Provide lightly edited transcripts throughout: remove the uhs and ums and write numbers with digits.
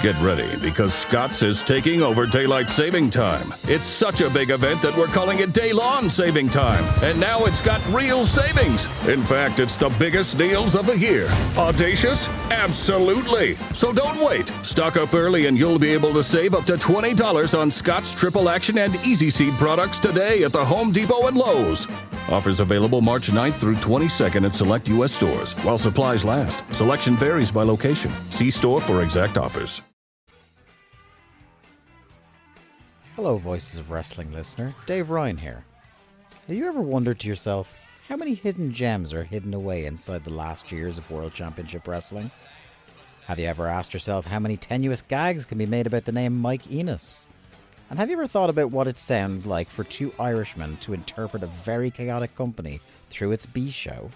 Get ready, because Scott's is taking over daylight saving time. It's such a big event that we're calling it Day-Long Saving Time. And now it's got real savings. In fact, it's the biggest deals of the year. Audacious? Absolutely. So don't wait. Stock up early and you'll be able to save up to $20 on Scott's Triple Action and Easy Seed products today at the Home Depot and Lowe's. Offers available March 9th through 22nd at select U.S. stores while supplies last. Selection varies by location. See store for exact offers. Hello, Voices of Wrestling listener. Dave Ryan here. Have you ever wondered to yourself how many hidden gems are hidden away inside the last years of World Championship Wrestling? Have you ever asked yourself how many tenuous gags can be made about the name Mike Enos? And have you ever thought about what it sounds like for two Irishmen to interpret a very chaotic company through its B show?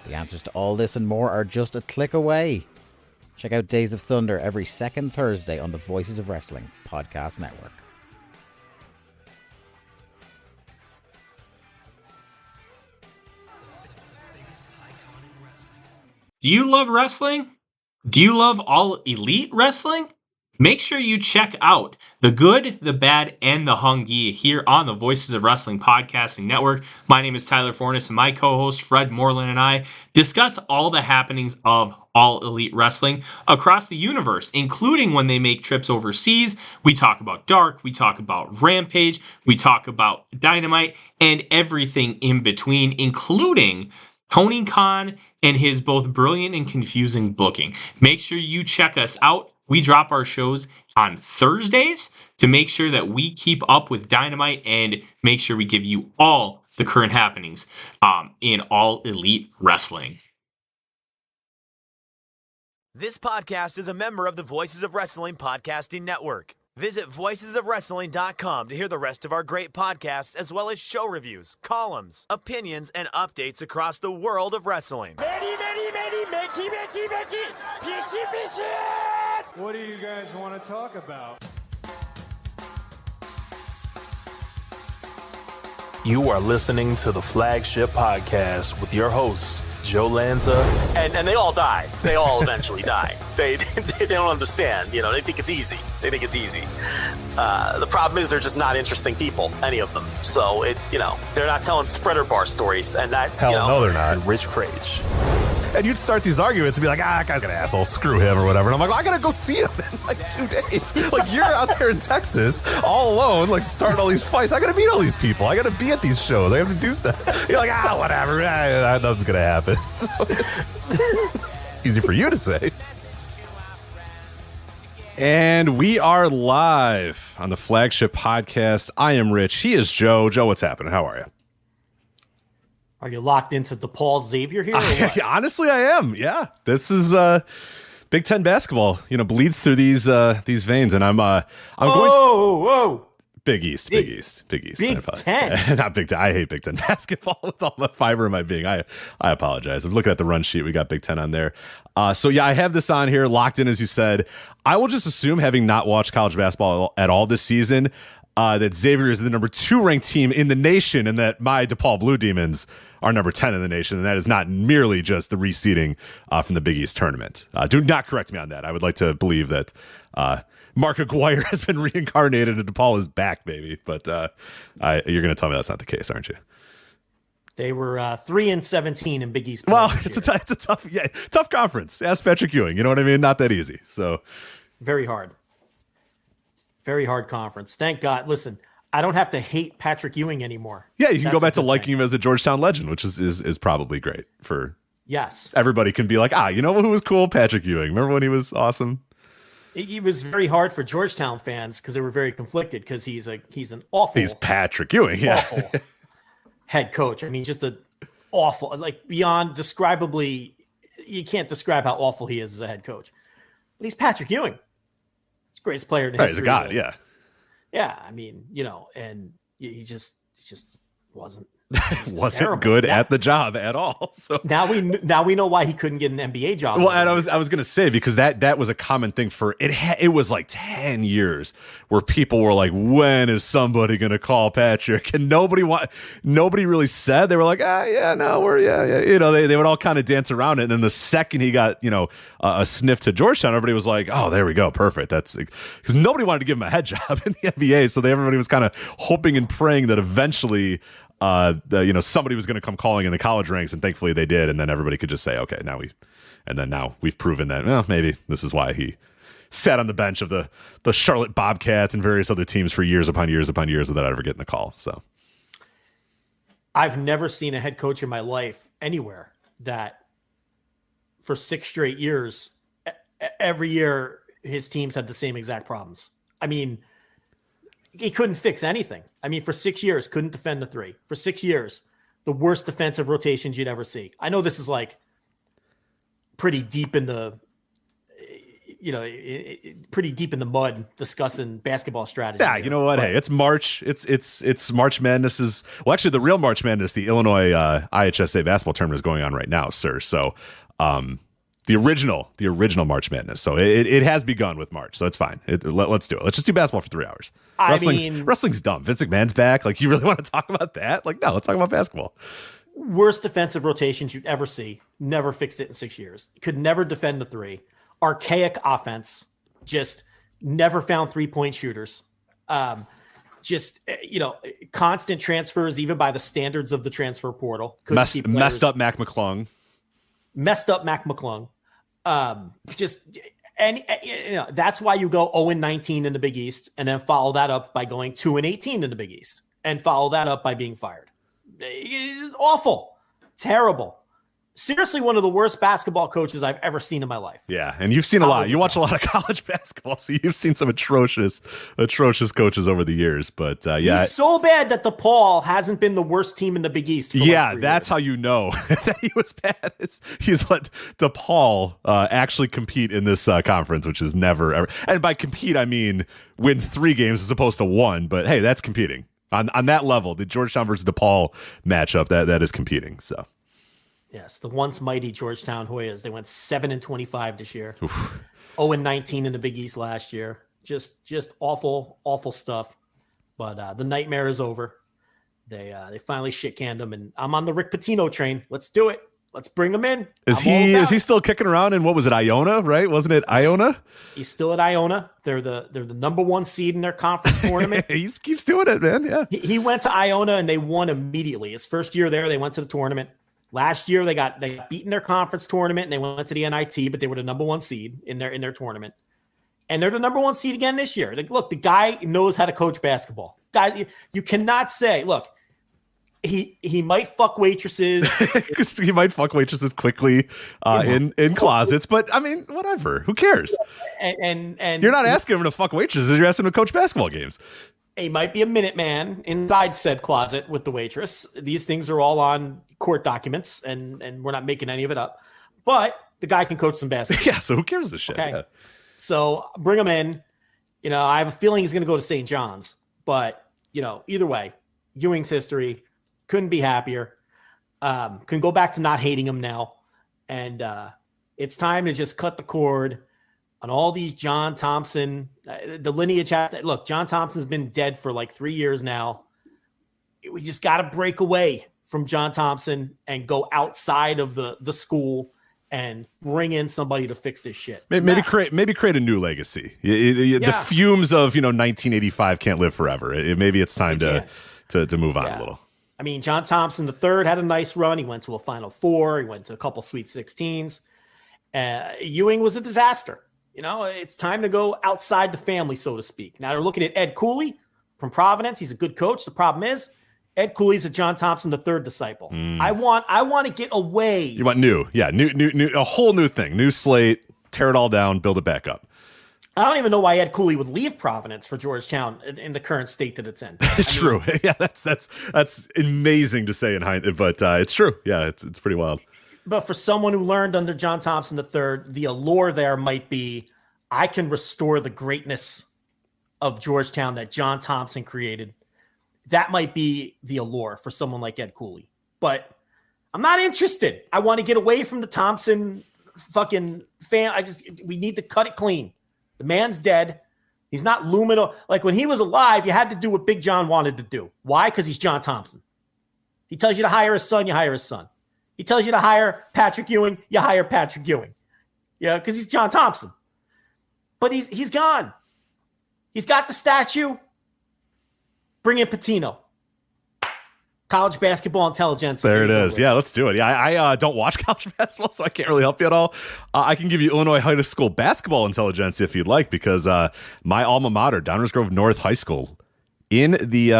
The answers to all this and more are just a click away. Check out Days of Thunder every second Thursday on the Voices of Wrestling Podcast Network. Do you love wrestling? Do you love all elite wrestling? Make sure you check out the good, the bad, and the hungy here on the Voices of Wrestling Podcasting Network. My name is Tyler Fornes, and my co-host Fred Moreland and I discuss all the happenings of all elite wrestling across the universe, including when they make trips overseas. We talk about Dark, we talk about Rampage, we talk about Dynamite, and everything in between, including Tony Khan and his both brilliant and confusing booking. Make sure you check us out. We drop our shows on Thursdays to make sure that we keep up with Dynamite and make sure we give you all the current happenings in all elite wrestling. This podcast is a member of the Voices of Wrestling Podcasting Network. Visit voicesofwrestling.com to hear the rest of our great podcasts, as well as show reviews, columns, opinions, and updates across the world of wrestling. What do you guys want to talk about? You are listening to the Flagship Podcast with your hosts, Joe Lanza. And they all die. They all eventually die. They don't understand. You know, they think it's easy. The problem is they're just not interesting people, any of them. So, they're not telling spreader bar stories. And that, No, they're not. Rich Craich. And you'd start these arguments and be like, that guy's an asshole, screw him or whatever. And I'm like, well, I gotta go see him in like 2 days. Like, you're out there in Texas all alone, like starting all these fights. I gotta meet all these people. I gotta be at these shows. I have to do stuff. You're like, whatever. Nothing's gonna happen. Easy for you to say. And we are live on the Flagship Podcast. I am Rich. He is Joe. Joe, what's happening? How are you? Are you locked into DePaul Xavier here? Honestly, I am. Yeah, this is Big Ten basketball. Bleeds through these veins, and I'm going. Big East. Big Ten. Not Big Ten. I hate Big Ten basketball with all the fiber in my being. I apologize. I'm looking at the run sheet. We got Big Ten on there. So yeah, I have this on here locked in, as you said. I will just assume, having not watched college basketball at all this season, that Xavier is the number 2 ranked team in the nation, and that my DePaul Blue Demons are number 10 in the nation, and that is not merely just the reseeding from the Big East tournament. Do not correct me on that. I would like to believe that Mark Aguirre has been reincarnated and DePaul is back, baby. But you're going to tell me that's not the case, aren't you? They were 3-17 in Big East. Well, it's a tough conference. Ask Patrick Ewing. You know what I mean? Not that easy. So very hard conference. Thank God. Listen, I don't have to hate Patrick Ewing anymore. Yeah, you can go back to liking him as a Georgetown legend, which is probably great for. Yes. Everybody can be like, you know who was cool? Patrick Ewing. Remember when he was awesome? It was very hard for Georgetown fans because they were very conflicted because he's an awful. He's Patrick Ewing, yeah. Awful head coach. I mean, just a awful, like beyond describably. You can't describe how awful he is as a head coach. But he's Patrick Ewing. He's the greatest player in history. He's a god, yeah. Yeah, I mean, and he just wasn't Wasn't good at the job at all. So now we know why he couldn't get an NBA job. Well, and I was going to say, because that was a common thing for it. It was like 10 years where people were like, when is somebody going to call Patrick? And nobody really said. They were like, they would all kind of dance around it. And then the second he got, a sniff to Georgetown, everybody was like, oh, there we go. Perfect. That's because nobody wanted to give him a head job in the NBA. So everybody was kind of hoping and praying that eventually somebody was going to come calling in the college ranks, and thankfully they did, and then everybody could just say, okay, now we've proven that maybe this is why he sat on the bench of the Charlotte Bobcats and various other teams for years upon years upon years without ever getting the call. So I've never seen a head coach in my life anywhere that for 6 straight years, every year his teams had the same exact problems. I mean, he couldn't fix anything. I mean, for 6 years, couldn't defend the 3. For 6 years, the worst defensive rotations you'd ever see. I know this is like pretty deep in the, pretty deep in the mud discussing basketball strategy. Yeah, you know what? Hey, it's March. It's March Madness actually the real March Madness, the Illinois IHSA basketball tournament is going on right now, sir. So, the original March Madness. So it has begun with March. So it's fine. Let's do it. Let's just do basketball for 3 hours. Wrestling's dumb. Vince McMahon's back. Like, you really want to talk about that? Like, no, let's talk about basketball. Worst defensive rotations you'd ever see. Never fixed it in 6 years. Could never defend the 3. Archaic offense. Just never found 3-point shooters. Constant transfers, even by the standards of the transfer portal. Messed up Mac McClung. That's why you go 0-19 in the Big East and then follow that up by going 2-18 in the Big East and follow that up by being fired. It's awful. Terrible. Seriously, one of the worst basketball coaches I've ever seen in my life. Yeah, and you've seen a lot. You watch a lot of college basketball, so you've seen some atrocious coaches over the years. But he's so bad that DePaul hasn't been the worst team in the Big East. That's how you know that he was bad. He's let DePaul actually compete in this conference, which is never ever. And by compete, I mean win 3 games as opposed to 1. But hey, that's competing on that level. The Georgetown versus DePaul matchup that is competing. So. Yes, the once mighty Georgetown Hoyas. They went 7-25 this year. 0-19 in the Big East last year. Just awful, awful stuff. But the nightmare is over. They finally shit canned him, and I'm on the Rick Pitino train. Let's do it. Let's bring him in. Is he still kicking around in, what was it, Iona? Right? Wasn't it Iona? He's still at Iona. They're the number 1 seed in their conference tournament. He keeps doing it, man. Yeah. He went to Iona and they won immediately. His first year there, they went to the tournament. Last year, they got beaten their conference tournament and they went to the NIT, but they were the number 1 seed in their tournament. And they're the number 1 seed again this year. Like, look, the guy knows how to coach basketball. Guy, you cannot say, look, he might fuck waitresses. He might fuck waitresses quickly in closets, but I mean, whatever. Who cares? And you're not asking him to fuck waitresses. You're asking him to coach basketball games. He might be a Minuteman inside said closet with the waitress. These things are all on court documents, and we're not making any of it up. But the guy can coach some basketball. Yeah, so who cares this shit? Okay. Yeah. So bring him in. I have a feeling he's going to go to St. John's. But, either way, Ewing's history. Couldn't be happier. Can go back to not hating him now. And it's time to just cut the cord on all these John Thompson. The lineage has to, look, John Thompson's been dead for like 3 years now. We just got to break away from John Thompson and go outside of the school and bring in somebody to fix this shit. Maybe create a new legacy. The fumes of 1985 can't live forever. Maybe it's time to move on a little. I mean, John Thompson III had a nice run. He went to a Final Four. He went to a couple Sweet 16s. Ewing was a disaster. It's time to go outside the family, so to speak. Now they're looking at Ed Cooley from Providence. He's a good coach. The problem is Ed Cooley's a John Thompson III disciple. I want to get away. You want new, a whole new thing, new slate, tear it all down, build it back up. I don't even know why Ed Cooley would leave Providence for Georgetown in the current state that it's in. True. Yeah, that's amazing to say in hindsight, but it's true. Yeah, it's pretty wild. But for someone who learned under John Thompson III, the allure there might be, I can restore the greatness of Georgetown that John Thompson created that might be the allure for someone like Ed Cooley. But I'm not interested. I want to get away from the Thompson fucking fan. We need to cut it clean. The man's dead. He's not looming. Like when he was alive, you had to do what Big John wanted to do. Why? Because he's John Thompson. He tells you to hire his son, you hire his son. He tells you to hire Patrick Ewing, you hire Patrick Ewing. Yeah, because he's John Thompson. But he's gone. He's got the statue. Bring in Patino. College basketball intelligence. There it is. Yeah, let's do it. Yeah, I don't watch college basketball, so I can't really help you at all. I can give you Illinois high school basketball intelligence if you'd like, because my alma mater, Downers Grove North High School, in the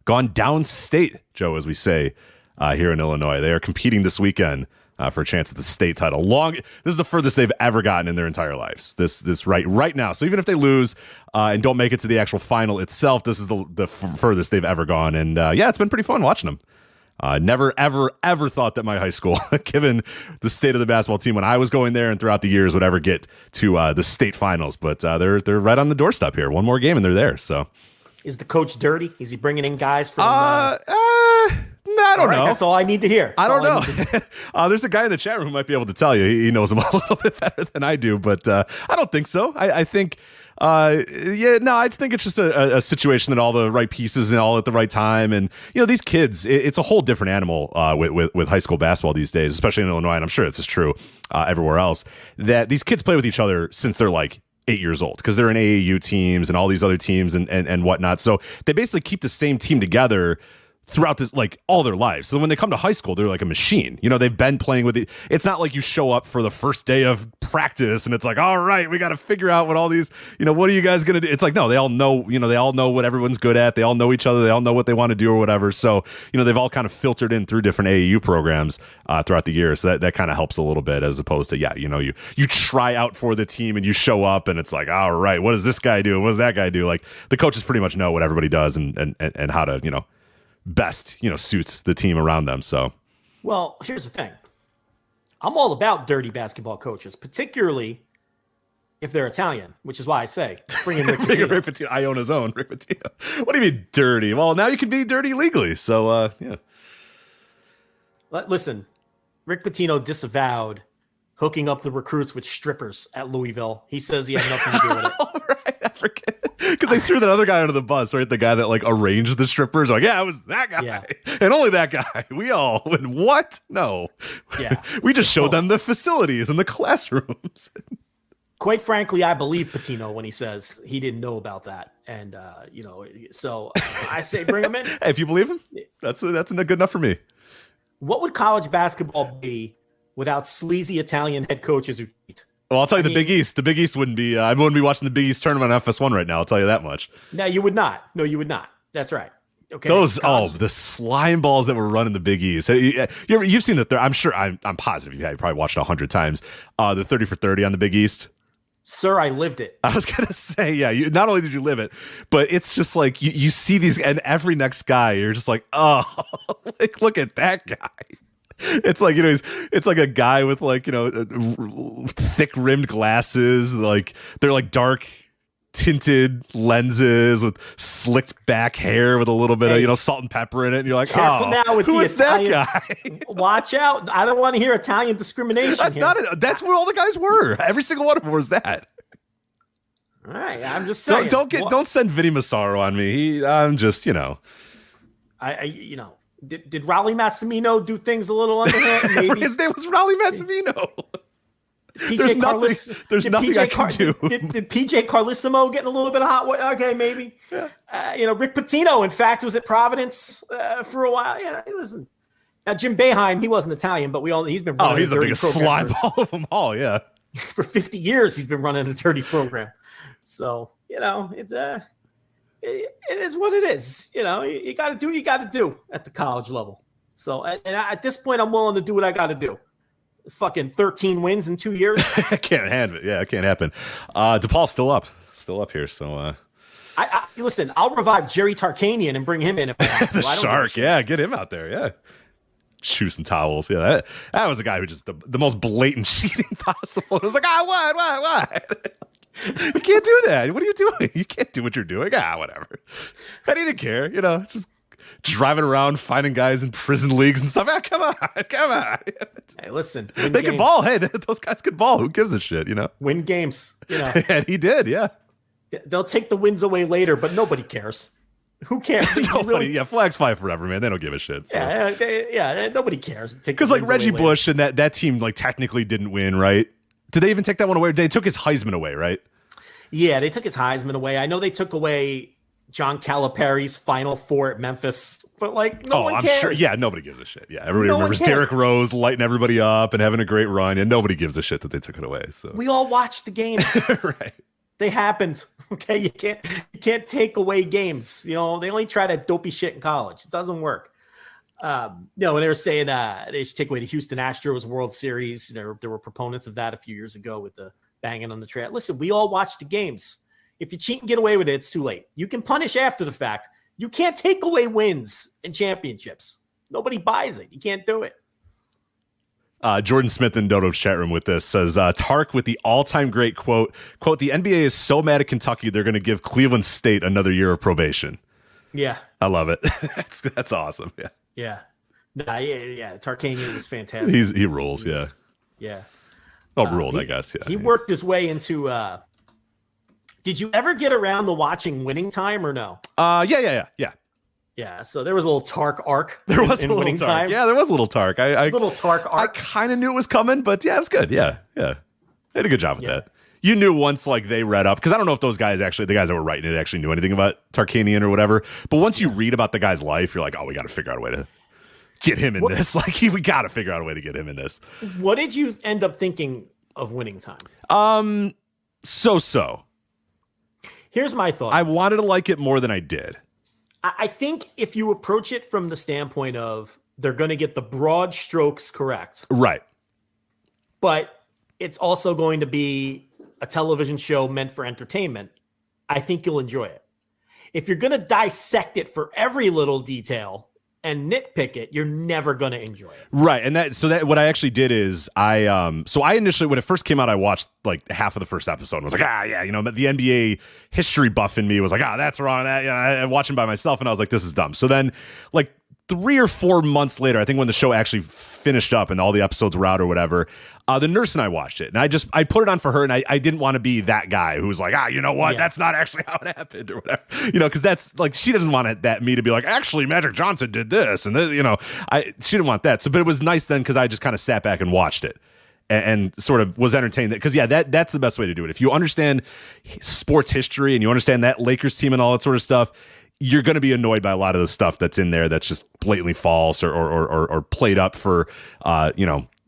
gone downstate, Joe, as we say here in Illinois. They are competing this weekend for a chance at the state title. This is the furthest they've ever gotten in their entire lives. This right now. So even if they lose and don't make it to the actual final itself, this is the furthest they've ever gone. And yeah, it's been pretty fun watching them. Never, ever thought that my high school, given the state of the basketball team when I was going there and throughout the years, would ever get to the state finals. But they're right on the doorstep here. One more game and they're there. So, is the coach dirty? Is he bringing in guys from? I don't know. That's all I need to hear. I don't know. There's a guy in the chat room who might be able to tell you. He knows him a little bit better than I do, but I don't think so. I think, I think it's just a situation that all the right pieces and all at the right time. And, these kids, it's a whole different animal with high school basketball these days, especially in Illinois. And I'm sure it's just true everywhere else, that these kids play with each other since they're like 8 years old, because they're in AAU teams and all these other teams and whatnot. So they basically keep the same team together throughout this, like, all their lives. So when they come to high school, they're like a machine. They've been playing with it. It's not like you show up for the first day of practice and it's like, all right, we got to figure out what all these, what are you guys going to do? It's like, no, they all know, they all know what everyone's good at. They all know each other. They all know what they want to do or whatever. So, they've all kind of filtered in through different AAU programs throughout the year. So that kind of helps a little bit, as opposed to, you try out for the team and you show up and it's like, all right, what does this guy do? And what does that guy do? Like, the coaches pretty much know what everybody does and how to, best suits the team around them. So, well, here's the thing. I'm all about dirty basketball coaches, particularly if they're Italian, which is why I say bring in Rick Pitino. Rick Pitino. I own his own Rick Pitino. What do you mean dirty? Well, now you can be dirty legally. So yeah. Listen, Rick Pitino disavowed hooking up the recruits with strippers at Louisville. He says he had nothing to do with it. All right, I forget. Because they threw that other guy under the bus, right? The guy that like arranged the strippers. Like, yeah, it was that guy, and only that guy. We all went, what? No, we just showed them the facilities and the classrooms. Quite frankly, I believe Pitino when he says he didn't know about that, and so I say bring him in. Hey, if you believe him, that's good enough for me. What would college basketball be without sleazy Italian head coaches who cheat? Well, I'll tell you, the Big East. The Big East wouldn't be. I wouldn't be watching the Big East tournament on FS1 right now. I'll tell you that much. No, you would not. No, you would not. That's right. Okay. The slime balls that were running the Big East. You've seen the. I'm sure. I'm positive. You probably watched it 100 times. The 30 for 30 on the Big East. Sir, I lived it. I was gonna say, yeah. Not only did you live it, but it's just like you see these, and every next guy, you're just like, oh, like look at that guy. It's like, it's like a guy with like, thick rimmed glasses. Like they're like dark tinted lenses with slicked back hair with a little bit of, salt and pepper in it. And you're like, careful now with who is Italian, that guy? Watch out. I don't want to hear Italian discrimination. That's what all the guys were. Every single one of them was that. All right. I'm just saying. Don't send Vinny Massaro on me. I'm just, Did Raleigh Massimino do things a little underhand? Maybe his name was Raleigh Massimino. There's nothing I can do. Did PJ Carlissimo getting a little bit of hot? Okay, maybe. Yeah. Rick Pitino, in fact, was at Providence for a while. Listen. Now Jim Boeheim, he wasn't Italian, but he's been running. Oh, he's the biggest slime ball of them all. Yeah. For 50 years, he's been running a dirty program. So it is what it is. You got to do what you got to do at the college level. So, and at this point, I'm willing to do what I got to do. Fucking 13 wins in 2 years. I can't handle it. Yeah, it can't happen. DePaul's still up here. So, I listen. I'll revive Jerry Tarkanian and bring him in if I have to. The Shark. Yeah, get him out there. Yeah. Chew some towels. Yeah, that was a guy who just the most blatant cheating possible. It was like, what? You can't do that. What are you doing? You can't do what you're doing. Whatever. I didn't care. Just driving around, finding guys in prison leagues and stuff. Come on. Hey, listen. They can ball. Hey, those guys can ball. Who gives a shit, Win games. And he did, yeah. They'll take the wins away later, but nobody cares. Who cares? Flags fly forever, man. They don't give a shit. So. Yeah, nobody cares. Because Reggie Bush and that team technically didn't win, right? Did they even take that one away? They took his Heisman away, right? Yeah, they took his Heisman away. I know they took away John Calipari's Final Four at Memphis, but no one cares. Sure. Yeah, nobody gives a shit. Yeah, everybody remembers Derrick Rose lighting everybody up and having a great run, and nobody gives a shit that they took it away. So we all watched the games. Right. They happened. Okay, you can't take away games. They only try that dopey shit in college. It doesn't work. When they were saying they should take away the Houston Astros World Series, there were proponents of that a few years ago with the banging on the trail. Listen, we all watched the games. If you cheat and get away with it, it's too late. You can punish after the fact. You can't take away wins and championships. Nobody buys it. You can't do it. Jordan Smith in Dodo's chat room with this says, Tark with the all-time great quote, the NBA is so mad at Kentucky, they're going to give Cleveland State another year of probation. Yeah. I love it. That's awesome. Yeah. Yeah. Tarkanian was fantastic. He rules. Yeah. Yeah. Ruled, I guess. Yeah. He worked his way into, did you ever get around to watching Winning Time or no? Yeah. Yeah, so there was a little Tark arc. There was a little Tark. Time. Yeah, there was a little Tark. Little Tark arc. I kind of knew it was coming, but yeah, it was good. Yeah. They did a good job with that. You knew once they read up, because I don't know if those guys the guys that were writing it actually knew anything about Tarkanian or whatever. But once you read about the guy's life, you're like, oh, we got to figure out a way to get him in this. We got to figure out a way to get him in this. What did you end up thinking of Winning Time? So. Here's my thought. I wanted to like it more than I did. I think if you approach it from the standpoint of they're going to get the broad strokes correct. Right. But it's also going to be a television show meant for entertainment. I think you'll enjoy it. If you're going to dissect it for every little detail and nitpick it, you're never going to enjoy it. Right. And that what I actually did is I initially, when it first came out, I watched half of the first episode and was like, but the NBA history buff in me was like, that's wrong. I'm watching by myself and I was like, this is dumb. So then 3 or 4 months later, I think when the show actually finished up and all the episodes were out or whatever, the nurse and I watched it. And I put it on for her, and I didn't want to be that guy who was like, you know what? Yeah. That's not actually how it happened or whatever. Because that's she doesn't want me to be like, actually, Magic Johnson did this. And this, she didn't want that. So, but it was nice then because I just kind of sat back and watched it. And sort of was entertained because that's the best way to do it. If you understand sports history and you understand that Lakers team and all that sort of stuff, you're going to be annoyed by a lot of the stuff that's in there that's just blatantly false or played up for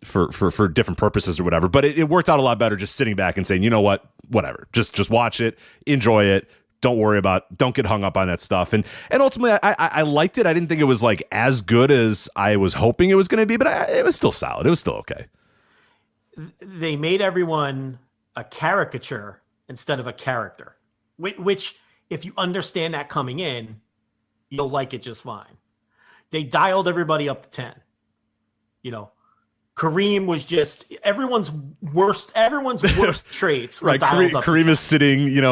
for different purposes or whatever. But it worked out a lot better just sitting back and saying, you know what, whatever, just watch it, enjoy it. Don't get hung up on that stuff. And ultimately, I liked it. I didn't think it was as good as I was hoping it was going to be, but it was still solid. It was still okay. They made everyone a caricature instead of a character, which if you understand that coming in, you'll like it just fine. They dialed everybody up to 10. Kareem was just everyone's worst traits were right. dialed up. Kareem is sitting, in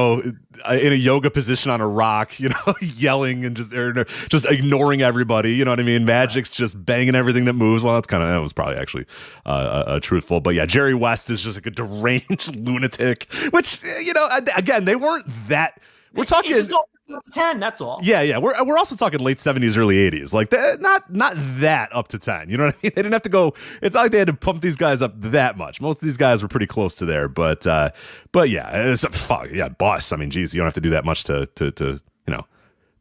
a yoga position on a rock, yelling and just ignoring everybody. You know what I mean? Magic's just banging everything that moves. Well, that was probably actually truthful. But yeah, Jerry West is just a deranged lunatic. Which again, they weren't that. We're talking. Up to 10, that's all. Yeah. We're also talking late 70s, early 80s. Not that up to 10. You know what I mean? They didn't have to go. It's not like they had to pump these guys up that much. Most of these guys were pretty close to there. But yeah, Boss. I mean, geez, you don't have to do that much to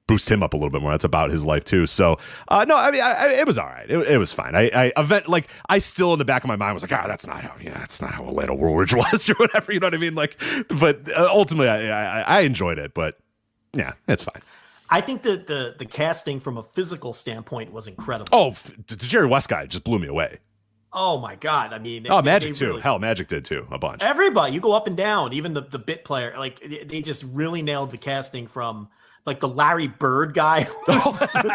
boost him up a little bit more. That's about his life too. So no, I mean, it was all right. It was fine. I still in the back of my mind was like, that's not how Atlanta Woolridge was or whatever. You know what I mean? But ultimately, I enjoyed it. But yeah, it's fine. I think that the casting from a physical standpoint was incredible. Oh, the Jerry West guy just blew me away. Oh my God! I mean, Magic too. Hell, Magic did too. A bunch. Everybody, you go up and down. Even the bit player, like they just really nailed the casting from like the Larry Bird guy.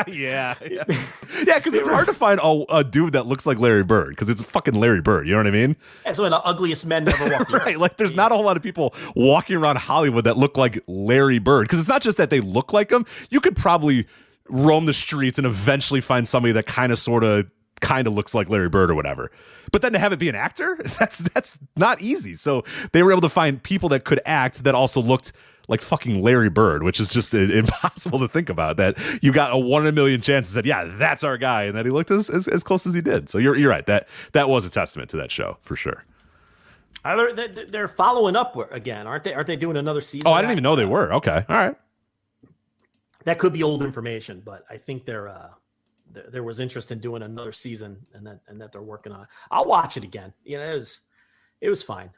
Yeah. Because it's hard to find a dude that looks like Larry Bird because it's fucking Larry Bird. You know what I mean? That's one of the ugliest men ever walked. Right. Like, there's not a whole lot of people walking around Hollywood that look like Larry Bird because it's not just that they look like him. You could probably roam the streets and eventually find somebody that kind of looks like Larry Bird or whatever. But then to have it be an actor, that's not easy. So they were able to find people that could act that also looked like fucking Larry Bird, which is just impossible to think about. That you got a 1 in a million chance that that's our guy, and that he looked as close as he did. So you're right. That was a testament to that show for sure. They're following up again, aren't they? Aren't they doing another season? Oh, I didn't even know they were. Okay, all right. That could be old information, but I think there was interest in doing another season, and that they're working on it. I'll watch it again. It was fine.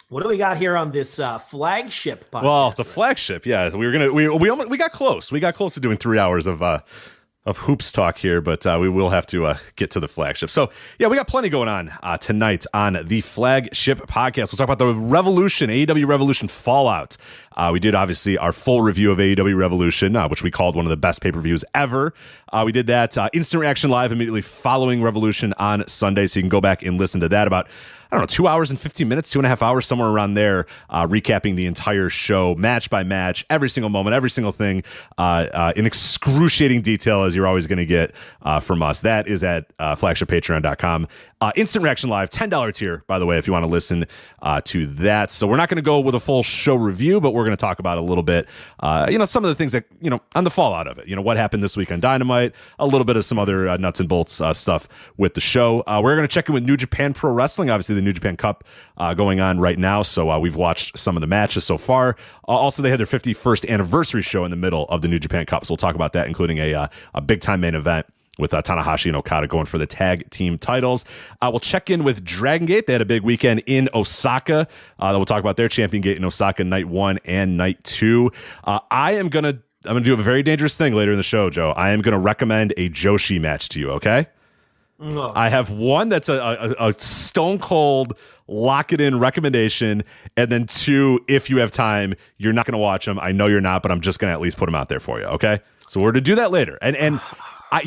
What do we got here on this flagship podcast? Well, the flagship, yeah. We got close. We got close to doing 3 hours of hoops talk here, but we will have to get to the flagship. So, yeah, we got plenty going on tonight on the flagship podcast. We'll talk about the Revolution, AEW Revolution Fallout. We did, obviously, our full review of AEW Revolution, which we called one of the best pay-per-views ever. We did that instant reaction live immediately following Revolution on Sunday, so you can go back and listen to that about 2 hours and 15 minutes, 2.5 hours, somewhere around there, recapping the entire show, match by match, every single moment, every single thing, in excruciating detail, as you're always going to get from us. That is at flagshippatreon.com. Instant Reaction Live, $10 tier, by the way, if you want to listen to that. So we're not going to go with a full show review, but we're going to talk about a little bit, some of the things that, on the fallout of it, what happened this week on Dynamite, a little bit of some other nuts and bolts stuff with the show. We're going to check in with New Japan Pro Wrestling, obviously the New Japan Cup going on right now. So we've watched some of the matches so far. Also, they had their 51st anniversary show in the middle of the New Japan Cup. So we'll talk about that, including a big time main event with Tanahashi and Okada going for the tag team titles. We'll check in with Dragongate. They had a big weekend in Osaka. We'll talk about their Champion Gate in Osaka, night 1 and night 2. I'm going to do a very dangerous thing later in the show, Joe. I am going to recommend a Joshi match to you, okay? Oh. I have one that's a stone cold lock it in recommendation, and then 2, if you have time, you're not going to watch them. I know you're not, but I'm just going to at least put them out there for you, okay? So we're to do that later. And I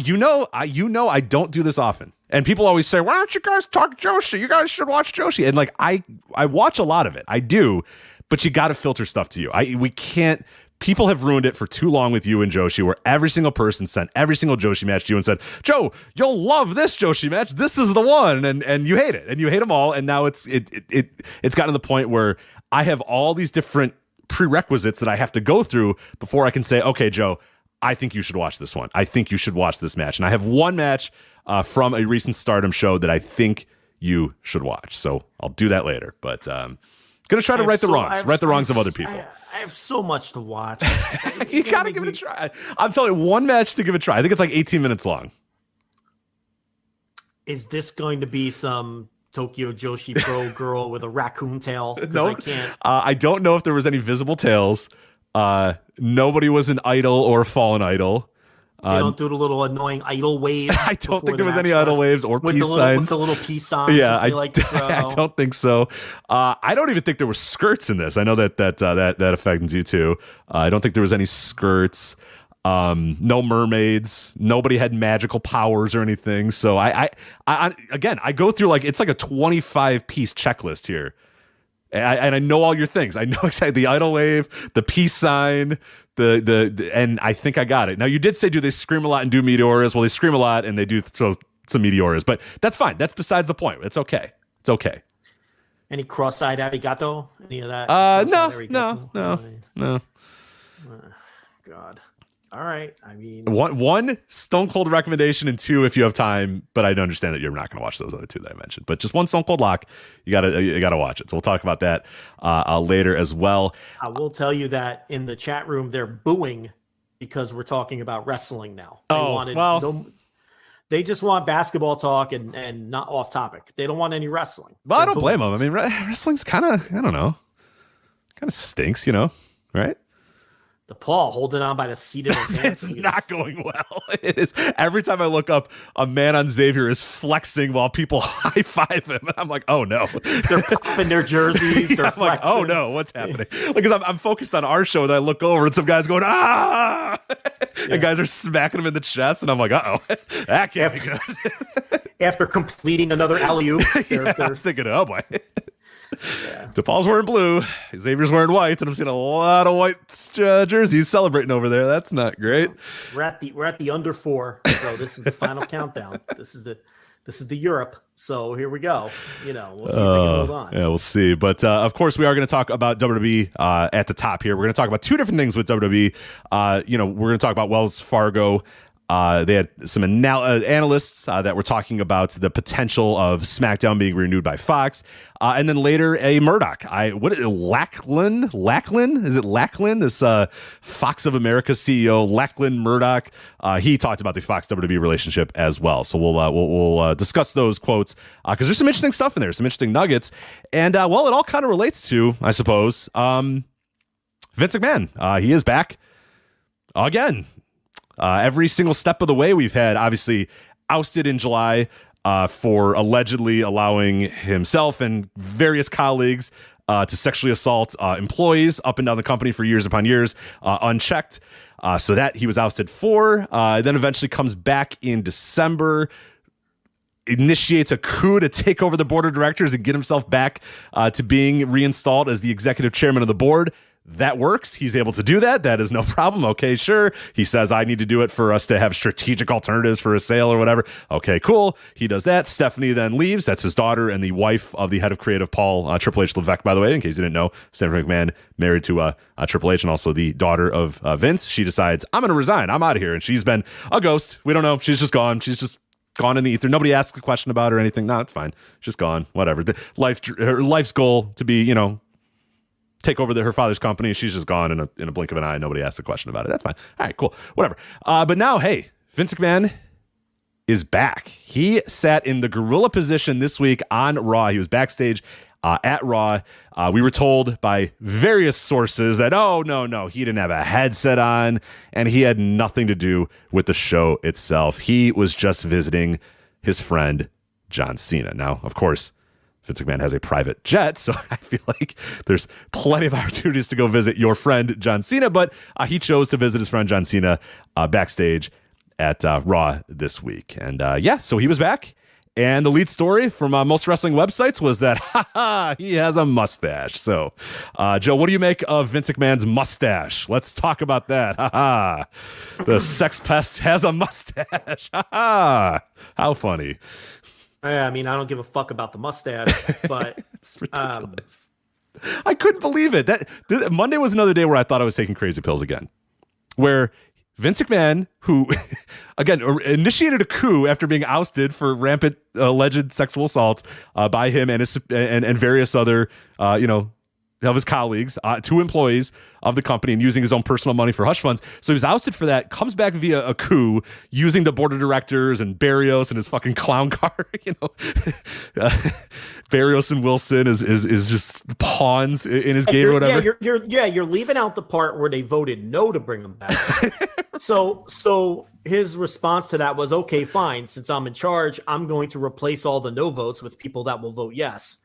don't do this often. And people always say, why don't you guys talk Joshi? You guys should watch Joshi. And like, I watch a lot of it. I do, but you got to filter stuff to you. We can't. People have ruined it for too long with you and Joshi, where every single person sent every single Joshi match to you and said, Joe, you'll love this Joshi match. This is the one. And you hate it. And you hate them all. And now it's gotten to the point where I have all these different prerequisites that I have to go through before I can say, okay, Joe, I think you should watch this one. I think you should watch this match. And I have one match from a recent Stardom show that I think you should watch. So I'll do that later. But going to try to right the wrongs of other people. I have so much to watch. You got to give it a try. I'm telling you, one match to give it a try. I think it's like 18 minutes long. Is this going to be some Tokyo Joshi Pro girl with a raccoon tail? No, I can't. I don't know if there was any visible tails. Nobody was an idol or a fallen idol. They don't do the little annoying idol wave. I don't think there was any idol waves or peace signs. With the little peace signs. Yeah, I like to throw. I don't think so. I don't even think there were skirts in this. I know that affects you too. I don't think there was any skirts. No mermaids. Nobody had magical powers or anything. So I go through it's like a 25-piece checklist here. And I know all your things. I know exactly the idol wave, the peace sign, the and I think I got it. Now you did say, do they scream a lot and do meteoras? Well, they scream a lot and they do throw some meteoras, but that's fine. That's besides the point. It's okay. It's okay. Any cross-eyed arigato? Any of that? No. God. All right. I mean, one stone cold recommendation and 2 if you have time, but I understand that you're not going to watch those other 2 that I mentioned. But just one stone cold lock, you gotta watch it. So we'll talk about that later as well. I will tell you that in the chat room they're booing because we're talking about wrestling now. They just want basketball talk and not off topic. They don't want any wrestling. Well, I don't blame them. I mean, wrestling's kind of, I don't know, kind of stinks, right? DePaul holding on by the seat of their pants. It's not going well. It is. Every time I look up, a man on Xavier is flexing while people high five him, and I'm like, oh no, they're popping their jerseys. They're I'm like, oh no, what's happening? Because I'm focused on our show, and I look over, and some guys going and guys are smacking him in the chest, and I'm like, that can't be good. After completing another alley-oop, I was thinking, oh boy. Yeah. DePaul's wearing blue, Xavier's wearing white, and I'm seeing a lot of white jerseys celebrating over there. That's not great. We're at the under 4, so this is the final countdown. This is the Europe. So here we go. We'll see if they can hold on. Yeah, we'll see. But of course, we are going to talk about WWE at the top here. We're going to talk about 2 different things with WWE. We're going to talk about Wells Fargo. They had some analysts that were talking about the potential of SmackDown being renewed by Fox. And then later, a Murdoch. Lachlan? Is it Lachlan? This Fox of America CEO, Lachlan Murdoch. He talked about the Fox WWE relationship as well. So we'll discuss those quotes because there's some interesting stuff in there, some interesting nuggets. And, it all kind of relates to, I suppose, Vince McMahon. He is back again. Every single step of the way, we've had obviously ousted in July for allegedly allowing himself and various colleagues to sexually assault employees up and down the company for years upon years unchecked. So that he was ousted for, then eventually comes back in December, initiates a coup to take over the board of directors and get himself back to being reinstalled as the executive chairman of the board. That works. He's able to do that. That is no problem. Okay, sure. He says, I need to do it for us to have strategic alternatives for a sale or whatever. Okay, cool. He does that. Stephanie then leaves. That's his daughter and the wife of the head of creative, Paul Triple H Levesque, by the way, in case you didn't know. Stephanie McMahon married to Triple H and also the daughter of Vince. She decides, I'm going to resign. I'm out of here. And she's been a ghost. We don't know. She's just gone. She's just gone in the ether. Nobody asked a question about her or anything. No, it's fine. She's gone. Whatever. Her life's goal to be, take over her father's company. She's just gone in a blink of an eye. Nobody asked a question about it. That's fine. All right, cool. Whatever. But now, hey, Vince McMahon is back. He sat in the gorilla position this week on Raw. He was backstage at Raw. We were told by various sources that, no, he didn't have a headset on and he had nothing to do with the show itself. He was just visiting his friend, John Cena. Now, of course, Vince McMahon has a private jet, so I feel like there's plenty of opportunities to go visit your friend John Cena, but he chose to visit his friend John Cena backstage at Raw this week. And so he was back, and the lead story from most wrestling websites was that, he has a mustache. So, Joe, what do you make of Vince McMahon's mustache? Let's talk about that. The sex pest has a mustache. How funny. I mean, I don't give a fuck about the mustache, but it's ridiculous. I couldn't believe it. Monday was another day where I thought I was taking crazy pills again, where Vince McMahon, who again initiated a coup after being ousted for rampant alleged sexual assaults by him and various other of his colleagues, 2 employees of the company, and using his own personal money for hush funds. So he was ousted for that, comes back via a coup using the board of directors and Barrios and his fucking clown car. Barrios and Wilson is just pawns in his game or whatever. You're leaving out the part where they voted no to bring him back. So his response to that was, okay, fine. Since I'm in charge, I'm going to replace all the no votes with people that will vote yes.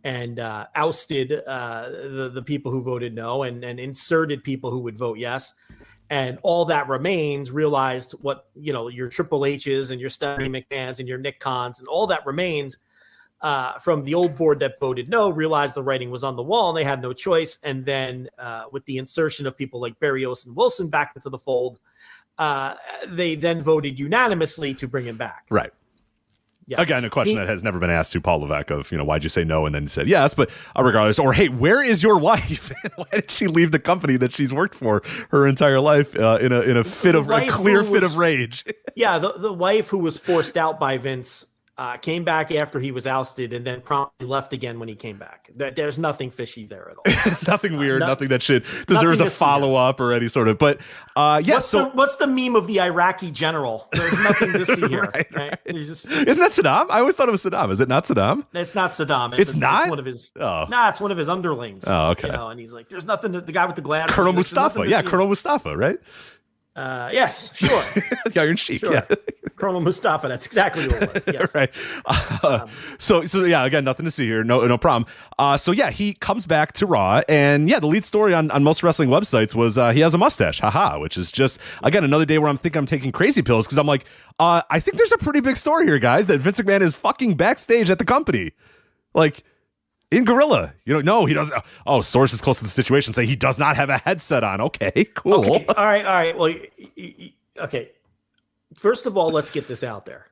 And ousted the people who voted no and inserted people who would vote yes. And all that remains realized what, your Triple H's and your Stephanie McMahons and your Nick Khans and all that remains from the old board that voted no, realized the writing was on the wall and they had no choice. And then with the insertion of people like Barrios and Wilson back into the fold, they then voted unanimously to bring him back. Right. Yes. Again, a question that has never been asked to Paul Levesque of, why'd you say no? And then he said yes, but regardless, or hey, where is your wife? Why did she leave the company that she's worked for her entire life in a clear fit of rage? Yeah, the wife who was forced out by Vince came back after he was ousted, and then promptly left again when he came back. There's nothing fishy there at all. Nothing weird, nothing that should deserves a follow-up or any sort of, but what's the meme of the Iraqi general? There's nothing to see here. right. Isn't that Saddam? I always thought it was Saddam. Is it not Saddam? It's not Saddam. It's not? It's one of his, it's one of his underlings. Oh, okay. And he's like, there's nothing the guy with the glasses. Colonel Mustafa. Yeah, Colonel Mustafa, right? Yes, sure. The Iron Sheik, sure. yeah. Colonel Mustafa, that's exactly what it was. Yes. Right. So yeah, again, nothing to see here. No problem. So yeah, he comes back to Raw, and yeah, the lead story on most wrestling websites was he has a mustache, which is just, again, another day where I'm taking crazy pills, because I'm like, I think there's a pretty big story here, guys, that Vince McMahon is fucking backstage at the company. Like, in Gorilla, no, he doesn't. Oh, sources close to the situation say he does not have a headset on. Okay, cool. Okay. All right. Well, okay. First of all, let's get this out there.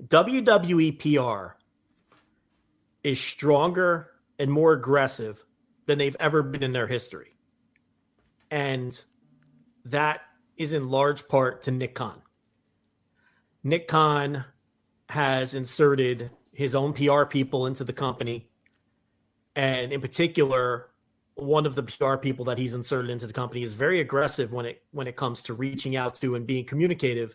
WWE PR is stronger and more aggressive than they've ever been in their history. And that is in large part to Nick Khan. Nick Khan has inserted his own PR people into the company. And in particular, one of the PR people that he's inserted into the company is very aggressive when it comes to reaching out to and being communicative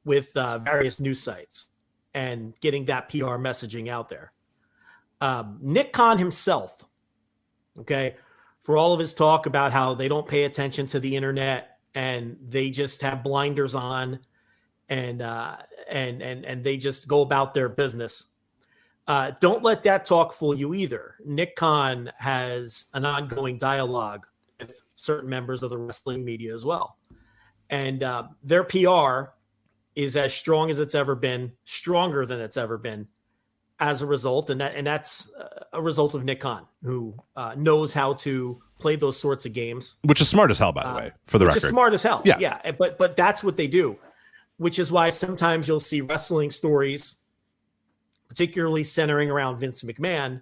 with various news sites and getting that PR messaging out there. Nick Khan himself, okay, for all of his talk about how they don't pay attention to the internet and they just have blinders on and they just go about their business. Don't let that talk fool you either. Nick Khan has an ongoing dialogue with certain members of the wrestling media as well. And their PR is as strong as it's ever been, stronger than it's ever been as a result. And that's a result of Nick Khan, who knows how to play those sorts of games. Which is smart as hell, by the way, for the record. Which is smart as hell. Yeah. But that's what they do, which is why sometimes you'll see wrestling stories, particularly centering around Vince McMahon,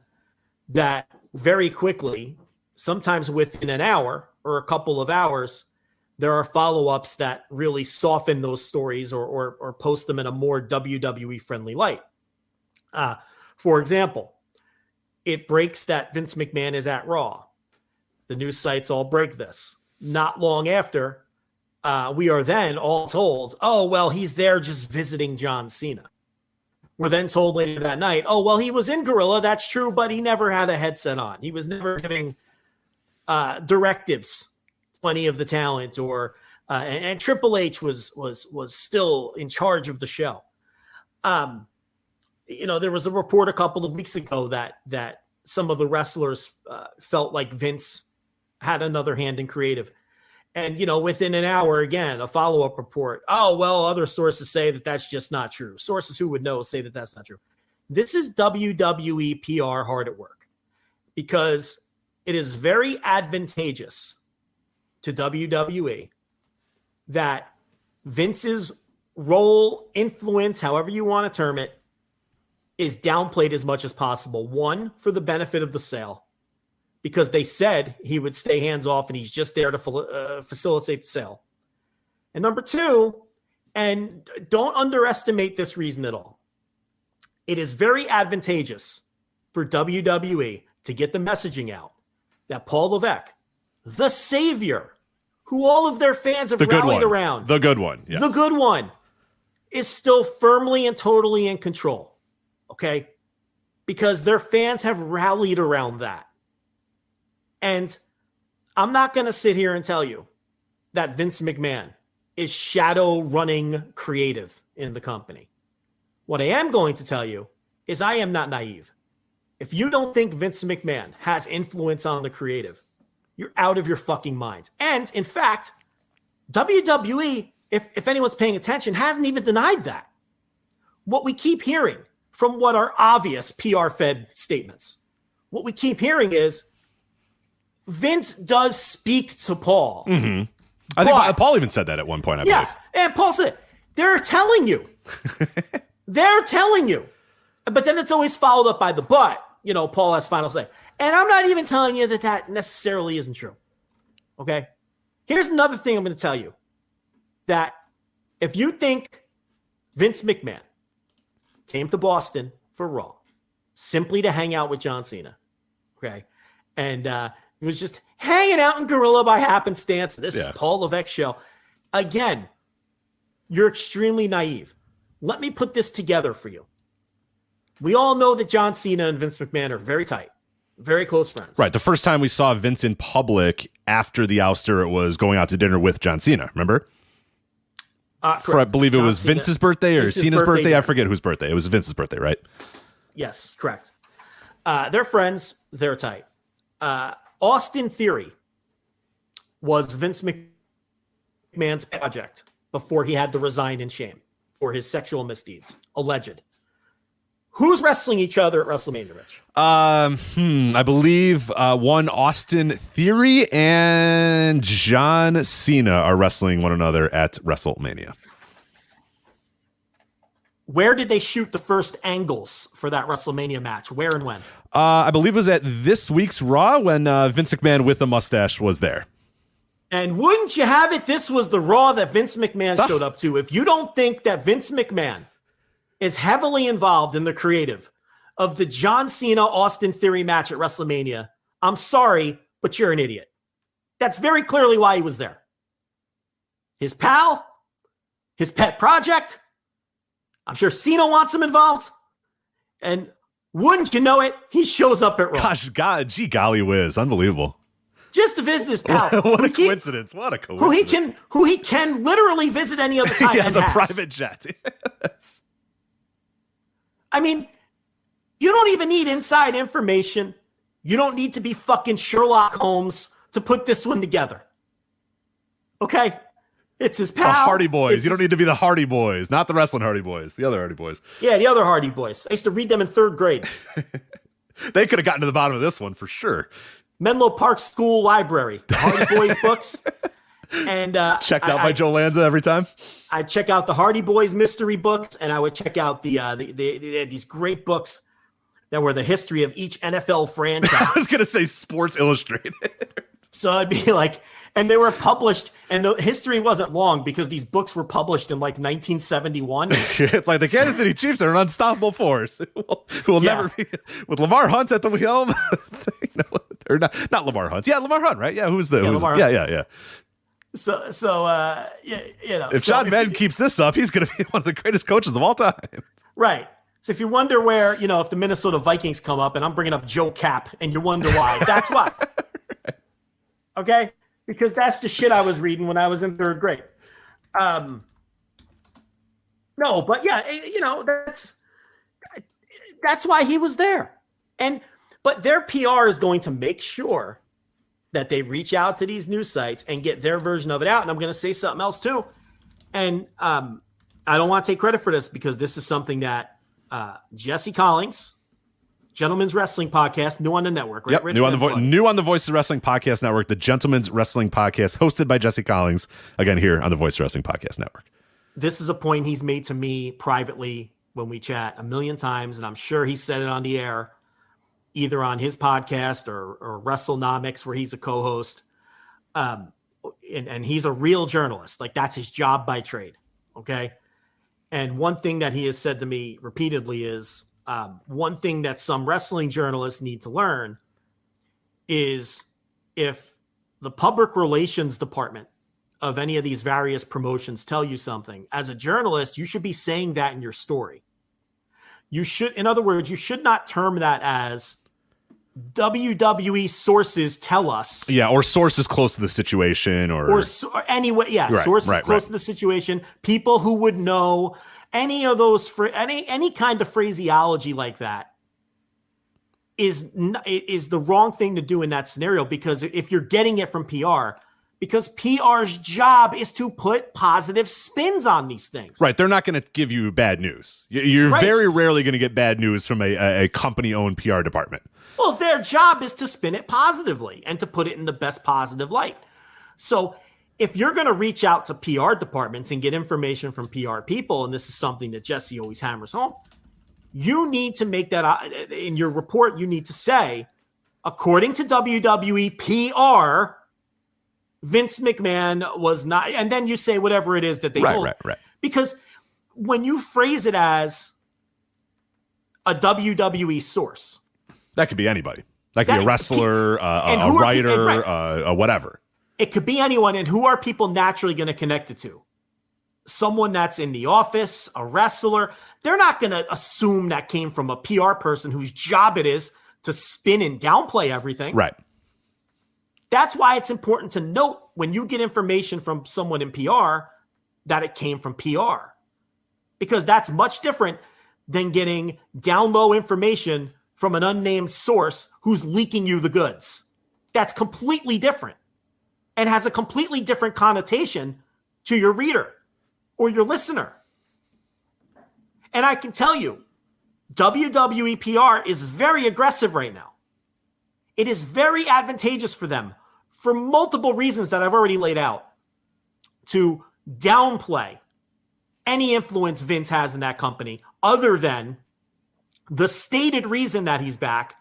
that very quickly, sometimes within an hour or a couple of hours, there are follow-ups that really soften those stories or post them in a more WWE-friendly light. For example, it breaks that Vince McMahon is at Raw. The news sites all break this. Not long after, we are then all told, oh, well, he's there just visiting John Cena. We're then told later that night, oh, well, he was in Gorilla, that's true, but he never had a headset on. He was never giving directives to any of the talent, or and Triple H was still in charge of the show. There was a report a couple of weeks ago that some of the wrestlers felt like Vince had another hand in creative. And, within an hour, again, a follow-up report. Oh, well, other sources say that that's just not true. Sources who would know say that that's not true. This is WWE PR hard at work, because it is very advantageous to WWE that Vince's role, influence, however you want to term it, is downplayed as much as possible. One, for the benefit of the sale, because they said he would stay hands off and he's just there to facilitate the sale. And number two, and don't underestimate this reason at all, it is very advantageous for WWE to get the messaging out that Paul Levesque, the savior, who all of their fans have rallied around, the good one, yes. The good one, is still firmly and totally in control. Okay? Because their fans have rallied around that. And I'm not going to sit here and tell you that Vince McMahon is shadow running creative in the company. What I am going to tell you is I am not naive. If you don't think Vince McMahon has influence on the creative, you're out of your fucking minds. And in fact, WWE, if anyone's paying attention, hasn't even denied that. What we keep hearing from what are obvious PR-fed statements, what we keep hearing is Vince does speak to Paul. Mm-hmm. I think Paul even said that at one point, I believe. And Paul said, they're telling you. They're telling you. But then it's always followed up by the but. Paul has final say. And I'm not even telling you that necessarily isn't true. Okay? Here's another thing I'm going to tell you. That if you think Vince McMahon came to Boston for Raw simply to hang out with John Cena. Okay. And he was just hanging out in Gorilla by happenstance. This is Paul Levesque's show. Again, you're extremely naive. Let me put this together for you. We all know that John Cena and Vince McMahon are very tight, very close friends. Right. The first time we saw Vince in public after the ouster, it was going out to dinner with John Cena. Remember? For, I believe John it was Cena, Vince's birthday or Cena's birthday. I forget whose birthday. It was Vince's birthday, right? Yes, correct. They're friends. They're tight. Austin Theory was Vince McMahon's project before he had to resign in shame for his sexual misdeeds, alleged. Who's wrestling each other at WrestleMania, Rich? I believe one Austin Theory and John Cena are wrestling one another at WrestleMania. Where did they shoot the first angles for that WrestleMania match? Where and when? I believe it was at this week's Raw when Vince McMahon with a mustache was there. And wouldn't you have it, this was the Raw that Vince McMahon showed up to. If you don't think that Vince McMahon is heavily involved in the creative of the John Cena Austin Theory match at WrestleMania, I'm sorry, but you're an idiot. That's very clearly why he was there. His pal, his pet project. I'm sure Cena wants him involved. And wouldn't you know it, he shows up at Raw. Gosh, God, gee golly whiz, unbelievable. Just to visit his pal. What a coincidence. What a coincidence. Who he can literally visit any other time. He has a private jet. I mean, you don't even need inside information. You don't need to be fucking Sherlock Holmes to put this one together. Okay? It's his pal. The Hardy Boys. You don't need to be the Hardy Boys, not the wrestling Hardy Boys. The other Hardy Boys. Yeah, the other Hardy Boys. I used to read them in 3rd grade. They could have gotten to the bottom of this one for sure. Menlo Park School Library. The Hardy Boys books. And checked out by Joe Lanza every time. I'd check out the Hardy Boys mystery books, and I would check out these great books that were the history of each NFL franchise. I was going to say Sports Illustrated. So I'd be like, and they were published, and the history wasn't long because these books were published in like 1971. It's like the Kansas City Chiefs are an unstoppable force who will never be with Lamar Hunt at the helm. Or not Lamar Hunt. Yeah, Lamar Hunt, right? Yeah, who's yeah. So you know, if John Madden keeps this up, he's going to be one of the greatest coaches of all time. Right. So if you wonder where, you know, if the Minnesota Vikings come up, and I'm bringing up Joe Cap, and you wonder why, that's why. Right. Okay? Because that's the shit I was reading when I was in 3rd grade. No, but yeah, you know, that's why he was there. But their PR is going to make sure that they reach out to these news sites and get their version of it out. And I'm going to say something else too. And I don't want to take credit for this because this is something that Jesse Collins, Gentleman's Wrestling Podcast, new on the network, right? Yep, new on the Voice of Wrestling Podcast Network, the Gentleman's Wrestling Podcast, hosted by Jesse Collins, again here on the Voice of Wrestling Podcast Network. This is a point he's made to me privately when we chat a million times, and I'm sure he said it on the air, either on his podcast or WrestleNomics, where he's a co-host. And he's a real journalist. Like, that's his job by trade. Okay. And one thing that he has said to me repeatedly is one thing that some wrestling journalists need to learn is if the public relations department of any of these various promotions tell you something, as a journalist, you should be saying that in your story. You should, in other words, you should not term that as WWE sources tell us. Yeah, or sources close to the situation, or anyway, yeah, right, sources close to the situation. People who would know any of those any kind of phraseology like that is the wrong thing to do in that scenario, because if you're getting it from PR, because PR's job is to put positive spins on these things. Right. They're not going to give you bad news. You're very rarely going to get bad news from a company-owned PR department. Well, their job is to spin it positively and to put it in the best positive light. So if you're going to reach out to PR departments and get information from PR people, and this is something that Jesse always hammers home, you need to make that in your report. You need to say, according to WWE PR, Vince McMahon was not, and then you say whatever it is that they hold. Right. Because when you phrase it as a WWE source. That could be anybody. That could be a wrestler, a writer, whatever. It could be anyone. And who are people naturally going to connect it to? Someone that's in the office, a wrestler. They're not going to assume that came from a PR person whose job it is to spin and downplay everything. Right. That's why it's important to note when you get information from someone in PR that it came from PR, because that's much different than getting down low information from an unnamed source who's leaking you the goods. That's completely different and has a completely different connotation to your reader or your listener. And I can tell you, WWE PR is very aggressive right now. It is very advantageous for them for multiple reasons that I've already laid out to downplay any influence Vince has in that company other than the stated reason that he's back,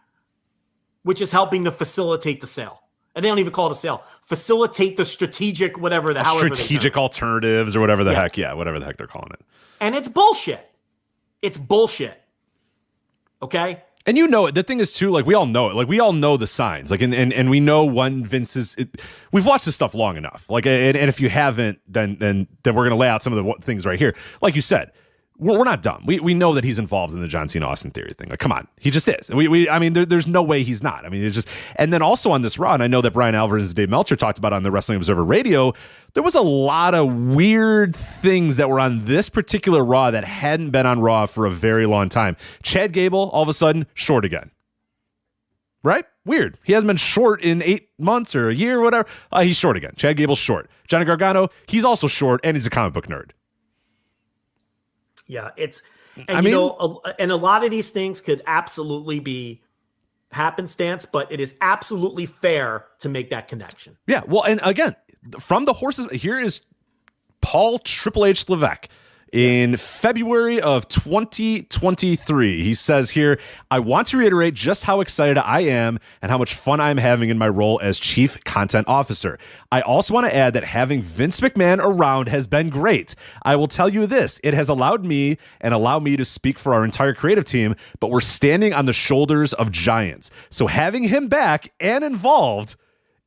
which is helping to facilitate the sale. And they don't even call it a sale. Facilitate the strategic whatever the hell. Strategic alternatives or whatever the heck. Yeah, whatever the heck they're calling it. And it's bullshit. It's bullshit. Okay? And you know it. The thing is too, like we all know it. Like we all know the signs. Like and we know when Vince is. We've watched this stuff long enough. Like and if you haven't, then we're gonna lay out some of the things right here. Like you said, we're not dumb. We know that he's involved in the John Cena Austin Theory thing. Like come on, he just is. I mean, there's no way he's not. I mean, it's just. And then also on this Raw, and I know that Brian Alvarez and Dave Meltzer talked about on the Wrestling Observer Radio. There was a lot of weird things that were on this particular Raw that hadn't been on Raw for a very long time. Chad Gable, all of a sudden, short again. Right? Weird. He hasn't been short in 8 months or a year or whatever. He's short again. Chad Gable's short. Johnny Gargano, he's also short, and he's a comic book nerd. Yeah, and a lot of these things could absolutely be happenstance, but it is absolutely fair to make that connection. Yeah, well, and again, from the horses, here is Paul Triple H Levesque in February of 2023. He says here, I want to reiterate just how excited I am and how much fun I'm having in my role as Chief Content Officer. I also want to add that having Vince McMahon around has been great. I will tell you this, it has allowed me to speak for our entire creative team, but we're standing on the shoulders of giants. So having him back and involved,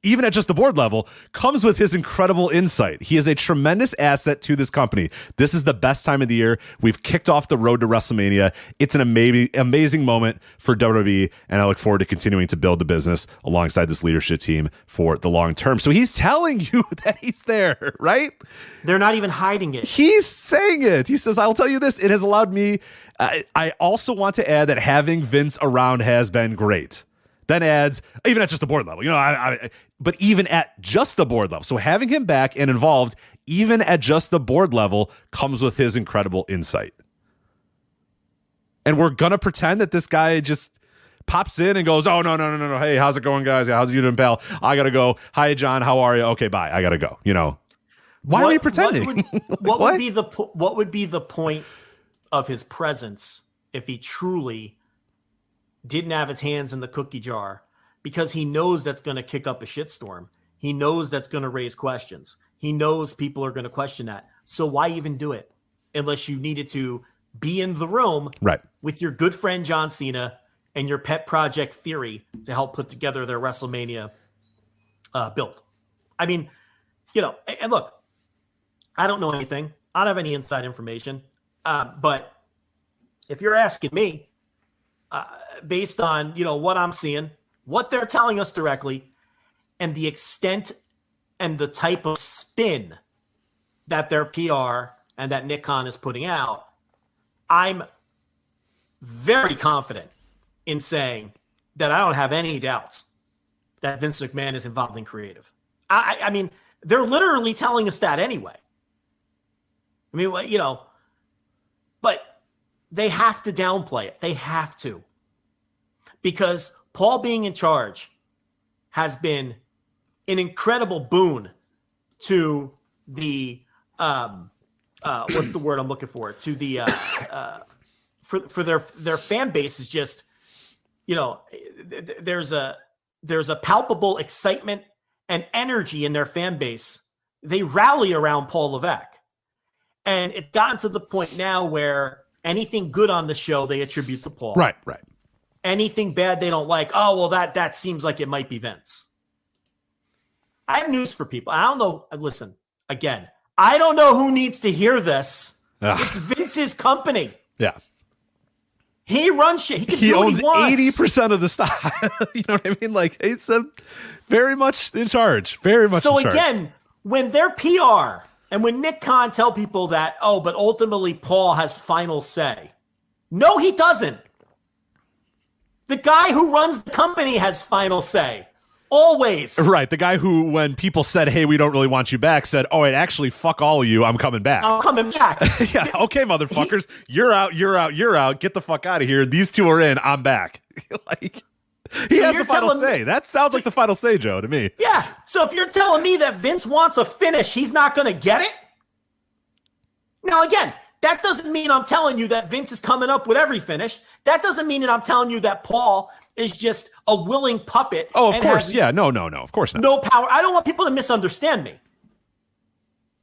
even at just the board level, comes with his incredible insight. He is a tremendous asset to this company. This is the best time of the year. We've kicked off the road to WrestleMania. It's an amazing moment for WWE, and I look forward to continuing to build the business alongside this leadership team for the long term. So he's telling you that he's there, right? They're not even hiding it. He's saying it. He says, I'll tell you this, it has allowed me. I also want to add that having Vince around has been great. Then adds, even at just the board level, but even at just the board level. So having him back and involved, even at just the board level, comes with his incredible insight. And we're going to pretend that this guy just pops in and goes, oh, no. Hey, how's it going, guys? How's you doing, pal? I got to go. Hi, John. How are you? Okay, bye. I got to go. Why are we pretending? What would be the point of his presence if he truly didn't have his hands in the cookie jar? Because he knows that's going to kick up a shitstorm. He knows that's going to raise questions. He knows people are going to question that. So why even do it unless you needed to be in the room with your good friend John Cena and your pet project Theory to help put together their WrestleMania build? I mean, and look, I don't know anything. I don't have any inside information. But if you're asking me, based on, what I'm seeing, what they're telling us directly, and the extent and the type of spin that their PR and that Nick Khan is putting out, I'm very confident in saying that I don't have any doubts that Vince McMahon is involved in creative. I mean, they're literally telling us that anyway. I mean, but they have to downplay it. They have to. Because Paul being in charge has been an incredible boon to the what's the word I'm looking for? To the for their fan base is just, there's a palpable excitement and energy in their fan base. They rally around Paul Levesque. And it's gotten to the point now where Anything good on the show, they attribute to Paul. Right. Anything bad they don't like, oh, well, that seems like it might be Vince. I have news for people. I don't know. Listen, again, I don't know who needs to hear this. Ugh. It's Vince's company. Yeah. He runs shit. He can do what owns he wants. 80% of the stock. You know what I mean? Like, it's very much in charge. Very much So in charge. again, when their PR and when Nick Khan tell people that, oh, but ultimately Paul has final say. No, he doesn't. The guy who runs the company has final say. Always. Right. The guy who, when people said, hey, we don't really want you back, said, oh, it actually, fuck all of you. I'm coming back. I'm coming back. Yeah. Okay, motherfuckers. You're out. Get the fuck out of here. These two are in. I'm back. Like, he has the final say. That sounds like the final say, Joe, to me. Yeah. So if you're telling me that Vince wants a finish, he's not going to get it? Now, again, that doesn't mean I'm telling you that Vince is coming up with every finish. That doesn't mean that I'm telling you that Paul is just a willing puppet. Oh, of course. Yeah. No. Of course not. No power. I don't want people to misunderstand me.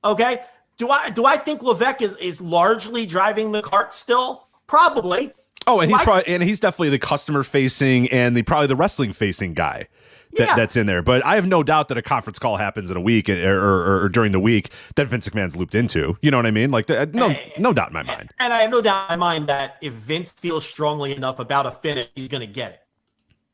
Okay? Do I think Levesque is largely driving the cart still? Probably. Oh, and he's definitely the customer facing and probably the wrestling facing guy that's in there. But I have no doubt that a conference call happens in a week or during the week that Vince McMahon's looped into. You know what I mean? Like, no doubt in my mind. And I have no doubt in my mind that if Vince feels strongly enough about a finish, he's going to get it.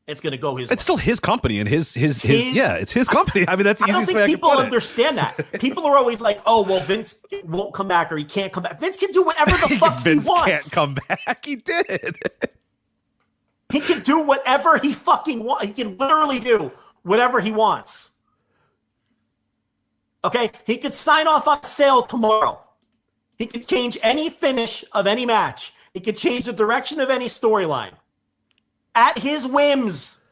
It's going to go his way. It's still his company and his it's his company. I mean, that's the easiest way I can put it. I don't think people understand that. People are always like, oh, well, Vince won't come back or he can't come back. Vince can do whatever the fuck Vince he wants. Vince can't come back. He did. He can do whatever he fucking wants. He can literally do whatever he wants. Okay? He could sign off on a sale tomorrow. He could change any finish of any match. He could change the direction of any storyline. At his whims.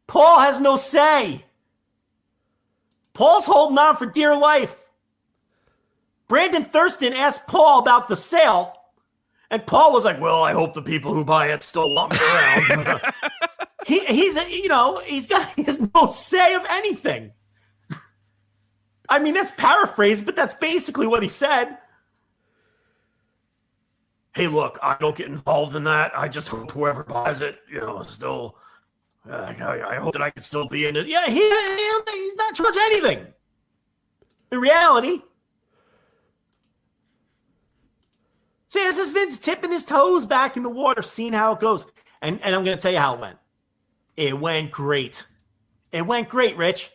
Paul has no say. Paul's holding on for dear life. Brandon Thurston asked Paul about the sale, and Paul was like, well, I hope the people who buy it still want me around. He has no say of anything. I mean, that's paraphrased, but that's basically what he said. Hey, look, I don't get involved in that. I just hope whoever buys it, still, I hope that I can still be in it. Yeah, he's not charging anything. In reality. See, this is Vince tipping his toes back in the water, seeing how it goes. And I'm going to tell you how it went. It went great. It went great, Rich,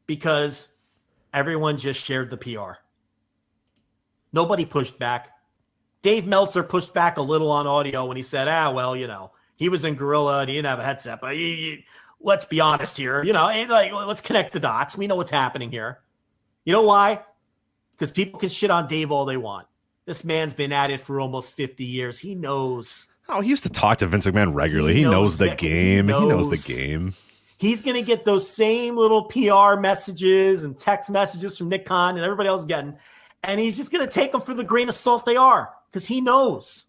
because everyone just shared the PR. Nobody pushed back. Dave Meltzer pushed back a little on audio when he said, he was in Gorilla and he didn't have a headset, but let's be honest here. Let's connect the dots. We know what's happening here. You know why? Because people can shit on Dave all they want. This man's been at it for almost 50 years. He knows. Oh, he used to talk to Vince McMahon regularly. He knows the game. He knows the game. He's going to get those same little PR messages and text messages from Nick Khan and everybody else getting, and he's just going to take them for the grain of salt they are. Because he knows.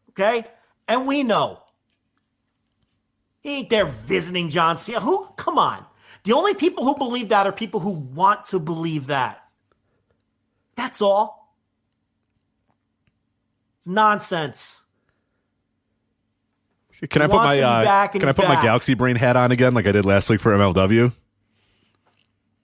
Okay? And we know. He ain't there visiting John Cena. Come on. The only people who believe that are people who want to believe that. That's all. It's nonsense. Can I put my Galaxy Brain hat on again like I did last week for MLW?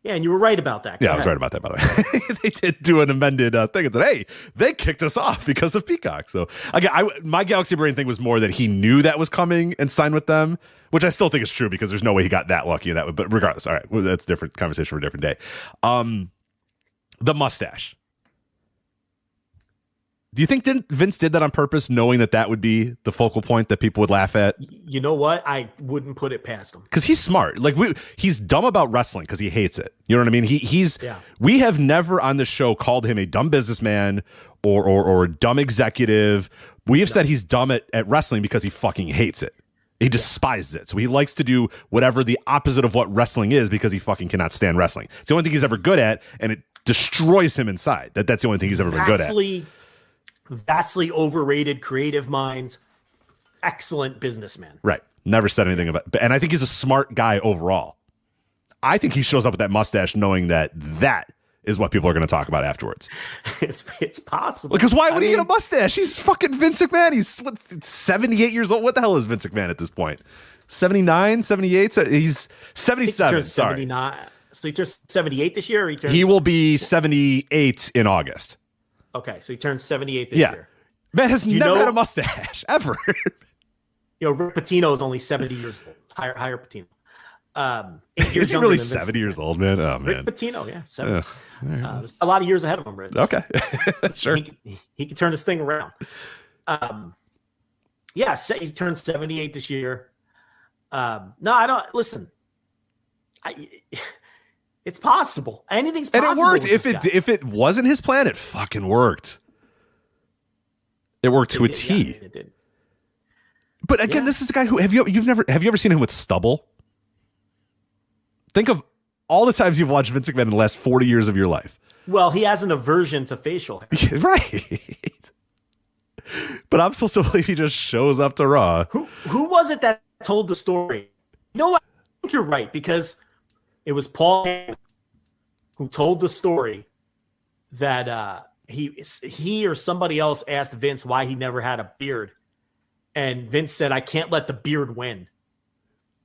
Yeah, and you were right about that. Yeah, I was right about that, by the way. They did do an amended thing and said, hey, they kicked us off because of Peacock. So, again, my Galaxy Brain thing was more that he knew that was coming and signed with them, which I still think is true because there's no way he got that lucky in that way. But regardless, all right, well, that's a different conversation for a different day. The mustache. Do you think Vince did that on purpose, knowing that would be the focal point that people would laugh at? You know what? I wouldn't put it past him. Because he's smart. Like he's dumb about wrestling because he hates it. You know what I mean? We have never on this show called him a dumb businessman or a dumb executive. We have said he's dumb at wrestling because he fucking hates it. He despises it. So he likes to do whatever the opposite of what wrestling is because he fucking cannot stand wrestling. It's the only thing he's ever good at, and it destroys him inside. That's the only thing he's ever been good at. Vastly overrated creative mind, excellent businessman. Right. Never said anything about it. And I think he's a smart guy overall. I think he shows up with that mustache knowing that is what people are going to talk about afterwards. It's possible. Because why would he get a mustache? He's fucking Vince McMahon. He's 78 years old. What the hell is Vince McMahon at this point? 79, 78? He's 77. Sorry. 79. So he turns 78 this year? Or he will be 78 in August. Okay, so he turns 78 this year. Man has never had a mustache, ever. Rick Pitino is only 70 years old. Higher Pitino. Is he really 70 years old, man? Oh, man. Rick Pitino, 70. A lot of years ahead of him, Rich. Okay. Sure. He can turn this thing around. He turned 78 this year. No, I don't. Listen, it's possible. Anything's possible. And it worked. If it wasn't his plan, it fucking worked. It worked to a T. Yeah, it did. But again, this is a guy who have you ever seen him with stubble? Think of all the times you've watched Vince McMahon in the last 40 years of your life. Well, he has an aversion to facial hair. Right. But I'm supposed to believe he just shows up to Raw. Who was it that told the story? You know what? I think you're right, because it was Paul Heyman who told the story that he or somebody else asked Vince why he never had a beard. And Vince said, I can't let the beard win,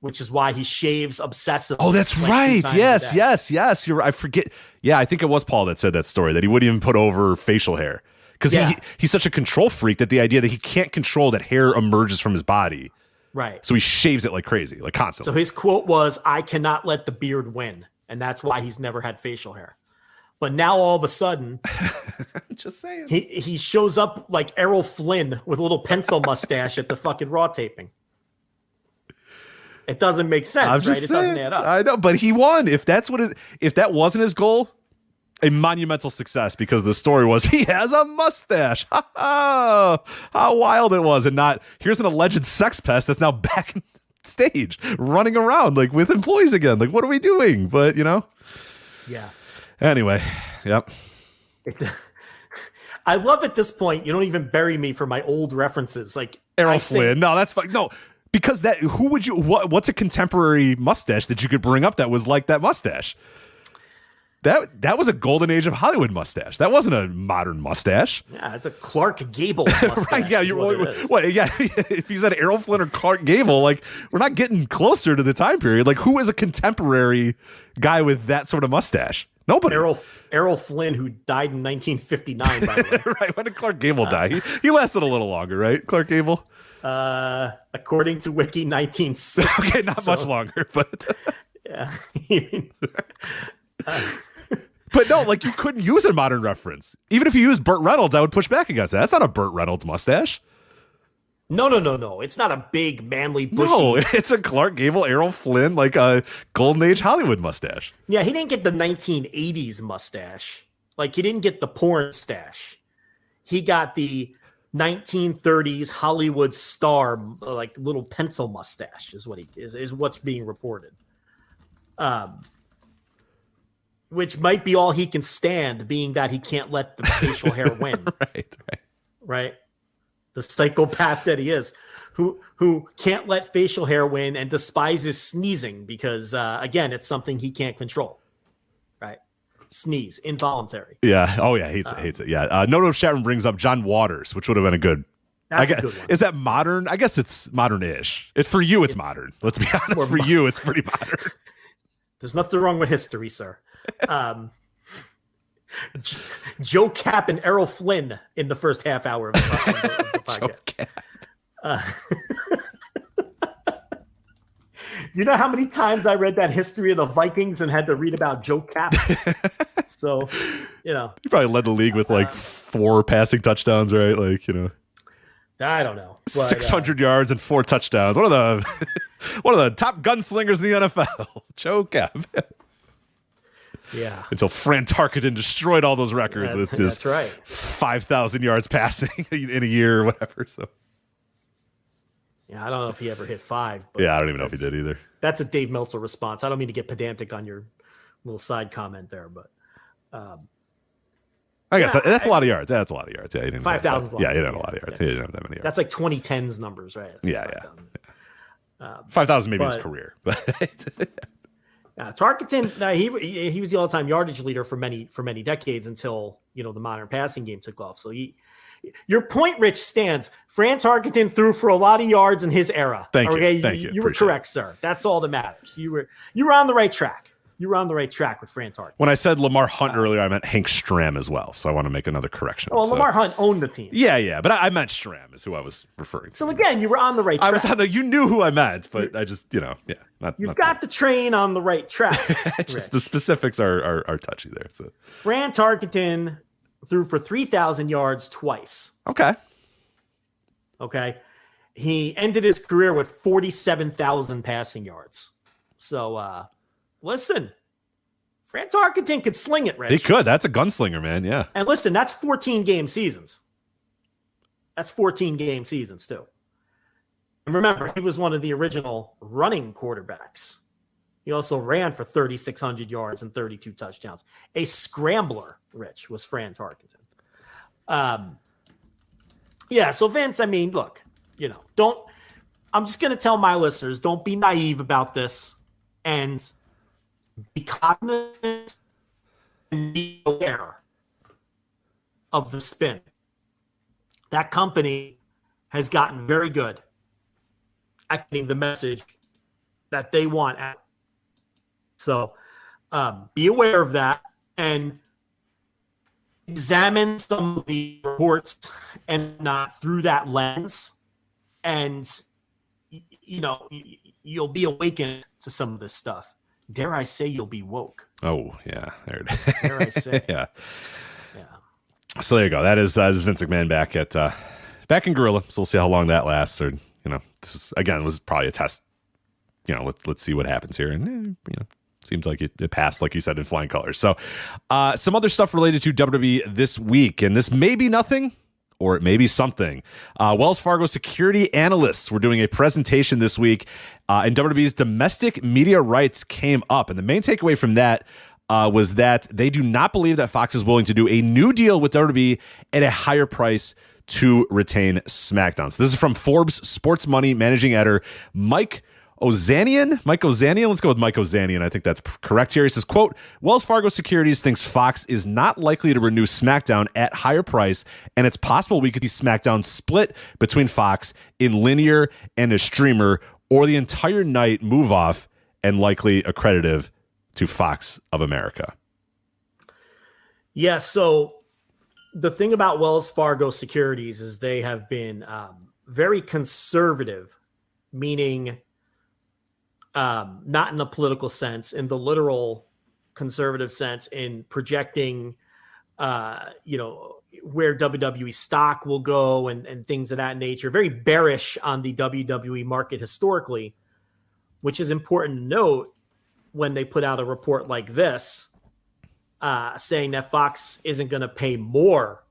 which is why he shaves obsessively. Oh, that's right. Yes. You're right. I forget. Yeah, I think it was Paul that said that story, that he wouldn't even put over facial hair. Because he's such a control freak that the idea that he can't control that hair emerges from his body. Right. So he shaves it like crazy, like constantly. So his quote was, I cannot let the beard win. And that's why he's never had facial hair. But now all of a sudden, just saying, he shows up like Errol Flynn with a little pencil mustache at the fucking Raw taping. It doesn't make sense, right? It doesn't add up. I know, but he won. If that wasn't his goal, a monumental success, because the story was he has a mustache. How wild it was, and not here's an alleged sex pest that's now back on stage running around like with employees again. Like, what are we doing? But yeah. Anyway, yep. I love at this point, you don't even bury me for my old references. Like Errol Flynn. No, that's fine. No, because what's a contemporary mustache that you could bring up that was like that mustache? That was a golden age of Hollywood mustache. That wasn't a modern mustache. Yeah, it's a Clark Gable mustache. Right, yeah, if you said Errol Flynn or Clark Gable, like, we're not getting closer to the time period. Like, who is a contemporary guy with that sort of mustache? Nobody. Errol Flynn, who died in 1959, by the way. Right, when did Clark Gable die? He lasted a little longer, right? Clark Gable? According to Wiki, 1960. Okay, not much longer, but... yeah. But no, like, you couldn't use a modern reference. Even if you used Burt Reynolds, I would push back against that. That's not a Burt Reynolds mustache. No. It's not a big, manly, bushy. No, it's a Clark Gable, Errol Flynn, like a golden age Hollywood mustache. Yeah, he didn't get the 1980s mustache. Like, he didn't get the porn stash. He got the 1930s Hollywood star, like, little pencil mustache is what is what's being reported. Which might be all he can stand, being that he can't let the facial hair win. Right. The psychopath that he is, who can't let facial hair win and despises sneezing because, again, it's something he can't control. Right. Sneeze, involuntary. Yeah. Oh, yeah. Hates it. Yeah. Noto Sharon brings up John Waters, which would have been a good. That's a good one. Is that modern? I guess it's modern-ish. For you, it's modern. Let's be honest. For you, it's pretty modern. There's nothing wrong with history, sir. Joe Cap and Errol Flynn in the first half hour of the podcast. You know how many times I read that history of the Vikings and had to read about Joe Cap? So, he probably led the league with like 4 passing touchdowns, right? Like, I don't know. But, 600 yards and 4 touchdowns. One of the top gunslingers in the NFL, Joe Cap. Yeah. Until Fran Tarkenton destroyed all those records with his 5,000 yards passing in a year or whatever. So. Yeah, I don't know if he ever hit 5. But yeah, I don't even know if he did either. That's a Dave Meltzer response. I don't mean to get pedantic on your little side comment there, but I guess that's a lot of yards. That's a lot of yards. Yeah, 5,000. Yeah, he didn't have a lot of yards. He didn't have that many yards. That's like 2010s numbers, right? Yeah. 5,000 maybe his career, but Tarkenton, he was the all-time yardage leader for many decades until the modern passing game took off. So your point, Rich, stands. Fran Tarkenton threw for a lot of yards in his era. Thank you. Okay? Thank you. You were correct, sir. That's all that matters. You were on the right track. You were on the right track with Fran Tarkenton. When I said Lamar Hunt earlier, I meant Hank Stram as well. So I want to make another correction. Well, Lamar Hunt owned the team. Yeah, but I meant Stram is who I was referring to. So again, you were on the right track. You knew who I meant, but I just, You've got the train on the right track. Just the specifics are touchy there. So Fran Tarkenton threw for 3,000 yards twice. Okay. He ended his career with 47,000 passing yards. So, listen, Fran Tarkenton could sling it, Rich. He could. That's a gunslinger, man. Yeah. And listen, that's 14 game seasons. That's 14 game seasons, too. And remember, he was one of the original running quarterbacks. He also ran for 3,600 yards and 32 touchdowns. A scrambler, Rich, was Fran Tarkenton. So Vince, look, I'm just going to tell my listeners, don't be naive about this and be cognizant and be aware of the spin. That company has gotten very good at getting the message that they want out. So be aware of that and examine some of the reports and not through that lens. And, you'll be awakened to some of this stuff. Dare I say you'll be woke? Oh, yeah. Dare I say? Yeah. So there you go. That is Vince McMahon back in Gorilla. So we'll see how long that lasts. Or, this is, again, was probably a test. Let's see what happens here. And, seems like it passed, like you said, in flying colors. So some other stuff related to WWE this week. And this may be nothing, or it may be something. Wells Fargo security analysts were doing a presentation this week, and WWE's domestic media rights came up. And the main takeaway from that was that they do not believe that Fox is willing to do a new deal with WWE at a higher price to retain SmackDown. So this is from Forbes Sports Money managing editor Mike Ozanian. Let's go with Mike Ozanian. I think that's correct here. He says, quote, Wells Fargo Securities thinks Fox is not likely to renew SmackDown at higher price, and it's possible we could see SmackDown split between Fox in linear and a streamer, or the entire night move off and likely accredited to Fox of America. Yeah, so the thing about Wells Fargo Securities is they have been very conservative, meaning not in the political sense, in the literal conservative sense, in projecting, where WWE stock will go and things of that nature. Very bearish on the WWE market historically, which is important to note when they put out a report like this, saying that Fox isn't going to pay more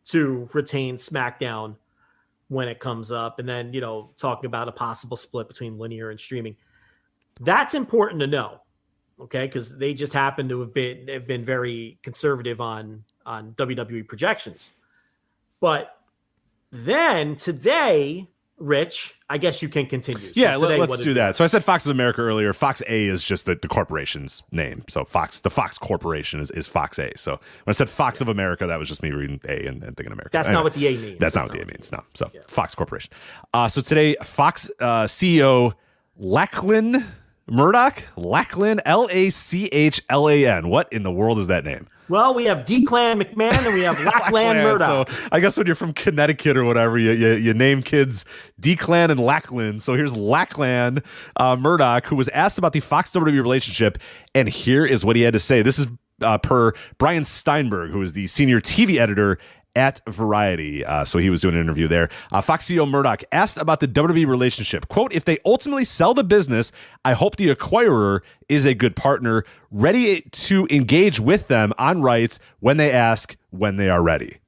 to retain SmackDown when it comes up. And then, talking about a possible split between linear and streaming. That's important to know, okay? Because they just happen to have been very conservative on WWE projections. But then today, Rich, I guess you can continue. So let's do that. So I said Fox of America earlier. Fox A is just the corporation's name. So the Fox Corporation is Fox A. So when I said Fox of America, that was just me reading A and thinking America. That's not what the A means. That's not what the A means. No. So Fox Corporation. So today, Fox CEO Lachlan Murdoch, Lachlan. What in the world is that name? Well, we have Declan McMahon and we have Lachlan Murdoch. So I guess when you're from Connecticut or whatever, you name kids Declan and Lachlan. So here's Lachlan Murdoch, who was asked about the Fox WWE relationship, and here is what he had to say. This is per Brian Steinberg, who is the senior TV editor at Variety. So he was doing an interview there. Fox CEO Murdoch asked about the WWE relationship. Quote, if they ultimately sell the business, I hope the acquirer is a good partner, ready to engage with them on rights when they ask, when they are ready.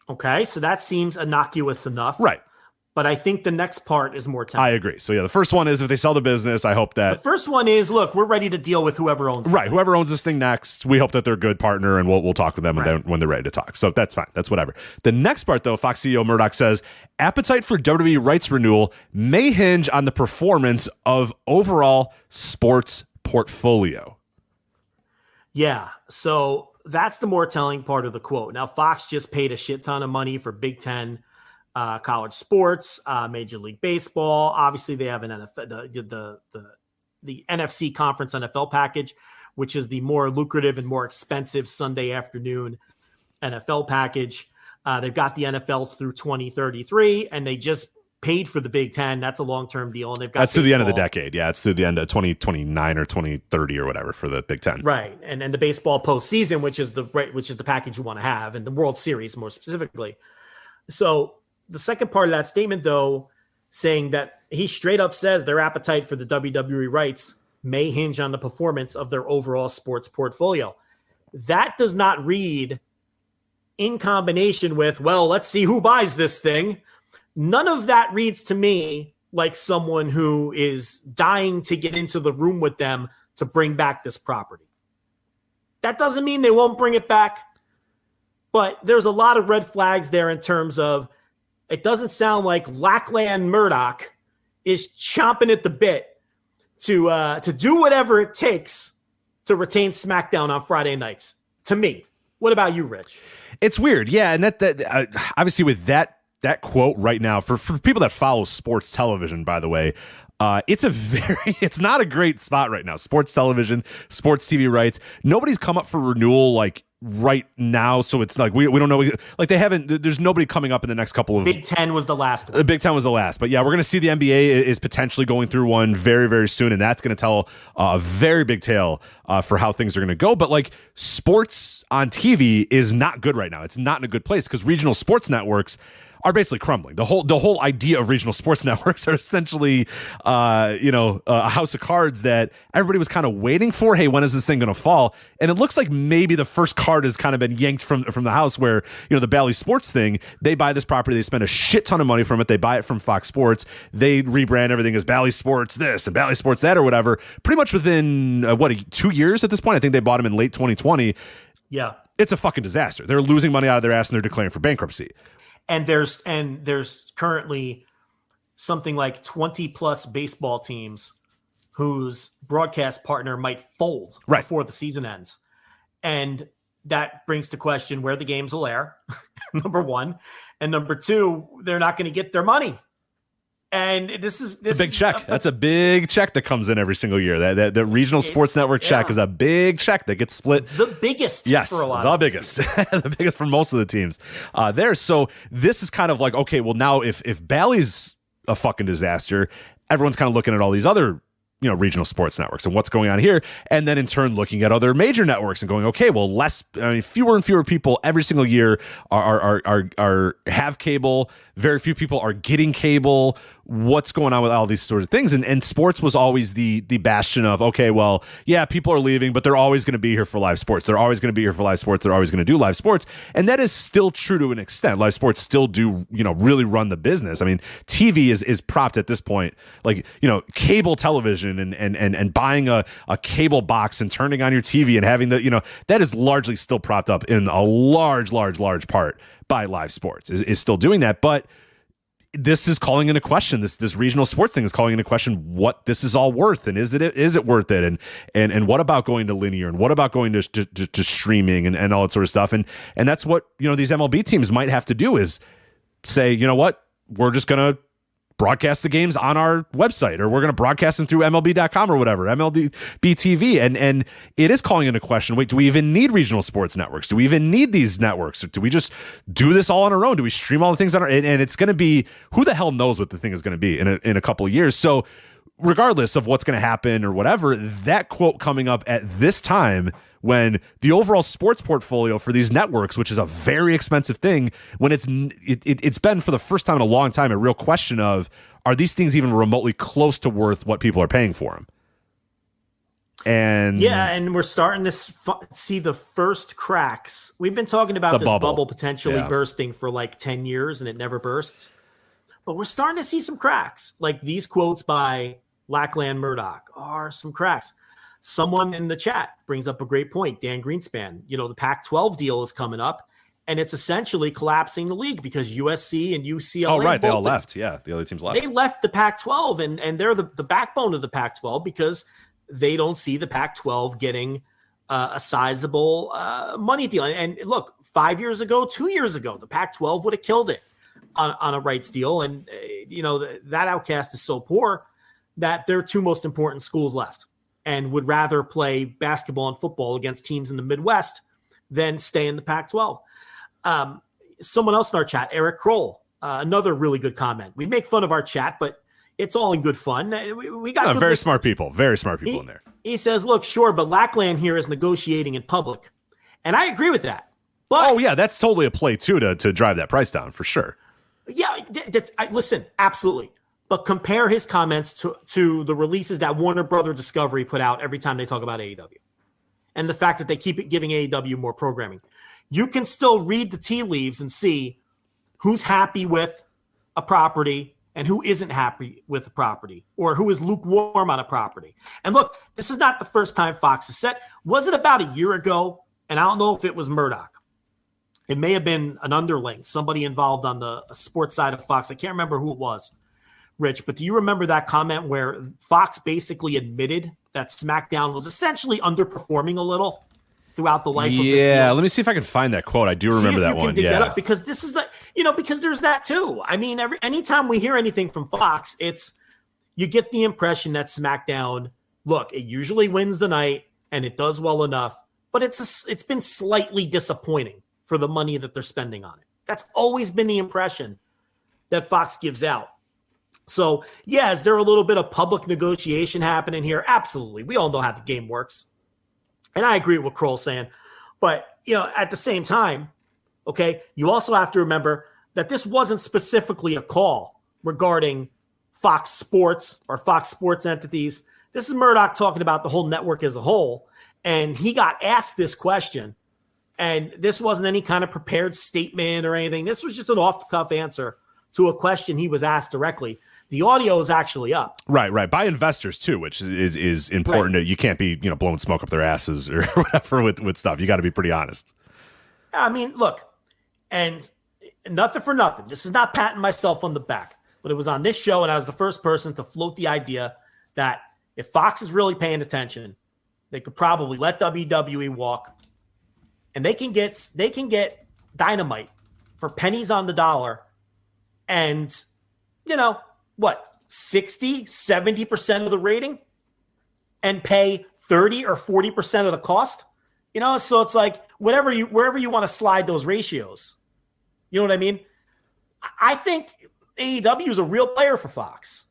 Okay, so that seems innocuous enough. Right. But I think the next part is more telling. I agree. So yeah, the first one is if they sell the business, I hope that the first one is, look, we're ready to deal with whoever owns right. Whoever owns this thing next, we hope that they're a good partner, and we'll talk with them when they're ready to talk. So that's fine. That's whatever. The next part, though, Fox CEO Murdoch says appetite for WWE rights renewal may hinge on the performance of overall sports portfolio. Yeah. So that's the more telling part of the quote. Now, Fox just paid a shit ton of money for Big Ten. College sports, Major League Baseball. Obviously, they have an NFL, the NFC Conference NFL package, which is the more lucrative and more expensive Sunday afternoon NFL package. They've got the NFL through 2033, and they just paid for the Big Ten. That's a long-term deal, and they've got that's through the end of the decade. Yeah, it's through the end of 2029 or 2030 or whatever for the Big Ten. Right, and the baseball postseason, which is the package you want to have, and the World Series more specifically. So. The second part of that statement, though, saying that he straight up says their appetite for the WWE rights may hinge on the performance of their overall sports portfolio. That does not read in combination with, well, let's see who buys this thing. None of that reads to me like someone who is dying to get into the room with them to bring back this property. That doesn't mean they won't bring it back, but there's a lot of red flags there in terms of it doesn't sound like Lachlan Murdoch is chomping at the bit to do whatever it takes to retain SmackDown on Friday nights. To me, what about you, Rich? It's weird, yeah, and that obviously with that quote right now for people that follow sports television, by the way. It's not a great spot right now. Sports television, sports TV rights. Nobody's come up for renewal like right now. So it's like, we don't know. Like there's nobody coming up in the next couple of. Big Ten was the last one. The Big Ten was the last. But yeah, we're going to see the NBA is potentially going through one very, very soon. And that's going to tell a very big tale for how things are going to go. But like sports on TV is not good right now. It's not in a good place because regional sports networks are basically crumbling. The whole idea of regional sports networks are essentially, a house of cards that everybody was kind of waiting for. Hey, when is this thing going to fall? And it looks like maybe the first card has kind of been yanked from the house where, the Bally Sports thing, they buy this property, they spend a shit ton of money from it. They buy it from Fox Sports. They rebrand everything as Bally Sports this and Bally Sports that or whatever. Pretty much within, 2 years at this point? I think they bought them in late 2020. Yeah. It's a fucking disaster. They're losing money out of their ass and they're declaring for bankruptcy. And there's currently something like 20 plus baseball teams whose broadcast partner might fold before the season ends. And that brings to question where the games will air, number one. And number two, they're not going to get their money. And this is a big check. That's a big check that comes in every single year. That the regional sports network check is a big check that gets split. The biggest, yes, for a lot the of biggest, the biggest for most of the teams there. So this is kind of like, okay, well now if Bally's a fucking disaster, everyone's kind of looking at all these other regional sports networks and what's going on here, and then in turn looking at other major networks and going, okay, well fewer and fewer people every single year are have cable. Very few people are getting cable. What's going on with all these sort of things? And sports was always the bastion of, okay, well, yeah, people are leaving, but they're always going to be here for live sports. They're always going to be here for live sports. They're always going to do live sports. And that is still true to an extent. Live sports still do, really run the business. I mean, TV is propped at this point, like, cable television and buying a cable box and turning on your TV and having that is largely still propped up in a large part by live sports is still doing that. But this is calling into question, this regional sports thing is calling into question what this is all worth, and is it worth it, and what about going to linear, and what about going to streaming and all that sort of stuff, and that's what these MLB teams might have to do is say, what, we're just gonna broadcast the games on our website, or we're going to broadcast them through MLB.com or whatever, MLB TV. And it is calling into question, wait, do we even need regional sports networks? Do we even need these networks? Or do we just do this all on our own? Do we stream all the things on our, and it's going to be, who the hell knows what the thing is going to be in a couple of years. So regardless of what's going to happen or whatever, that quote coming up at this time when the overall sports portfolio for these networks, which is a very expensive thing, when it's been for the first time in a long time a real question of, are these things even remotely close to worth what people are paying for them? And yeah, and we're starting to see the first cracks. We've been talking about this bubble potentially bursting for like 10 years, and it never bursts. but we're starting to see some cracks. Like these quotes by Lachlan Murdoch are some cracks. Someone in the chat brings up a great point. Dan Greenspan, the Pac-12 deal is coming up, and it's essentially collapsing the league because USC and UCLA. Oh, right. They all left. Yeah, the other teams left. They left the Pac-12, and they're the backbone of the Pac-12 because they don't see the Pac-12 getting a sizable money deal. And look, 5 years ago, 2 years ago, the Pac-12 would have killed it on a rights deal. And, that outcast is so poor that their two most important schools left and would rather play basketball and football against teams in the Midwest than stay in the Pac-12. Someone else in our chat, Eric Kroll, another really good comment. We make fun of our chat, but it's all in good fun. We got very smart people in there. He says, look, sure, but Lachlan here is negotiating in public. And I agree with that. But, oh, yeah, that's totally a play, too, to drive that price down, for sure. Yeah, listen, absolutely. But compare his comments to the releases that Warner Brother Discovery put out every time they talk about AEW. And the fact that they keep giving AEW more programming. You can still read the tea leaves and see who's happy with a property and who isn't happy with a property or who is lukewarm on a property. And look, this is not the first time Fox has said. Was it about a year ago? And I don't know if it was Murdoch. It may have been an underling, somebody involved on the sports side of Fox. I can't remember who it was, Rich, but do you remember that comment where Fox basically admitted that SmackDown was essentially underperforming a little throughout the life of this deal? Yeah, let me see if I can find that quote. I do remember that one. Dig that up, because this is because there's that too. I mean, anytime we hear anything from Fox, you get the impression that SmackDown, look, it usually wins the night and it does well enough, but it's been slightly disappointing for the money that they're spending on it. That's always been the impression that Fox gives out. So, yeah, is there a little bit of public negotiation happening here? Absolutely. We all know how the game works. And I agree with what Kroll's saying. But, at the same time, okay, you also have to remember that this wasn't specifically a call regarding Fox Sports or Fox Sports entities. This is Murdoch talking about the whole network as a whole. And he got asked this question. And this wasn't any kind of prepared statement or anything. This was just an off-the-cuff answer to a question he was asked directly. The audio is actually up. Right. By investors, too, which is important. Right. You can't be blowing smoke up their asses or whatever with stuff. You got to be pretty honest. I mean, look, and nothing for nothing. This is not patting myself on the back. But it was on this show, and I was the first person to float the idea that if Fox is really paying attention, they could probably let WWE walk. And they can get Dynamite for pennies on the dollar and, 60, 70% of the rating and pay 30 or 40% of the cost? So it's like wherever you want to slide those ratios. You know what I mean? I think AEW is a real player for Fox.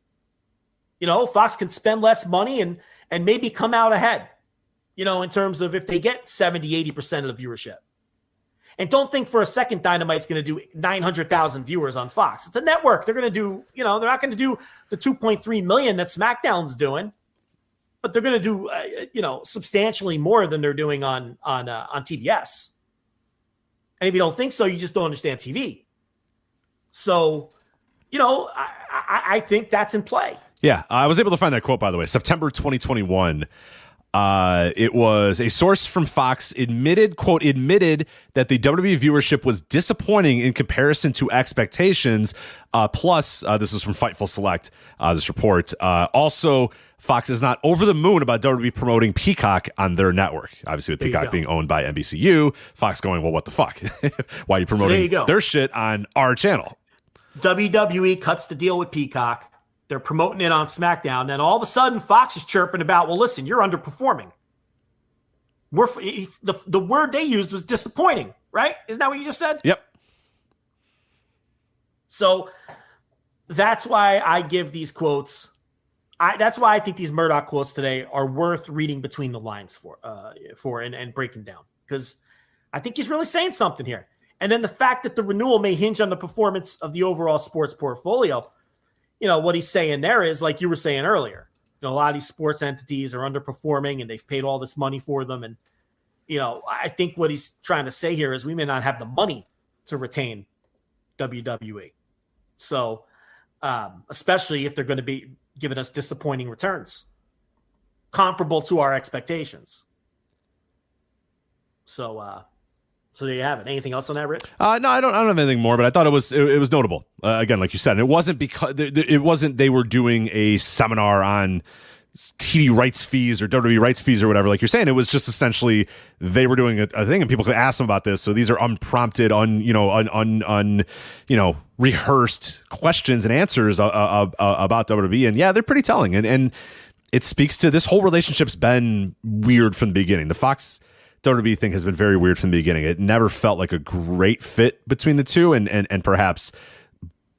Fox can spend less money and maybe come out ahead. In terms of if they get 70, 80% of the viewership. And don't think for a second Dynamite's going to do 900,000 viewers on Fox. It's a network. They're going to do, they're not going to do the 2.3 million that SmackDown's doing, but they're going to do, substantially more than they're doing on TBS. And if you don't think so, you just don't understand TV. So, I think that's in play. Yeah, I was able to find that quote, by the way, September 2021. It was a source from Fox admitted that the WWE viewership was disappointing in comparison to expectations. Plus, this is from Fightful Select, this report. Also, Fox is not over the moon about WWE promoting Peacock on their network. Obviously, with Peacock being owned by NBCU, Fox going, well, what the fuck? Why are you promoting their shit on our channel? WWE cuts the deal with Peacock. They're promoting it on SmackDown. And all of a sudden, Fox is chirping about, well, listen, you're underperforming. The word they used was disappointing, right? Isn't that what you just said? Yep. So that's why I give these quotes. That's why I think these Murdoch quotes today are worth reading between the lines for and breaking down. Because I think he's really saying something here. And then the fact that the renewal may hinge on the performance of the overall sports portfolio. What he's saying there is, like you were saying earlier, a lot of these sports entities are underperforming and they've paid all this money for them. And, I think what he's trying to say here is we may not have the money to retain WWE. So especially if they're going to be giving us disappointing returns, comparable to our expectations. So there you have it. Anything else on that, Rich? No, I don't have anything more, but I thought it was notable. Again, like you said, and it wasn't because they were doing a seminar on TV rights fees or WWE rights fees or whatever, like you're saying. It was just essentially they were doing a thing, and people could ask them about this. So these are unprompted, rehearsed questions and answers about WWE, and yeah, they're pretty telling, and it speaks to this whole relationship's been weird from the beginning. The Fox WWE thing has been very weird from the beginning. It never felt like a great fit between the two, and perhaps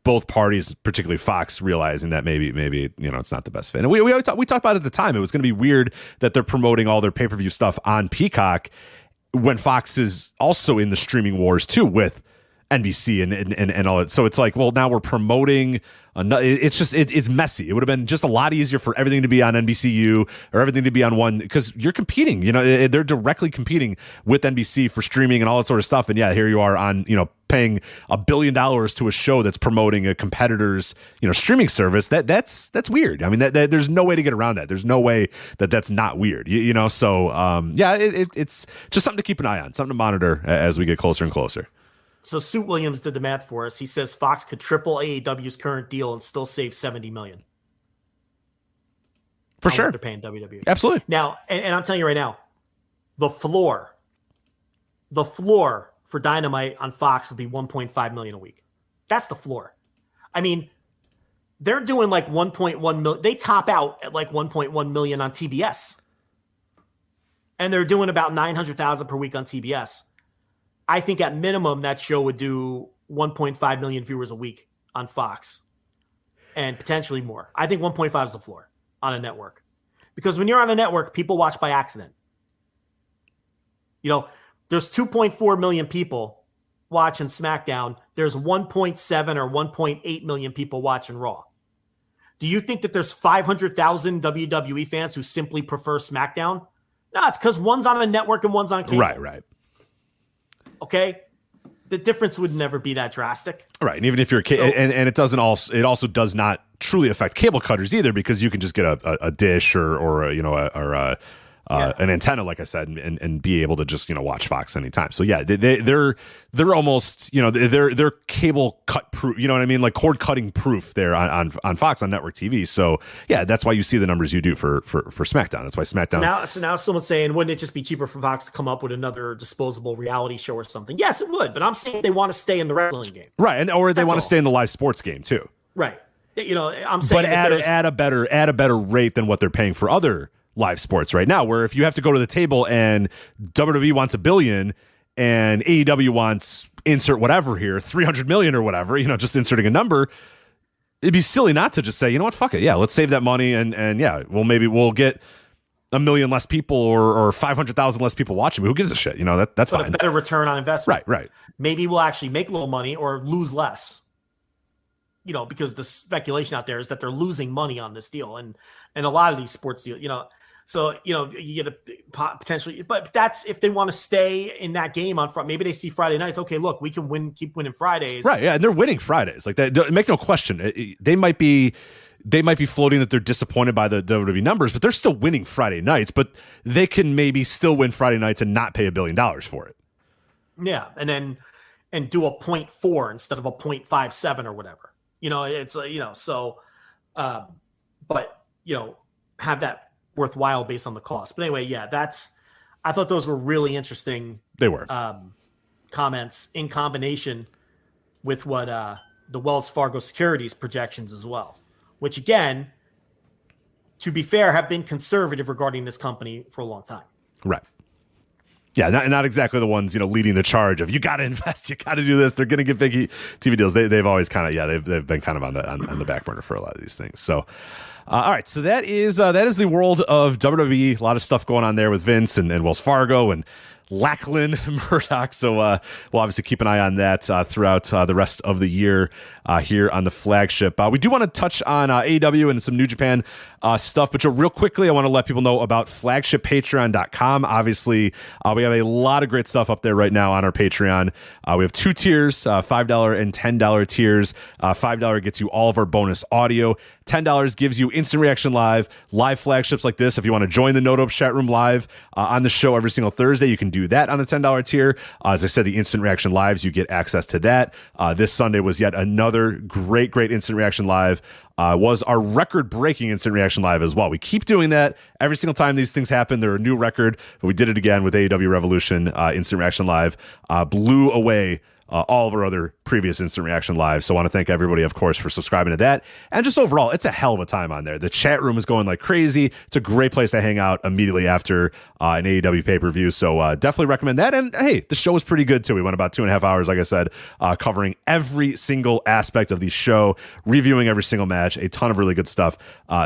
both parties, particularly Fox, realizing that maybe it's not the best fit. And we talked about it at the time. It was going to be weird that they're promoting all their pay-per-view stuff on Peacock when Fox is also in the streaming wars too with NBC and all that. So it's like, well, now we're promoting it's messy. It would have been just a lot easier for everything to be on NBCU or everything to be on one, because you're competing, they're directly competing with NBC for streaming and all that sort of stuff. And yeah, here you are on, paying $1 billion to a show that's promoting a competitor's, streaming service. That's weird. I mean, there's no way to get around that. There's no way that's not weird. So it's just something to keep an eye on, something to monitor as we get closer and closer. So Suit Williams did the math for us. He says Fox could triple AEW's current deal and still save $70 million. For sure. They're paying WWE. Absolutely. Now, and I'm telling you right now, the floor for Dynamite on Fox would be $1.5 million a week. That's the floor. I mean, they're doing like 1.1 million. They top out at like 1.1 million on TBS. And they're doing about 900,000 per week on TBS. I think at minimum that show would do 1.5 million viewers a week on Fox and potentially more. I think 1.5 is the floor on a network, because when you're on a network, people watch by accident. There's 2.4 million people watching SmackDown. There's 1.7 or 1.8 million people watching Raw. Do you think that there's 500,000 WWE fans who simply prefer SmackDown? No, it's because one's on a network and one's on cable. Right. Okay, the difference would never be that drastic, right? And even if you're and it also does not truly affect cable cutters either, because you can just get a dish or an antenna, like I said, and be able to just watch Fox anytime. So yeah, they're almost they're cable cut proof. You know what I mean? Like cord cutting proof there on Fox on network TV. So yeah, that's why you see the numbers you do for SmackDown. That's why SmackDown. So now someone's saying, wouldn't it just be cheaper for Fox to come up with another disposable reality show or something? Yes, it would. But I'm saying they want to stay in the wrestling game, right? Or they want to stay in the live sports game too, right? I'm saying, but at a better rate than what they're paying for other live sports right now, where if you have to go to the table and WWE wants $1 billion and AEW wants insert whatever here, 300 million or whatever, just inserting a number, it'd be silly not to just say, you know what, fuck it. Yeah, let's save that money. And yeah, well, maybe we'll get 1 million less people or 500,000 less people watching. Who gives a shit? That's fine. A better return on investment. Right. Maybe we'll actually make a little money or lose less. Because the speculation out there is that they're losing money on this deal, and a lot of these sports deals, So, you get a potentially, but that's if they want to stay in that game on Friday. Maybe they see Friday nights. Okay, look, we can keep winning Fridays. Right. Yeah. And they're winning Fridays. Like that. Make no question. They might be floating that they're disappointed by the WWE numbers, but they're still winning Friday nights, but they can maybe still win Friday nights and not pay $1 billion for it. Yeah. And do a 0.4 instead of a 0.57 or whatever, it's but have that worthwhile based on the cost. But anyway, yeah, I thought those were really interesting. They were comments in combination with what the Wells Fargo Securities projections as well, which again, to be fair, have been conservative regarding this company for a long time. Right. Yeah, not exactly the ones leading the charge of you got to invest, you got to do this. They're going to get big TV deals. They've always kind of they've been kind of on the back burner for a lot of these things. So. All right, so that is the world of WWE. A lot of stuff going on there with Vince and Wells Fargo and Lachlan Murdoch. So we'll obviously keep an eye on that throughout the rest of the year. here on the Flagship. We do want to touch on AEW and some New Japan stuff, but real quickly, I want to let people know about FlagshipPatreon.com. Obviously, we have a lot of great stuff up there right now on our Patreon. We have 2 tiers, $5 and $10 tiers. $5 gets you all of our bonus audio. $10 gives you instant reaction live flagships like this. If you want to join the Note Up chat room live on the show every single Thursday, you can do that on the $10 tier. As I said, the instant reaction lives, you get access to that. This Sunday was yet another great instant reaction live. Was our record-breaking instant reaction live as well. We keep doing that every single time these things happen. They're a new record, but we did it again with AEW Revolution instant reaction live. Blew away all of our other previous instant reaction lives. So I want to thank everybody, of course, for subscribing to that. And just overall, it's a hell of a time on there. The chat room is going like crazy. It's a great place to hang out immediately after an AEW pay-per-view. So definitely recommend that. And hey, the show was pretty good too. We went about 2.5 hours, like I said, covering every single aspect of the show, reviewing every single match, a ton of really good stuff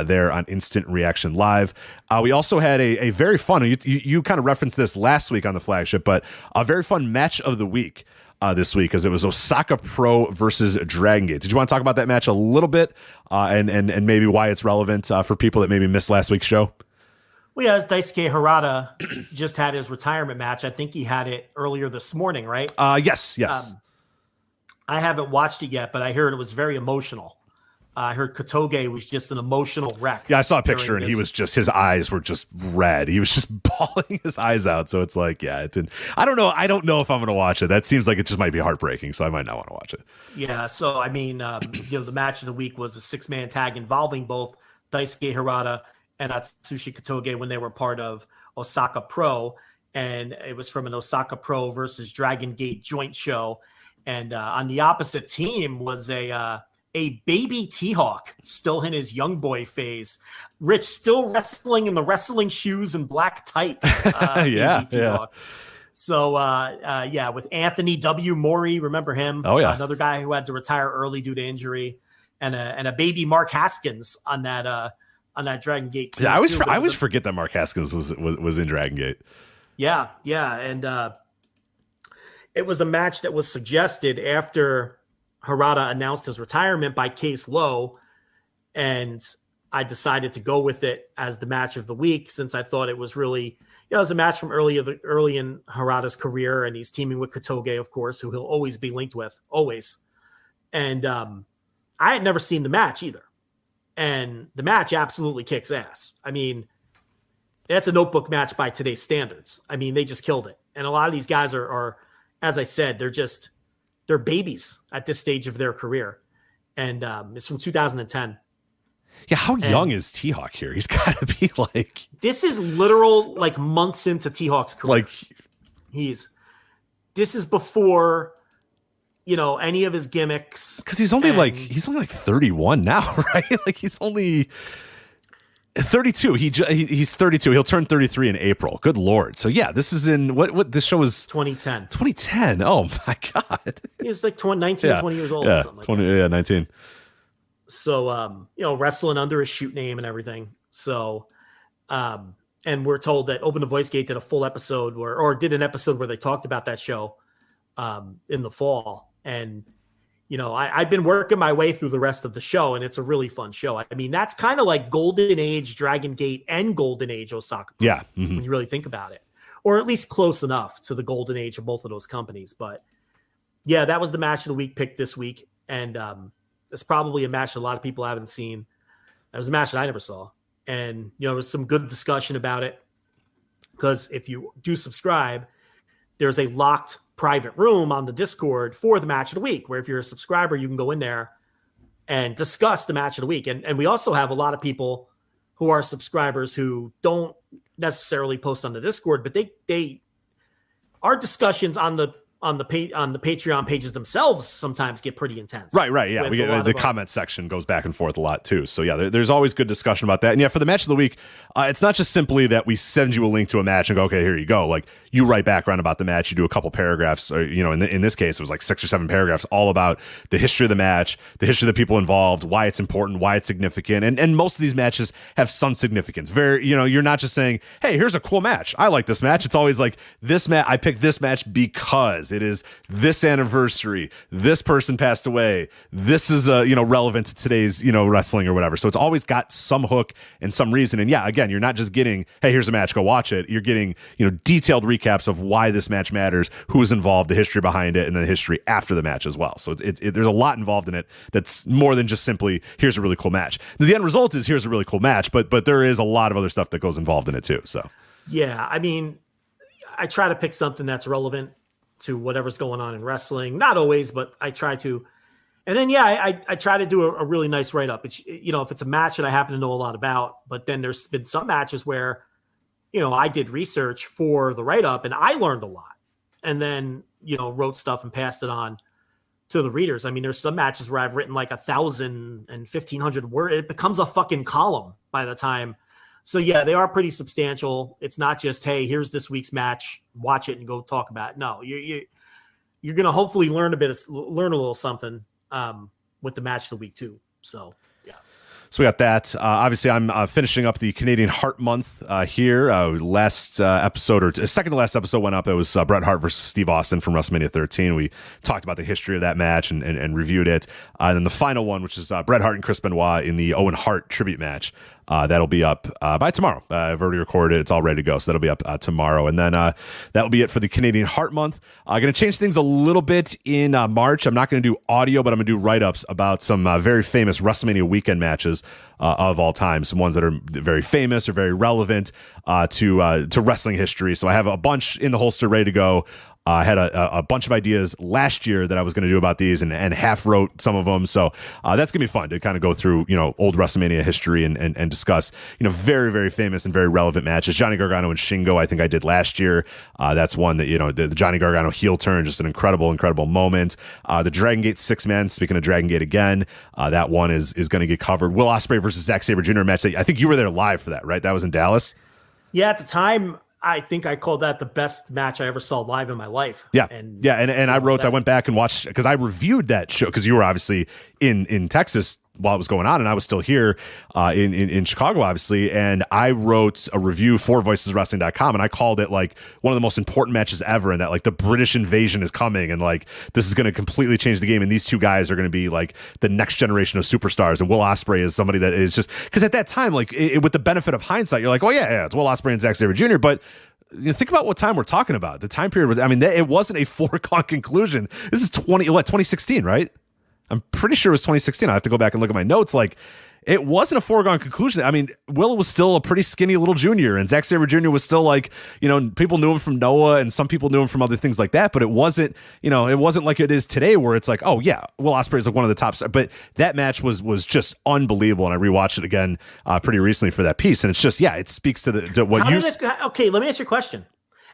there on Instant Reaction Live. We also had a very fun, you kind of referenced this last week on the Flagship, but a very fun match of the week this week, as it was Osaka Pro versus Dragongate. Did you want to talk about that match a little bit and maybe why it's relevant for people that maybe missed last week's show? Well, yeah, as Daisuke Harada just had his retirement match. I think he had it earlier this morning, right? Yes. I haven't watched it yet, but I heard it was very emotional. I heard Kotoge was just an emotional wreck. Yeah, I saw a picture and he was just, his eyes were just red. He was just bawling his eyes out. So it's like, yeah, it didn't. I don't know if I'm going to watch it. That seems like it just might be heartbreaking. So I might not want to watch it. Yeah. So, I mean, the match of the week was a 6-man tag involving both Daisuke Harada and Atsushi Kotoge when they were part of Osaka Pro. And it was from an Osaka Pro versus Dragongate joint show. And on the opposite team was a baby T-Hawk, still in his young boy phase. Rich still wrestling in the wrestling shoes and black tights. Yeah. So, with Anthony W. Mori, remember him? Oh, yeah. Another guy who had to retire early due to injury. And a baby Mark Haskins on that Dragongate team. Yeah, I always forget that Mark Haskins was in Dragongate. Yeah. And it was a match that was suggested after Harada announced his retirement by Case Lowe, and I decided to go with it as the match of the week since I thought it was really, it was a match from early in Harada's career, and he's teaming with Kotoge, of course, who he'll always be linked with, always. And I had never seen the match either, and the match absolutely kicks ass. I mean, that's a notebook match by today's standards. I mean, they just killed it, and a lot of these guys are as I said, they're babies at this stage of their career. And it's from 2010. Yeah, how young is T-Hawk here? He's got to be like... This is literal, like, months into T-Hawk's career. Like... This is before, any of his gimmicks. Because he's only like 31 now, right? Like, he's only... 32. He's 32. He'll turn 33 in April. Good Lord. So yeah, this is in what this show is 2010. 2010. Oh my God. He's like 20 years old. Yeah, or something like that. Yeah, 19. So wrestling under his shoot name and everything. So and we're told that Open to Voice Gate did a full episode did an episode where they talked about that show in the fall. And I've been working my way through the rest of the show, and it's a really fun show. I mean, that's kind of like Golden Age Dragongate and Golden Age Osaka. Yeah. Mm-hmm. When you really think about it, or at least close enough to the Golden Age of both of those companies. But yeah, that was the match of the week picked this week. And it's probably a match that a lot of people haven't seen. That was a match that I never saw. And, there was some good discussion about it, because if you do subscribe, there's a locked private room on the Discord for the match of the week, where if you're a subscriber, you can go in there and discuss the match of the week. And we also have a lot of people who are subscribers who don't necessarily post on the Discord, but they our discussions on the Patreon pages themselves sometimes get pretty intense. Right. Yeah, we get the comment section goes back and forth a lot too. So yeah, there's always good discussion about that. And yeah, for the match of the week, it's not just simply that we send you a link to a match and go, okay, here you go. Like, you write background about the match, you do a couple paragraphs, or, in this case, it was like 6 or 7 paragraphs, all about the history of the match, the history of the people involved, why it's important, why it's significant, and most of these matches have some significance. Very, you're not just saying, hey, here's a cool match, I like this match. It's always like, this match, I picked this match because It is this anniversary. This person passed away. This is relevant to today's wrestling or whatever. So it's always got some hook and some reason. And yeah, again, you're not just getting, hey, here's a match, go watch it. You're getting detailed recaps of why this match matters, who was involved, the history behind it, and then the history after the match as well. So there's a lot involved in it that's more than just simply here's a really cool match. The end result is here's a really cool match, but there is a lot of other stuff that goes involved in it too. So yeah, I mean, I try to pick something that's relevant to whatever's going on in wrestling. Not always, but I try to. And then, yeah, I try to do a really nice write-up. It's, if it's a match that I happen to know a lot about, but then there's been some matches where, I did research for the write-up and I learned a lot and then, wrote stuff and passed it on to the readers. I mean, there's some matches where I've written like 1,000 and 1,500 words. It becomes a fucking column by the time. So yeah, they are pretty substantial. It's not just, hey, here's this week's match, watch it and go talk about it. No, you're going to hopefully learn a little something with the match of the week too. So yeah. So we got that. Obviously, I'm finishing up the Canadian Heart Month here. Last episode, or second to last episode went up. It was Bret Hart versus Steve Austin from WrestleMania 13. We talked about the history of that match and reviewed it. And then the final one, which is Bret Hart and Chris Benoit in the Owen Hart tribute match. That'll be up by tomorrow. I've already recorded it. It's all ready to go. So that'll be up tomorrow. And then that'll be it for the Canadian Heart Month. I'm going to change things a little bit in March. I'm not going to do audio, but I'm going to do write-ups about some very famous WrestleMania weekend matches of all time. Some ones that are very famous or very relevant to wrestling history. So I have a bunch in the holster ready to go. I had a bunch of ideas last year that I was going to do about these and half wrote some of them. So that's going to be fun to kind of go through, old WrestleMania history and discuss, very, very famous and very relevant matches. Johnny Gargano and Shingo, I think I did last year. That's one that, the Johnny Gargano heel turn, just an incredible, incredible moment. The Dragongate 6-man, speaking of Dragongate again, that one is going to get covered. Will Ospreay versus Zack Sabre Jr. match. I think you were there live for that, right? That was in Dallas. Yeah, at the time, I think I called that the best match I ever saw live in my life. Yeah. And I went back and watched, because I reviewed that show, because you were obviously in Texas while it was going on, and I was still here in Chicago, obviously, and I wrote a review for voiceswrestling.com, and I called it like one of the most important matches ever, and that like the British invasion is coming, and like this is going to completely change the game, and these two guys are going to be like the next generation of superstars, and Will Ospreay is somebody that is just, because at that time, like with the benefit of hindsight, you're like, oh yeah, it's Will Ospreay and Zack Sabre Jr., but think about what time we're talking about. The time period, it wasn't a foregone conclusion. This is 2016, right? I'm pretty sure it was 2016. I have to go back and look at my notes. Like, it wasn't a foregone conclusion. Will was still a pretty skinny little junior, and Zack Sabre Jr. was still like, people knew him from Noah, and some people knew him from other things like that. But it wasn't, it wasn't like it is today, where it's like, oh yeah, Will Ospreay is like one of the top stars. But that match was just unbelievable, and I rewatched it again pretty recently for that piece, and it's just, yeah, it speaks to what you. Okay, let me ask you a question,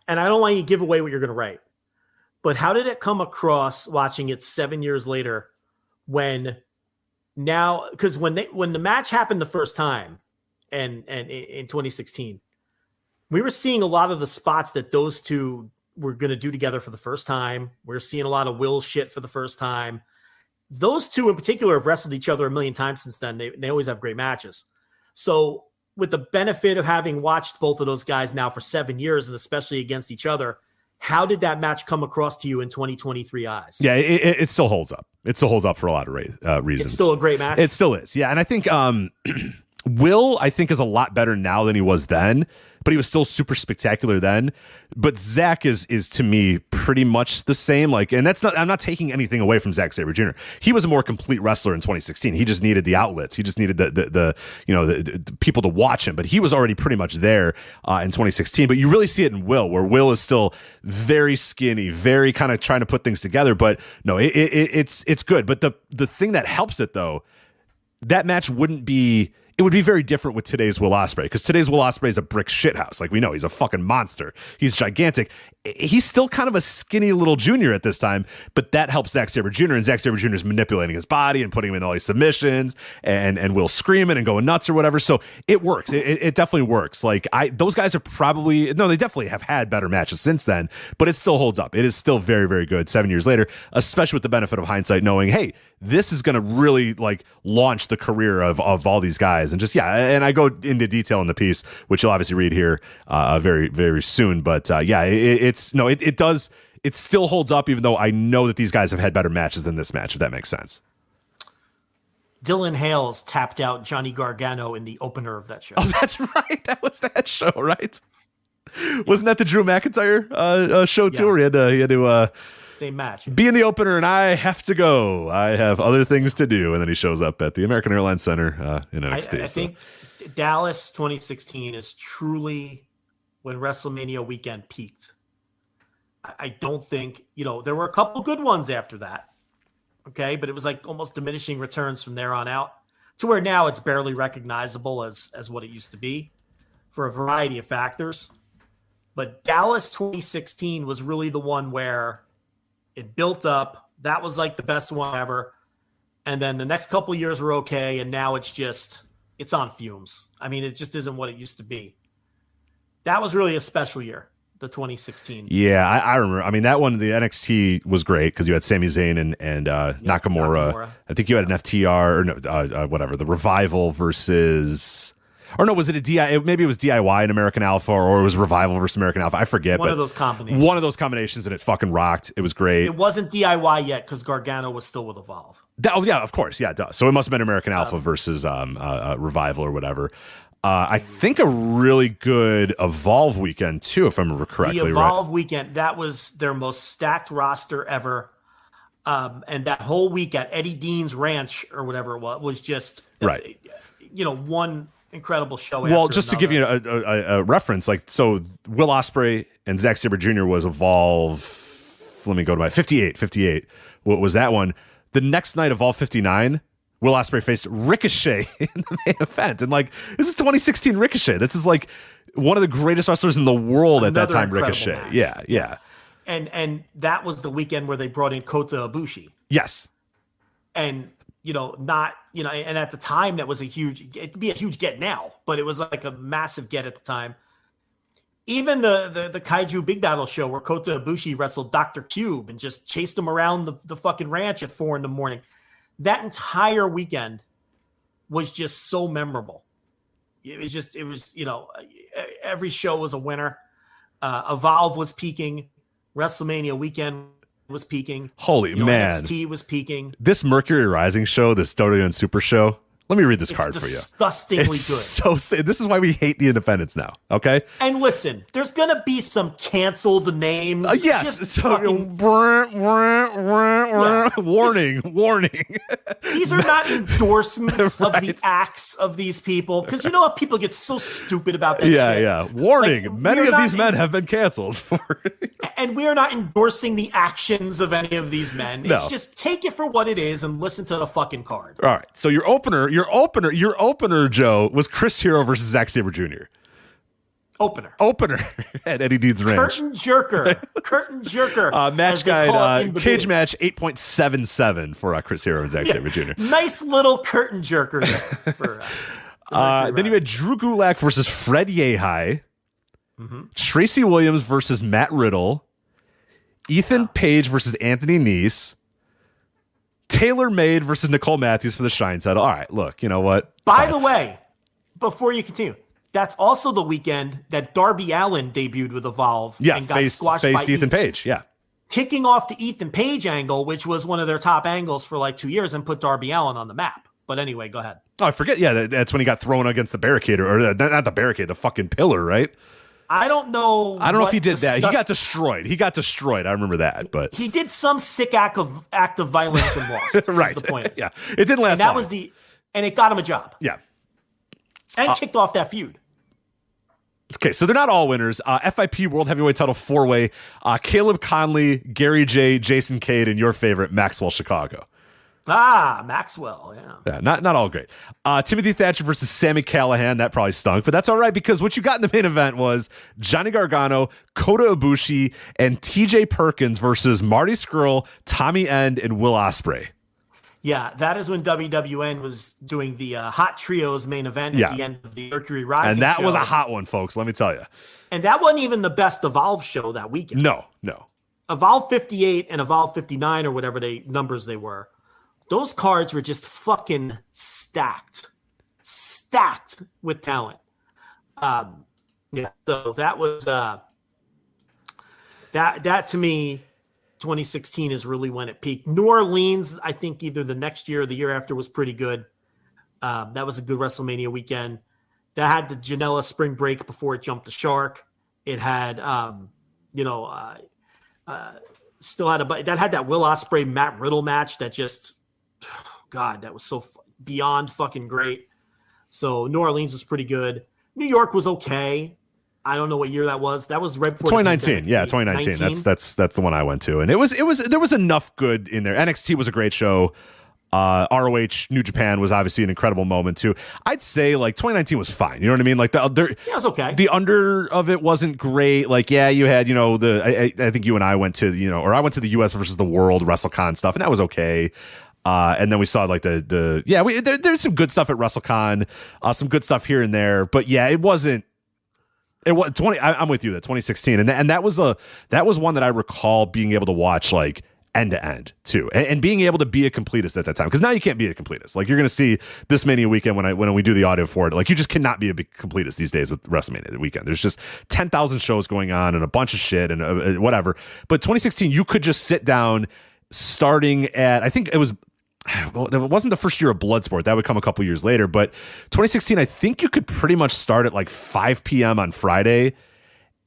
and I don't want you to give away what you're going to write, but how did it come across watching it 7 years later? Because when the match happened the first time, and in 2016, we were seeing a lot of the spots that those two were going to do together for the first time. We're seeing a lot of Will shit for the first time. Those two in particular have wrestled each other a million times since then. They always have great matches. So with the benefit of having watched both of those guys now for 7 years, and especially against each other, how did that match come across to you in 2023 eyes? Yeah, it still holds up. It still holds up for a lot of reasons. It's still a great match. It still is. Yeah, and I think Will, I think, is a lot better now than he was then, but he was still super spectacular then. But Zach is to me pretty much the same. Like, and I'm not taking anything away from Zack Sabre Jr. He was a more complete wrestler in 2016. He just needed the outlets. He just needed the people to watch him. But he was already pretty much there in 2016. But you really see it in Will, where Will is still very skinny, very kind of trying to put things together. But no, it's good. But the thing that helps it, though, that match wouldn't be. It would be very different with today's Will Ospreay, because today's Will Ospreay is a brick shithouse. Like, we know he's a fucking monster. He's gigantic. He's still kind of a skinny little junior at this time, but that helps Zack Sabre Jr. And Zack Sabre Jr. is manipulating his body and putting him in all these submissions, and Will screaming and going nuts or whatever. So it works. It definitely works. Like, those guys are they definitely have had better matches since then, but it still holds up. It is still very, very good 7 years later, especially with the benefit of hindsight, knowing, hey, this is going to really like launch the career of all these guys. And just, yeah, and I go into detail in the piece, which you'll obviously read here very, very soon. But it it still holds up, even though I know that these guys have had better matches than this match, if that makes sense. Dylan Hales tapped out Johnny Gargano in the opener of that show. Oh, that's right. That was that show, right? Wasn't that the Drew McIntyre show too? Where he had to same match, be in the opener, and I have to go. I have other things to do, and then he shows up at the American Airlines Center in NXT. I think Dallas 2016 is truly when WrestleMania weekend peaked. I don't think, there were a couple good ones after that. Okay. But it was like almost diminishing returns from there on out to where now it's barely recognizable as what it used to be for a variety of factors. But Dallas 2016 was really the one where it built up. That was like the best one ever. And then the next couple of years were okay. And now it's on fumes. I mean, it just isn't what it used to be. That was really a special year, the 2016. Yeah, I remember. I mean, that one, the NXT was great because you had Sami Zayn and Nakamura. I think you had an FTR or whatever, the Revival versus. Or no, was it a DIY? Maybe it was DIY in American Alpha, or it was Revival versus American Alpha. I forget. One of those combinations. One of those combinations, and it fucking rocked. It was great. It wasn't DIY yet because Gargano was still with Evolve. Oh, yeah, of course. Yeah, it does. So it must have been American Alpha versus Revival or whatever. I think a really good Evolve weekend, too, if I remember correctly. The Evolve weekend, that was their most stacked roster ever. And that whole week at Eddie Dean's Ranch or whatever it was just, right. One incredible show. Well, just to give you a reference, so Will Ospreay and Zack Sabre Jr. was Evolve. Let me go to my 58. What was that one? The next night, Evolve 59, Will Ospreay faced Ricochet in the main event. And this is 2016 Ricochet. This is one of the greatest wrestlers in the world at that time, Ricochet. Match. Yeah. And that was the weekend where they brought in Kota Ibushi. Yes. And and at the time that was it'd be a huge get now, but it was like a massive get at the time. Even the Kaiju Big Battle show where Kota Ibushi wrestled Dr. Cube and just chased him around the fucking ranch at 4 a.m. That entire weekend was just so memorable. It was every show was a winner. Evolve was peaking. WrestleMania weekend was peaking. Holy man. NXT was peaking. This Mercury Rising show, this Dodo and Super show. Let me read this card for you. Disgustingly good. So this is why we hate the independents now. Okay. And listen, there's gonna be some canceled names. Yes. Warning. These are not endorsements of the acts of these people, because you know what? People get so stupid about that. Yeah. Warning. Many of these men have been canceled. And we are not endorsing the actions of any of these men. No. It's just take it for what it is and listen to the fucking card. All right. So your opener, Joe, was Chris Hero versus Zack Sabre Jr. Opener at Eddie Dean's Ranch. Curtain jerker. Match guide, cage match 8.77 for Chris Hero and Zack Sabre Jr. Nice little curtain jerker there. Then you had Drew Gulak versus Fred Yehai. Mm-hmm. Tracy Williams versus Matt Riddle. Ethan Page versus Anthony Nese. Taylor Made versus Nicole Matthews for the Shine title. All right, look, you know what? By the way, before you continue, that's also the weekend that Darby Allin debuted with Evolve and got squashed by Ethan Page. Yeah. Kicking off the Ethan Page angle, which was one of their top angles for 2 years, and put Darby Allin on the map. But anyway, go ahead. Oh, I forget. Yeah, that's when he got thrown against the barricade, or not the barricade, the fucking pillar, right? I don't know if he did that. He got destroyed. I remember that, but he did some sick act of violence and lost. Right. The point. Yeah. It didn't last long. And it got him a job. Yeah. And kicked off that feud. Okay, so they're not all winners. FIP World Heavyweight Title 4-way. Caleb Conley, Gary J, Jason Cade, and your favorite, Maxwell Chicago. Maxwell, yeah. Not all great. Timothy Thatcher versus Sami Callihan. That probably stunk, but that's all right because what you got in the main event was Johnny Gargano, Kota Ibushi, and TJ Perkins versus Marty Scurll, Tommy End, and Will Ospreay. Yeah, that is when WWN was doing the Hot Trios main event at the end of the Mercury Rising And that show. was a hot one, folks, let me tell you. And that wasn't even the best Evolve show that weekend. No. Evolve 58 and Evolve 59 or whatever numbers they were. Those cards were just fucking stacked with talent. So that was that to me 2016 is really when it peaked. New Orleans, I think either the next year or the year after was pretty good. That was a good WrestleMania weekend. That had the Janela spring break before it jumped the shark. It had, still had that had that Will Ospreay Matt Riddle match that just, God, that was so beyond fucking great. So New Orleans was pretty good. New York was okay. I don't know what year that was. That was right before 2019. Yeah, 2019. That's the one I went to, and it was there was enough good in there. NXT was a great show. ROH New Japan was obviously an incredible moment too. I'd say like 2019 was fine. You know what I mean? Like it was okay. The under of it wasn't great. Like, yeah, you had, I think you and I went to, or I went to the US versus the World WrestleCon stuff, and that was okay. And then we saw like there's some good stuff at WrestleCon, some good stuff here and there, but yeah, it wasn't. It was 20. I'm with you. That 2016, and that was one that I recall being able to watch like end to end too, and being able to be a completist at that time, because now you can't be a completist. Like, you're going to see this Mania weekend when we do the audio for it. Like, you just cannot be a big completist these days with WrestleMania weekend. There's just 10,000 shows going on and a bunch of shit and whatever. But 2016, you could just sit down starting at, I think it was. Well, it wasn't the first year of Bloodsport. That would come a couple years later. But 2016, I think you could pretty much start at like 5 p.m. on Friday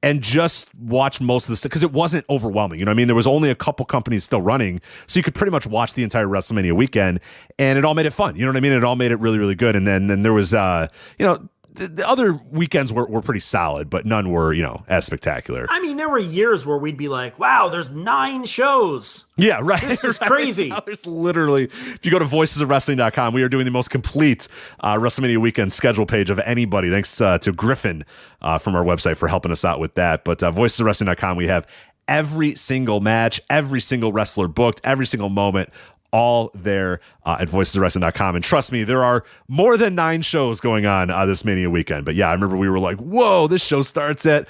and just watch most of the stuff, because it wasn't overwhelming. You know what I mean? There was only a couple companies still running, so you could pretty much watch the entire WrestleMania weekend, and it all made it fun. You know what I mean? It all made it really, really good. And then there was, the other weekends were pretty solid, but none were, as spectacular. I mean, there were years where we'd be like, wow, there's 9 shows. Yeah, right. This is crazy. Now there's literally, if you go to voicesofwrestling.com, we are doing the most complete WrestleMania weekend schedule page of anybody. Thanks to Griffin from our website for helping us out with that. But voicesofwrestling.com, we have every single match, every single wrestler booked, every single moment, all there at voicesofwrestling.com. And trust me, there are more than 9 shows going on this Mania weekend. But yeah, I remember we were like, whoa, this show starts at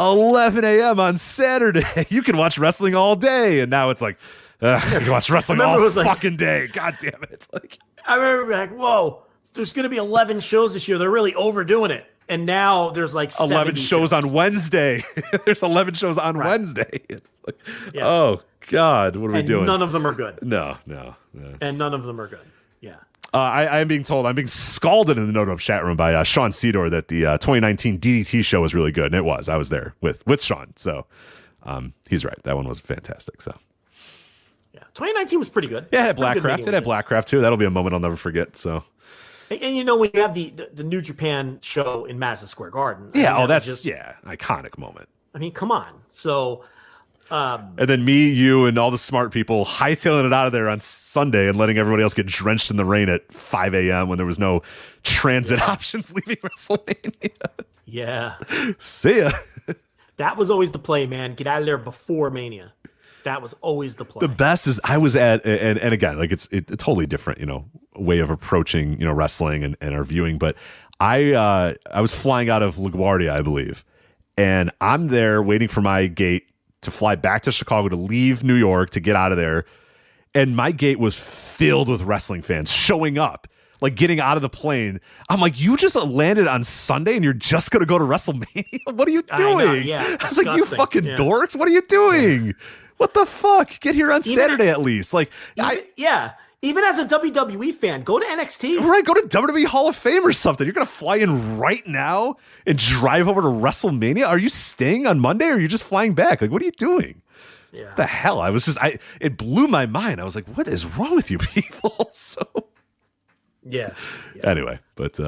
11 a.m. on Saturday. You can watch wrestling all day. And now it's like, you can watch wrestling all fucking day. God damn it. Like, I remember like, whoa, there's going to be 11 shows this year. They're really overdoing it. And now there's like 11 shows on Wednesday. There's 11 shows on Wednesday. It's like, oh, God, what are we doing? None of them are good. No. And none of them are good. Yeah. I'm being scalded in the No-Dope chat room by Sean Cedar that the 2019 DDT show was really good. And it was. I was there with Sean. So he's right. That one was fantastic. So. Yeah. 2019 was pretty good. Yeah, it had Blackcraft. It had Blackcraft, too. That'll be a moment I'll never forget. So. And when you have the New Japan show in Madison Square Garden. Yeah, that's just iconic moment. I mean, come on. So, and then me, you, and all the smart people hightailing it out of there on Sunday and letting everybody else get drenched in the rain at 5 a.m. when there was no transit options leaving WrestleMania. Yeah. See ya. That was always the play, man. Get out of there before Mania. That was always the play. The best is I was at, and again, like it's totally different, way of approaching, wrestling and our viewing. But I was flying out of LaGuardia, I believe, and I'm there waiting for my gate to fly back to Chicago to leave New York to get out of there. And my gate was filled with wrestling fans showing up, like getting out of the plane. I'm like, you just landed on Sunday and you're just going to go to WrestleMania? What are you doing? I know, yeah, I was like, you fucking dorks. What are you doing? Yeah. What the fuck? Get here on Saturday at least. Like, even as a WWE fan, go to NXT. Right, go to WWE Hall of Fame or something. You're going to fly in right now and drive over to WrestleMania? Are you staying on Monday or are you just flying back? Like, what are you doing? Yeah. What the hell? It blew my mind. I was like, what is wrong with you people? So, yeah. Anyway, but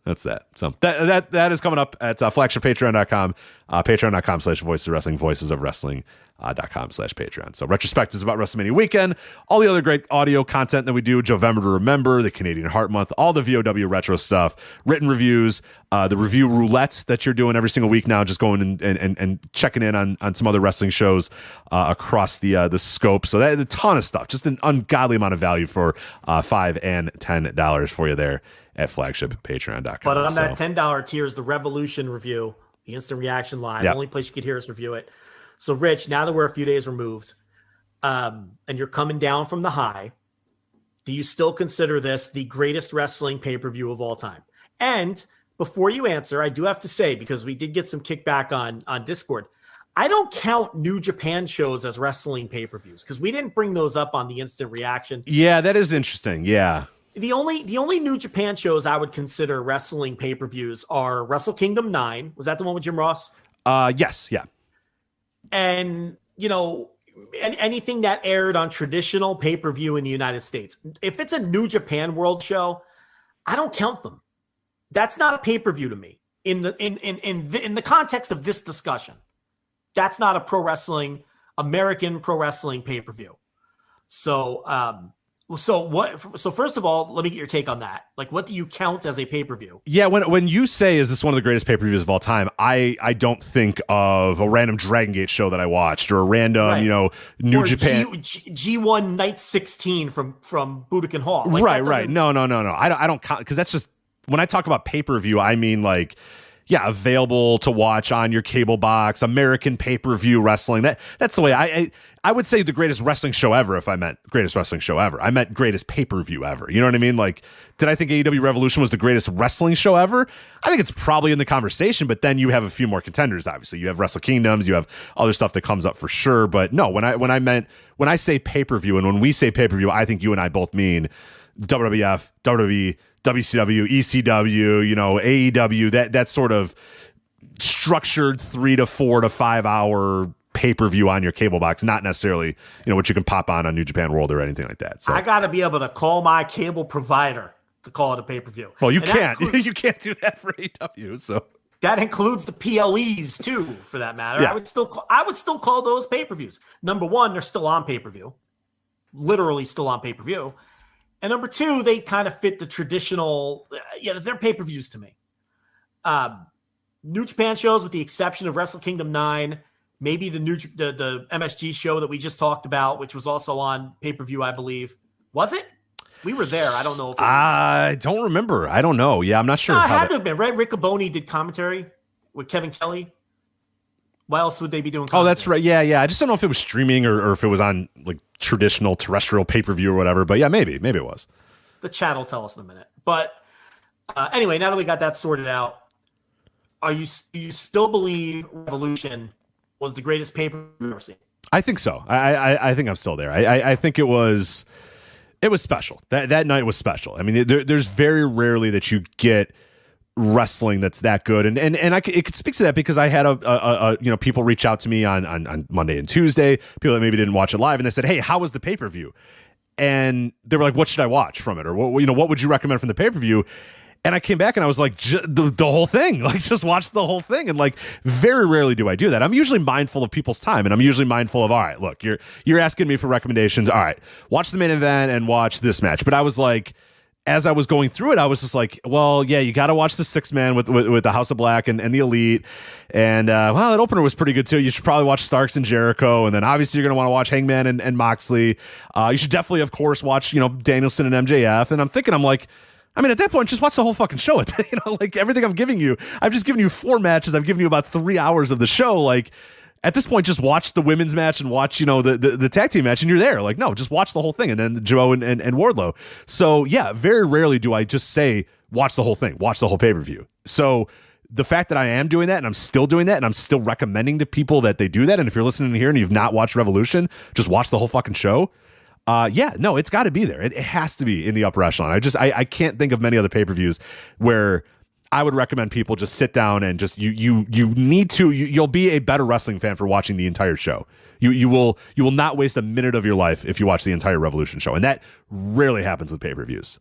that's that. So that is coming up at flagshippatreon.com, patreon.com/voicesofwrestling, voicesofwrestling.com/Patreon. So retrospectives about WrestleMania weekend, all the other great audio content that we do, Jovember to Remember, the Canadian Heart Month, all the VOW retro stuff, written reviews, the review roulette that you're doing every single week now, just going and checking in on some other wrestling shows across the scope. So that a ton of stuff, just an ungodly amount of value for $5 and $10 for you there at flagshippatreon.com. But on that $10 tier is the Revolution review, the Instant Reaction Live. Yep. Only place you could hear us review it. So, Rich, now that we're a few days removed and you're coming down from the high, do you still consider this the greatest wrestling pay-per-view of all time? And before you answer, I do have to say, because we did get some kickback on Discord, I don't count New Japan shows as wrestling pay-per-views because we didn't bring those up on the instant reaction. Yeah, that is interesting. Yeah. The only New Japan shows I would consider wrestling pay-per-views are Wrestle Kingdom 9. Was that the one with Jim Ross? Yes, yeah. And, anything that aired on traditional pay-per-view in the United States. If it's a New Japan World show, I don't count them. That's not a pay-per-view to me in the context of this discussion. That's not a American pro wrestling pay-per-view. So first of all, let me get your take on that. Like, what do you count as a pay-per-view? Yeah, when you say, is this one of the greatest pay-per-views of all time, I don't think of a random Dragongate show that I watched or a random, New Japan. G1 Night 16 from Budokan Hall. Like, right. No. I don't count, because that's just, when I talk about pay-per-view, I mean like, yeah, available to watch on your cable box, American pay-per-view wrestling. That's the way I would say the greatest wrestling show ever if I meant greatest wrestling show ever. I meant greatest pay-per-view ever. You know what I mean? Like, did I think AEW Revolution was the greatest wrestling show ever? I think it's probably in the conversation, but then you have a few more contenders, obviously. You have Wrestle Kingdoms, you have other stuff that comes up for sure. But no, when I say pay-per-view and when we say pay-per-view, I think you and I both mean WWF, WWE, WCW, ECW, AEW, that sort of structured 3 to 4 to 5 hour pay-per-view on your cable box, not necessarily, what you can pop on New Japan World or anything like that. So I got to be able to call my cable provider to call it a pay-per-view. Well, you can't. You can't do that for AEW, so that includes the PLEs too, for that matter. Yeah. I would still call those pay-per-views. Number one, they're still on pay-per-view. Literally still on pay-per-view. And number two, they kind of fit the traditional, they're pay-per-views to me. New Japan shows, with the exception of Wrestle Kingdom 9, maybe the MSG show that we just talked about, which was also on pay-per-view, I believe. Was it? We were there. I don't know if it was. I don't remember. I don't know. Yeah, I'm not sure. No, it had to have been, right? Rick Aboni did commentary with Kevin Kelly. Why else would they be doing commentary? Oh, that's right. Yeah. I just don't know if it was streaming or if it was on like traditional terrestrial pay-per-view or whatever. But yeah, maybe it was. The chat will tell us in a minute. But anyway, now that we got that sorted out, do you still believe Revolution was the greatest pay-per-view you've ever seen? I think so. I think I'm still there. I think it was special. That night was special. I mean, there's very rarely that you get wrestling that's that good, and it could speak to that because I had a people reach out to me on Monday and Tuesday, people that maybe didn't watch it live, and they said, hey, how was the pay-per-view? And they were like, what should I watch from it, or what would you recommend from the pay-per-view? And I came back and I was like, the whole thing, like just watch the whole thing. And like, very rarely do I do that. I'm usually mindful of people's time, and I'm usually mindful of, all right, look, you're asking me for recommendations, all right, watch the main event and watch this match. But I was like, as I was going through it, I was just like, well, yeah, you got to watch the 6-man with the House of Black and the Elite. And, that opener was pretty good, too. You should probably watch Starks and Jericho. And then, obviously, you're going to want to watch Hangman and Moxley. You should definitely, of course, watch, Danielson and MJF. And I'm like, I mean, at that point, just watch the whole fucking show. Like, everything I'm giving you, I've just given you 4 matches. I've given you about 3 hours of the show. Like, at this point, just watch the women's match and watch, the tag team match, and you're there. Like, no, just watch the whole thing, and then Joe and Wardlow. So, yeah, very rarely do I just say, watch the whole thing, watch the whole pay-per-view. So the fact that I am doing that, and I'm still doing that, and I'm still recommending to people that they do that, and if you're listening here and you've not watched Revolution, just watch the whole fucking show. It's got to be there. It has to be in the upper echelon. I can't think of many other pay-per-views where I would recommend people just sit down and just you'll be a better wrestling fan for watching the entire show. You will not waste a minute of your life if you watch the entire Revolution show, and that rarely happens with pay-per-views.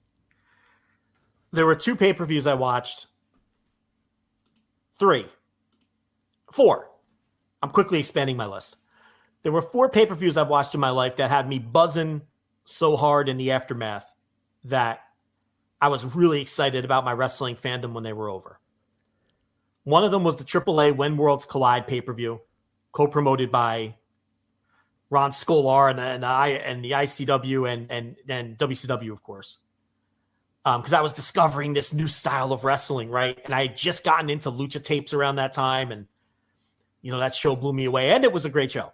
There were 2 pay-per-views I watched. 3. 4. I'm quickly expanding my list. There were 4 pay-per-views I've watched in my life that had me buzzing so hard in the aftermath that I was really excited about my wrestling fandom when they were over. One of them was the AAA When Worlds Collide pay-per-view, co-promoted by Ron Skolar and the ICW and WCW, of course. Because I was discovering this new style of wrestling, right? And I had just gotten into lucha tapes around that time, and that show blew me away, and it was a great show.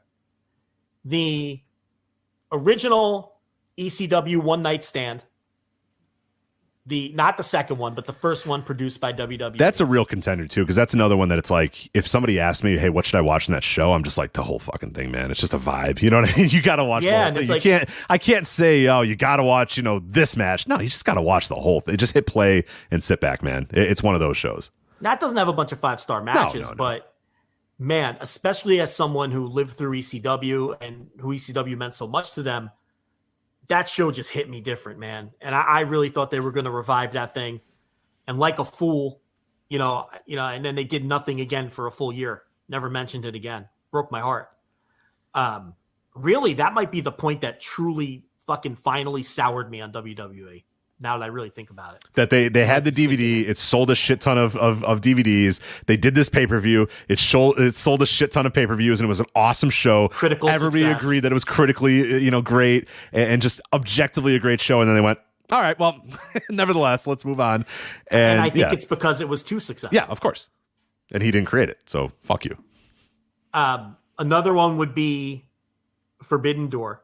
The original ECW One Night Stand Not the second one, but the first one produced by WWE. That's a real contender too, because that's another one that it's like, if somebody asked me, hey, what should I watch in that show? I'm just like, the whole fucking thing, man. It's just a vibe. You know what I mean? You got to watch the whole thing. I can't say, oh, you got to watch, this match. No, you just got to watch the whole thing. Just hit play and sit back, man. It's one of those shows. That doesn't have a bunch of 5-star matches, No. But man, especially as someone who lived through ECW and who ECW meant so much to them, that show just hit me different, man. And I really thought they were going to revive that thing. And like a fool, and then they did nothing again for a full year. Never mentioned it again. Broke my heart. Really, that might be the point that truly fucking finally soured me on WWE. Now that I really think about it. That they had the DVD. It sold a shit ton of DVDs. They did this pay-per-view. It sold a shit ton of pay-per-views, and it was an awesome show. Critical Everybody success. agreed that it was critically, great and just objectively a great show. And then they went, all right, well, nevertheless, let's move on. And I think it's because it was too successful. Yeah, of course. And he didn't create it, so fuck you. Another one would be Forbidden Door.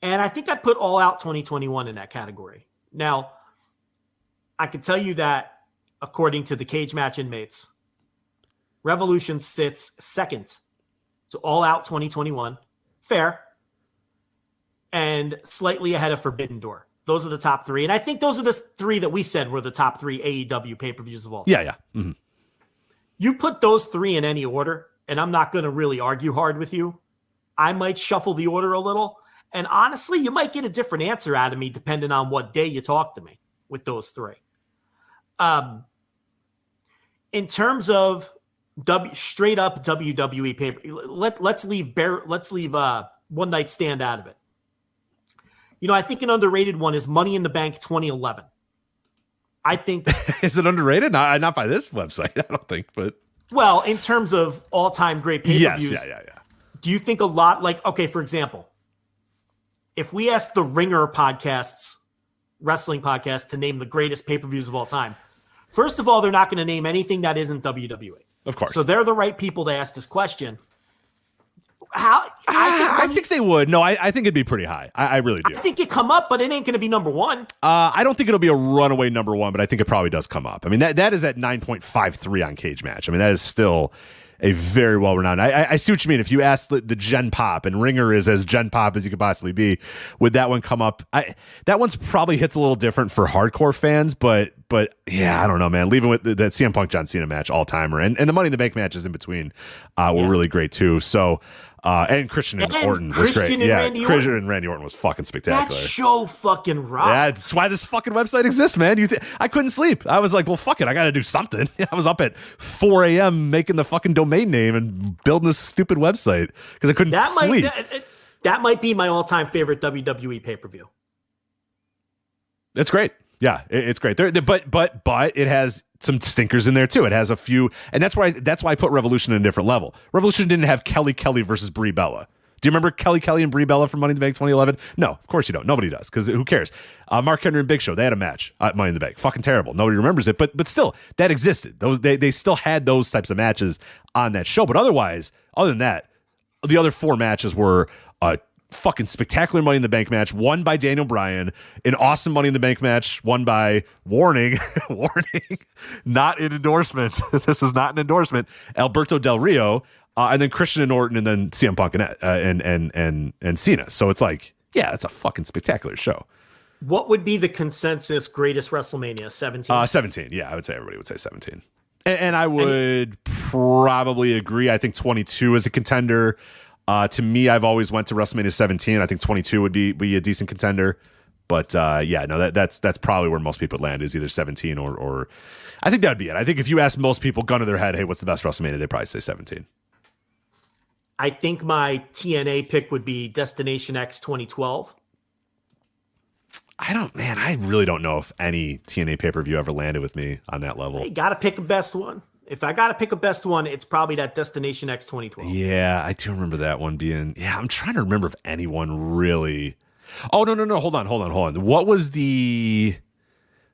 And I think I'd put All Out 2021 in that category. Now, I can tell you that according to the Cage Match Inmates, Revolution sits second to All Out 2021. Fair. And slightly ahead of Forbidden Door. Those are the top three. And I think those are the three that we said were the top three AEW pay-per-views of all time. Yeah. Mm-hmm. You put those three in any order, and I'm not going to really argue hard with you. I might shuffle the order a little. And honestly, you might get a different answer out of me depending on what day you talk to me with those three. In terms of straight up WWE paper, let's leave One Night Stand out of it. I think an underrated one is Money in the Bank 2011. I think is it underrated? Not by this website, I don't think. But well, in terms of all-time great pay-per-views, yes, yeah. Do you think a lot for example, if we asked the Ringer wrestling podcast, to name the greatest pay-per-views of all time, first of all, they're not going to name anything that isn't WWE. Of course. So they're the right people to ask this question. I think they would. No, I think it'd be pretty high. I really do. I think it come up, but it ain't going to be number one. I don't think it'll be a runaway number one, but I think it probably does come up. I mean, that is at 9.53 on Cage Match. I mean, that is still a very well-renowned. I see what you mean. If you ask the Gen Pop, and Ringer is as Gen Pop as you could possibly be, would that one come up? That one's probably hits a little different for hardcore fans, but yeah, I don't know, man. Leaving with that CM Punk John Cena match, all-timer, and the Money in the Bank matches in between were really great too. So, and Christian and Orton was great. Christian and Randy Orton was fucking spectacular. That show fucking rocked. Yeah, that's why this fucking website exists, man. I couldn't sleep. I was like, well, fuck it. I got to do something. I was up at 4 a.m. making the fucking domain name and building this stupid website because I couldn't sleep. That might be my all-time favorite WWE pay-per-view. It's great. Yeah, it's great. But it has some stinkers in there too. It has a few, and that's why I put Revolution in a different level. Revolution didn't have Kelly versus Brie Bella. Do you remember Kelly and Brie Bella from Money in the Bank 2011? No, of course you don't. Nobody does, because who cares? Mark Henry and Big Show, they had a match at Money in the Bank. Fucking terrible. Nobody remembers it, but still, that existed. They still had those types of matches on that show. But other than that, the other four matches were fucking spectacular Money in the Bank match won by Daniel Bryan, an awesome Money in the Bank match won by warning, not an endorsement. This is not an endorsement. Alberto Del Rio, and then Christian and Orton, and then CM Punk and Cena. So it's like, yeah, it's a fucking spectacular show. What would be the consensus greatest WrestleMania? 17? 17. Yeah, I would say everybody would say 17. And I would probably agree. I think 22 is a contender. To me, I've always went to WrestleMania 17. I think 22 would be a decent contender. But that's probably where most people land, is either 17 or I think that would be it. I think if you ask most people, gun to their head, hey, what's the best WrestleMania? They'd probably say 17. I think my TNA pick would be Destination X 2012. I really don't know if any TNA pay-per-view ever landed with me on that level. You got to pick a best one. If I got to pick a best one, it's probably that Destination X 2012. Yeah, I do remember that one being... Yeah, I'm trying to remember if anyone really... Oh, no. Hold on. What was the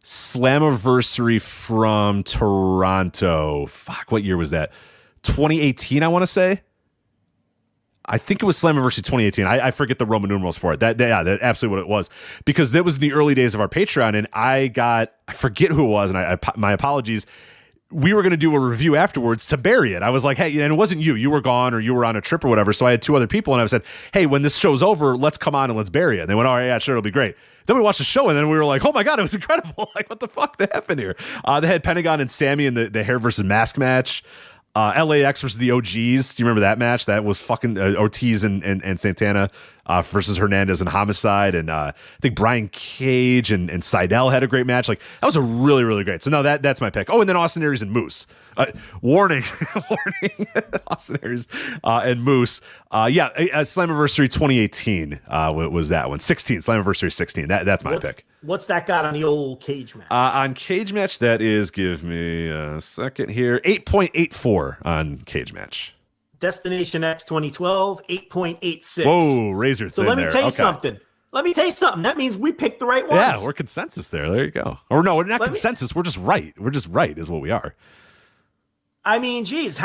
Slammiversary from Toronto? Fuck, what year was that? 2018, I want to say? I think it was Slammiversary 2018. I forget the Roman numerals for it. That's absolutely what it was, because that was in the early days of our Patreon, and I forget who it was, and my apologies. We were going to do a review afterwards to bury it. I was like, hey, and it wasn't you. You were gone or you were on a trip or whatever. So I had two other people, and I said, hey, when this show's over, let's come on and let's bury it. And they went, all right, yeah, sure, it'll be great. Then we watched the show, and then we were like, oh my God, it was incredible. Like, what the fuck happened here? They had Pentagon and Sammy in the hair versus mask match. LAX versus the OGs. Do you remember that match? That was fucking Ortiz and Santana versus Hernandez and Homicide. And I think Brian Cage and Seidel had a great match. Like, that was a really, really great. So no, that's my pick. Oh, and then Austin Aries and Moose. Warning, Austin Aries and Moose. Slammiversary 2018 was that one. 16, Slammiversary 16. That's my pick. What's that got on the old cage match? On cage match, that is, give me a second here, 8.84 on cage match. Destination X 2012, 8.86. Whoa, razor thin. So let me there. tell you something. That means we picked the right ones. Yeah, we're consensus there. There you go. Or no, we're not consensus. We're just right. We're just right is what we are. I mean, geez,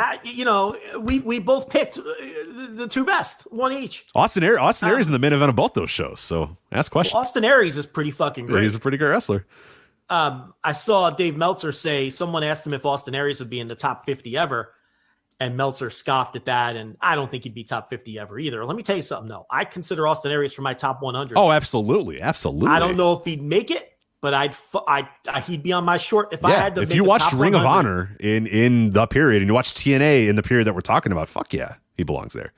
we both picked the two best, one each. Austin Aries in the main event of both those shows. So ask questions. Well, Austin Aries is pretty fucking great. Yeah, he's a pretty great wrestler. I saw Dave Meltzer say, someone asked him if Austin Aries would be in the top 50 ever, and Meltzer scoffed at that, and I don't think he'd be top 50 ever either. Let me tell you something, though. I consider Austin Aries for my top 100. Oh, absolutely. Absolutely. I don't know if he'd make it, but he'd be on my short if I had to. If make you the watched top Ring 100. of Honor in the period, and you watched TNA in the period that we're talking about, fuck yeah, he belongs there.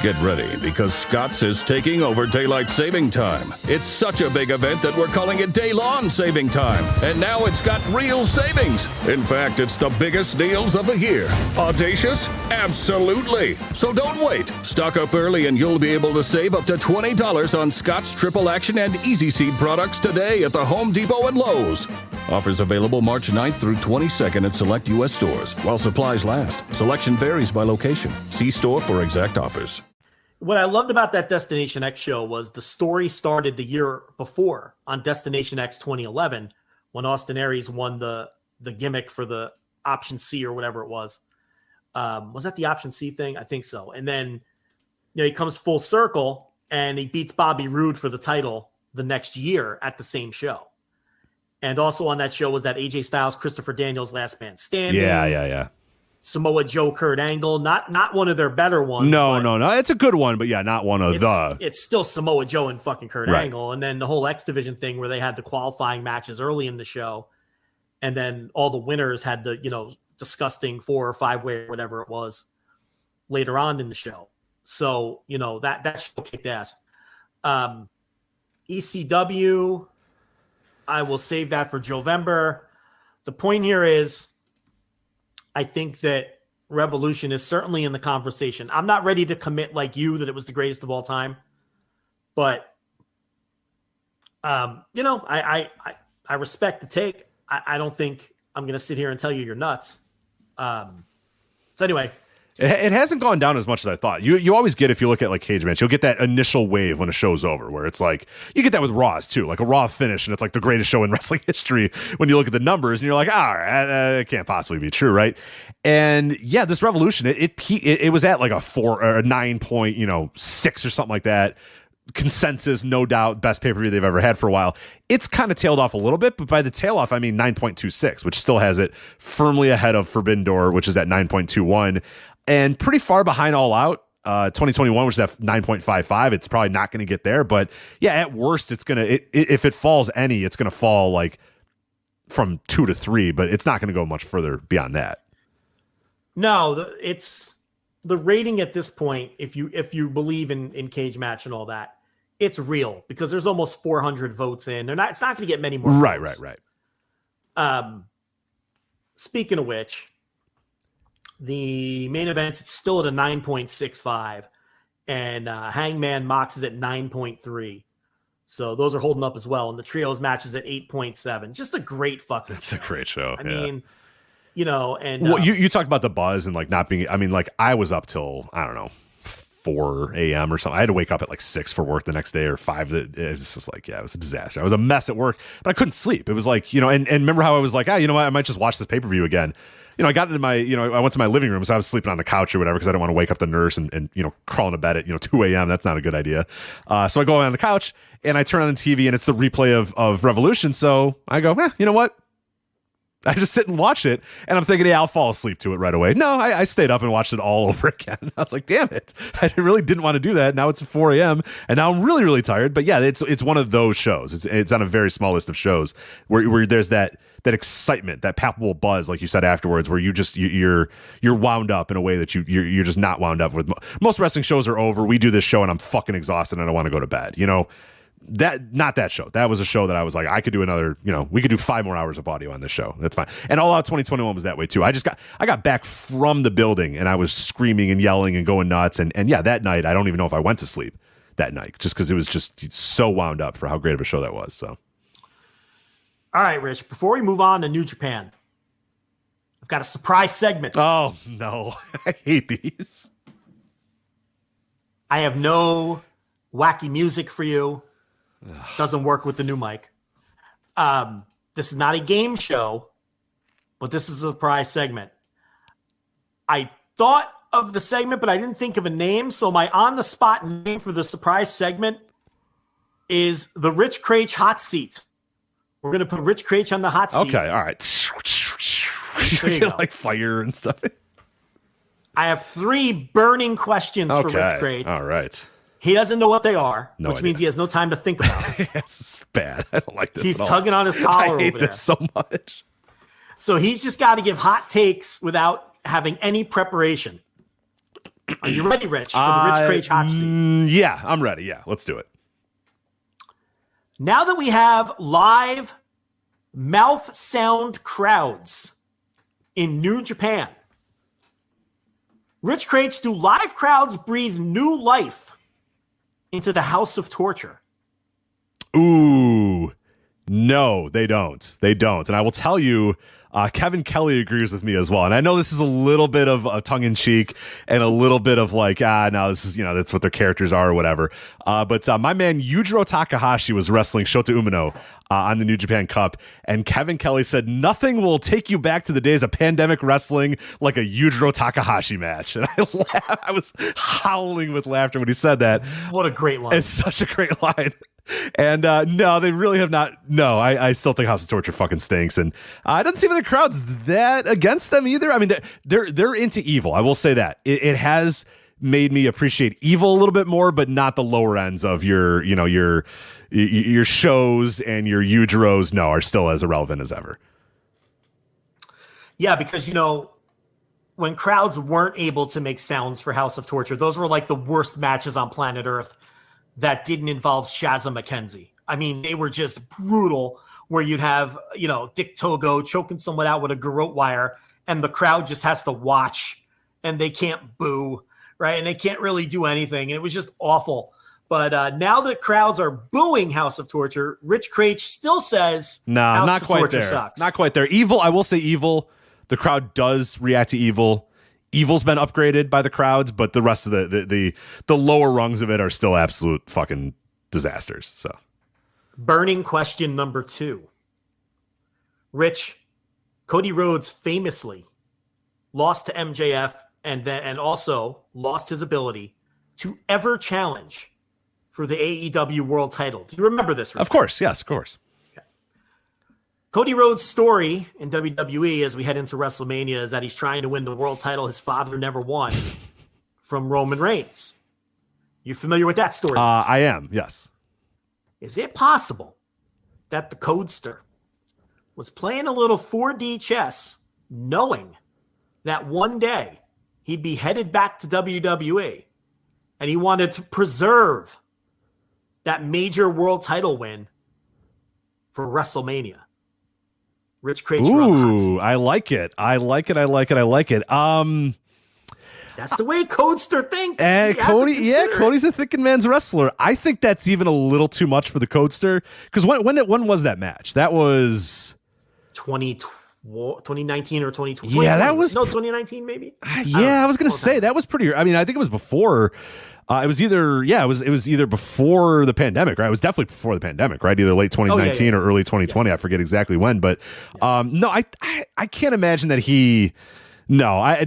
Get ready, because Scott's is taking over Daylight Saving Time. It's such a big event that we're calling it Day-Long Saving Time. And now it's got real savings. In fact, it's the biggest deals of the year. Audacious? Absolutely. So don't wait. Stock up early and you'll be able to save up to $20 on Scott's Triple Action and Easy Seed products today at the Home Depot and Lowe's. Offers available March 9th through 22nd at select U.S. stores while supplies last. Selection varies by location. See store for exact offers. What I loved about that Destination X show was the story started the year before on Destination X 2011 when Austin Aries won the gimmick for the Option C or whatever it was. Was that the Option C thing? I think so. And then he comes full circle and he beats Bobby Roode for the title the next year at the same show. And also on that show was that AJ Styles, Christopher Daniels Last Man Standing. Yeah. Samoa Joe, Kurt Angle, not one of their better ones. No, it's a good one, but yeah, not one of It's still Samoa Joe and fucking Kurt Right. Angle, and then the whole X Division thing where they had the qualifying matches early in the show, and then all the winners had the disgusting 4 or 5 way or whatever it was later on in the show. So that show kicked ass. ECW, I will save that for Jovember. The point here is, I think that Revolution is certainly in the conversation. I'm not ready to commit like you that it was the greatest of all time, but I respect the take. I don't think I'm going to sit here and tell you you're nuts. So anyway, it hasn't gone down as much as I thought. You always get, if you look at like cage match, you'll get that initial wave when a show's over, where it's like, you get that with Raws too, like a Raw finish, and it's like the greatest show in wrestling history when you look at the numbers, and you're like, it can't possibly be true, right? And yeah, this Revolution, it was at like a 4 or a 9.6 or something like that. Consensus, no doubt, best pay-per-view they've ever had for a while. It's kind of tailed off a little bit, but by the tail off, I mean 9.26, which still has it firmly ahead of Forbidden Door, which is at 9.21. And pretty far behind All Out, 2021, which is at 9.55. It's probably not going to get there. But yeah, at worst, it's going to, if it falls any, it's going to fall like from 2 to 3, but it's not going to go much further beyond that. No, it's the rating at this point. If you believe in cage match and all that, it's real because there's almost 400 votes in. It's not going to get many more. Right. Speaking of which, the main events, it's still at a 9.65, and Hangman Mox is at 9.3. So those are holding up as well. And the trios match is at 8.7. Just a great fucking That's a great show. I mean, and well, you talked about the buzz and like not being, I mean, like I was up till, I don't know, 4 a.m. or something. I had to wake up at like 6 for work the next day or 5. It was just like, it was a disaster. I was a mess at work, but I couldn't sleep. It was like, and remember how I was like, you know what? I might just watch this pay-per-view again. I got into my, I went to my living room, so I was sleeping on the couch or whatever because I didn't want to wake up the nurse and crawl into bed at 2 a.m. That's not a good idea. So I go on the couch and I turn on the TV and it's the replay of Revolution. So I go, you know what? I just sit and watch it, and I'm thinking, I'll fall asleep to it right away. No, I stayed up and watched it all over again. I was like, damn it. I really didn't want to do that. Now it's 4 a.m., and now I'm really, really tired. But yeah, it's one of those shows. It's on a very small list of shows where there's that excitement, that palpable buzz, like you said afterwards, where you're wound up in a way that you're just not wound up with. Most wrestling shows are over. We do this show, and I'm fucking exhausted, and I want to go to bed. Not that show. That was a show that I was like, I could do another, we could do 5 more hours of audio on this show. That's fine. And All Out 2021 was that way too. I got back from the building and I was screaming and yelling and going nuts. And yeah, that night, I don't even know if I went to sleep that night just because it was just so wound up for how great of a show that was. So. All right, Rich, before we move on to New Japan, I've got a surprise segment. Oh, no. I hate these. I have no wacky music for you. Doesn't work with the new mic. This is not a game show, but this is a surprise segment. I thought of the segment, but I didn't think of a name. So my on-the-spot name for the surprise segment is the Rich Craich Hot Seat. We're going to put Rich Craich on the hot seat. Okay, all right. There you go. Like fire and stuff. I have 3 burning questions for Rich Craich. All right. He doesn't know what they are, No which idea. means he has no time to think about it. It's bad. I don't like this. He's at all. tugging on his collar I hate over there. this so much. So he's just got to give hot takes without having any preparation. Are you ready, Rich, for the Rich Craich hot seat? Yeah, I'm ready. Yeah, let's do it. Now that we have live mouth sound crowds in New Japan, Rich Craich, do live crowds breathe new life into the House of Torture? Ooh, no, they don't. They don't. And I will tell you, Kevin Kelly agrees with me as well. And I know this is a little bit of a tongue in cheek and a little bit of like, no, this is, that's what their characters are or whatever. But my man Yujiro Takahashi was wrestling Shota Umino on the New Japan Cup. And Kevin Kelly said, nothing will take you back to the days of pandemic wrestling like a Yujiro Takahashi match. And I was howling with laughter when he said that. What a great line. It's such a great line. And no, they really have not. No, I still think House of Torture fucking stinks, and it doesn't seem like the crowd's that against them either. I mean, they're into evil. I will say that it has made me appreciate evil a little bit more, but not the lower ends of your shows and your Yujiros. No, are still as irrelevant as ever. Yeah, because when crowds weren't able to make sounds for House of Torture, those were like the worst matches on planet Earth that didn't involve Shazza McKenzie. I mean, they were just brutal, where you'd have, Dick Togo choking someone out with a garrote wire, and the crowd just has to watch, and they can't boo, right? And they can't really do anything. And it was just awful. But now that crowds are booing House of Torture, Rich Craich still says House not of quite Torture there. sucks. Not quite there. Evil, I will say evil. The crowd does react to evil. Evil's been upgraded by the crowds, but the rest of the lower rungs of it are still absolute fucking disasters. So, burning question number 2. Rich, Cody Rhodes famously lost to MJF and also lost his ability to ever challenge for the AEW World Title. Do you remember this, Rich? Of course, yes, of course. Cody Rhodes' story in WWE as we head into WrestleMania is that he's trying to win the world title his father never won from Roman Reigns. You familiar with that story? I am, yes. Is it possible that the Codester was playing a little 4D chess, knowing that one day he'd be headed back to WWE, and he wanted to preserve that major world title win for WrestleMania? Rich Craich. Ooh, I like it. I like it. That's the way Codester thinks. Cody's a thinking man's wrestler. I think that's even a little too much for the Codester. Because when was that match? That was 2019 or 2020. Yeah, that was 2019 maybe. I was going to say that was pretty. I mean, I think it was before It was either before the pandemic, right? It was definitely before the pandemic, right? Either late 2019 or early 2020. I forget exactly when, but no, I can't imagine that he. No, I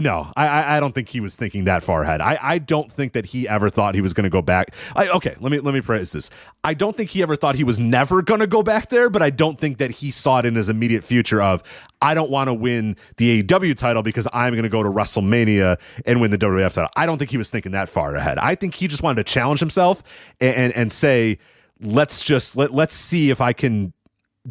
don't think he was thinking that far ahead. I don't think that he ever thought he was going to go back. Okay, let me phrase this. I don't think he ever thought he was never going to go back there, but I don't think that he saw it in his immediate future of, I don't want to win the AEW title because I'm going to go to WrestleMania and win the WWF title. I don't think he was thinking that far ahead. I think he just wanted to challenge himself and say, let's see if I can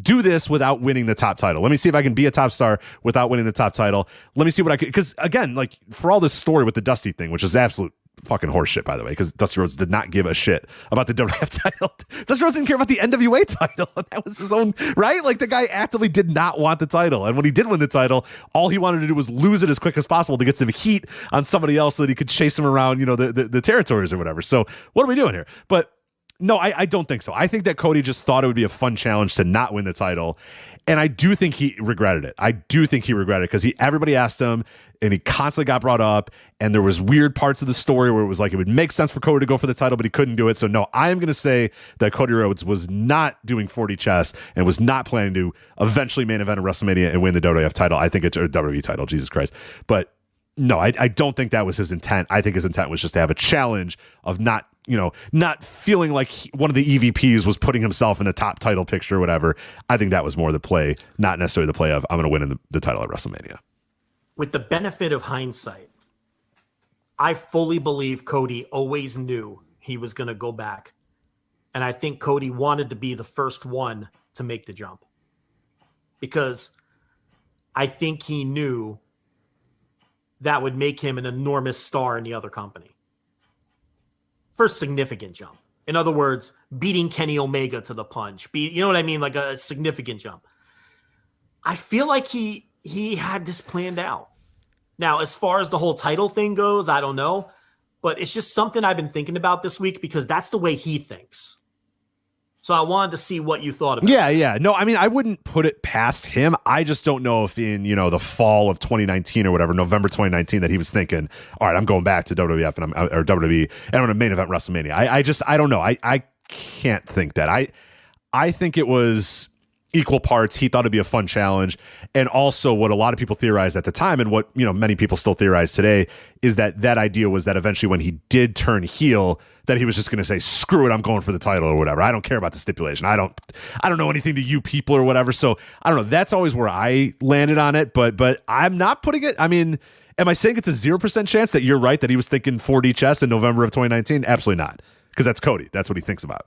do this without winning the top title. Let me see if I can be a top star without winning the top title. Let me see what I could, because again, like for all this story with the Dusty thing, which is absolute fucking horseshit, by the way, because Dusty Rhodes did not give a shit about the WWF title. Dusty Rhodes didn't care about the NWA title. That was his own, right? Like the guy actively did not want the title. And when he did win the title, all he wanted to do was lose it as quick as possible to get some heat on somebody else so that he could chase him around, the territories or whatever. So what are we doing here? But no, I don't think so. I think that Cody just thought it would be a fun challenge to not win the title. And I do think he regretted it. I do think he regretted it because everybody asked him and he constantly got brought up. And there was weird parts of the story where it was like it would make sense for Cody to go for the title, but he couldn't do it. So no, I am going to say that Cody Rhodes was not doing 40 chess and was not planning to eventually main event at WrestleMania and win the WWF title. I think it's a WWE title, Jesus Christ. But no, I don't think that was his intent. I think his intent was just to have a challenge of not feeling like one of the EVPs was putting himself in the top title picture or whatever. I think that was more the play, not necessarily the play of I'm going to win the title at WrestleMania. With the benefit of hindsight, I fully believe Cody always knew he was going to go back. And I think Cody wanted to be the first one to make the jump. Because I think he knew that would make him an enormous star in the other company. First significant jump. In other words, beating Kenny Omega to the punch. You know what I mean? Like a significant jump. I feel like he had this planned out. Now, as far as the whole title thing goes, I don't know. But it's just something I've been thinking about this week because that's the way he thinks. So I wanted to see what you thought about it. Yeah. No, I mean, I wouldn't put it past him. I just don't know if in, the fall of 2019 or whatever, November 2019, that he was thinking, all right, I'm going back to WWF or WWE and I'm going to main event WrestleMania. I don't know. I can't think that. I think it was equal parts. He thought it'd be a fun challenge. And also what a lot of people theorized at the time and what, many people still theorize today is that idea was that eventually when he did turn heel, that he was just going to say, screw it, I'm going for the title or whatever. I don't care about the stipulation. I don't know anything to you people or whatever. So I don't know. That's always where I landed on it, but I'm not putting it. I mean, am I saying it's a 0% chance that you're right, that he was thinking 4D chess in November of 2019? Absolutely not. Because that's Cody. That's what he thinks about.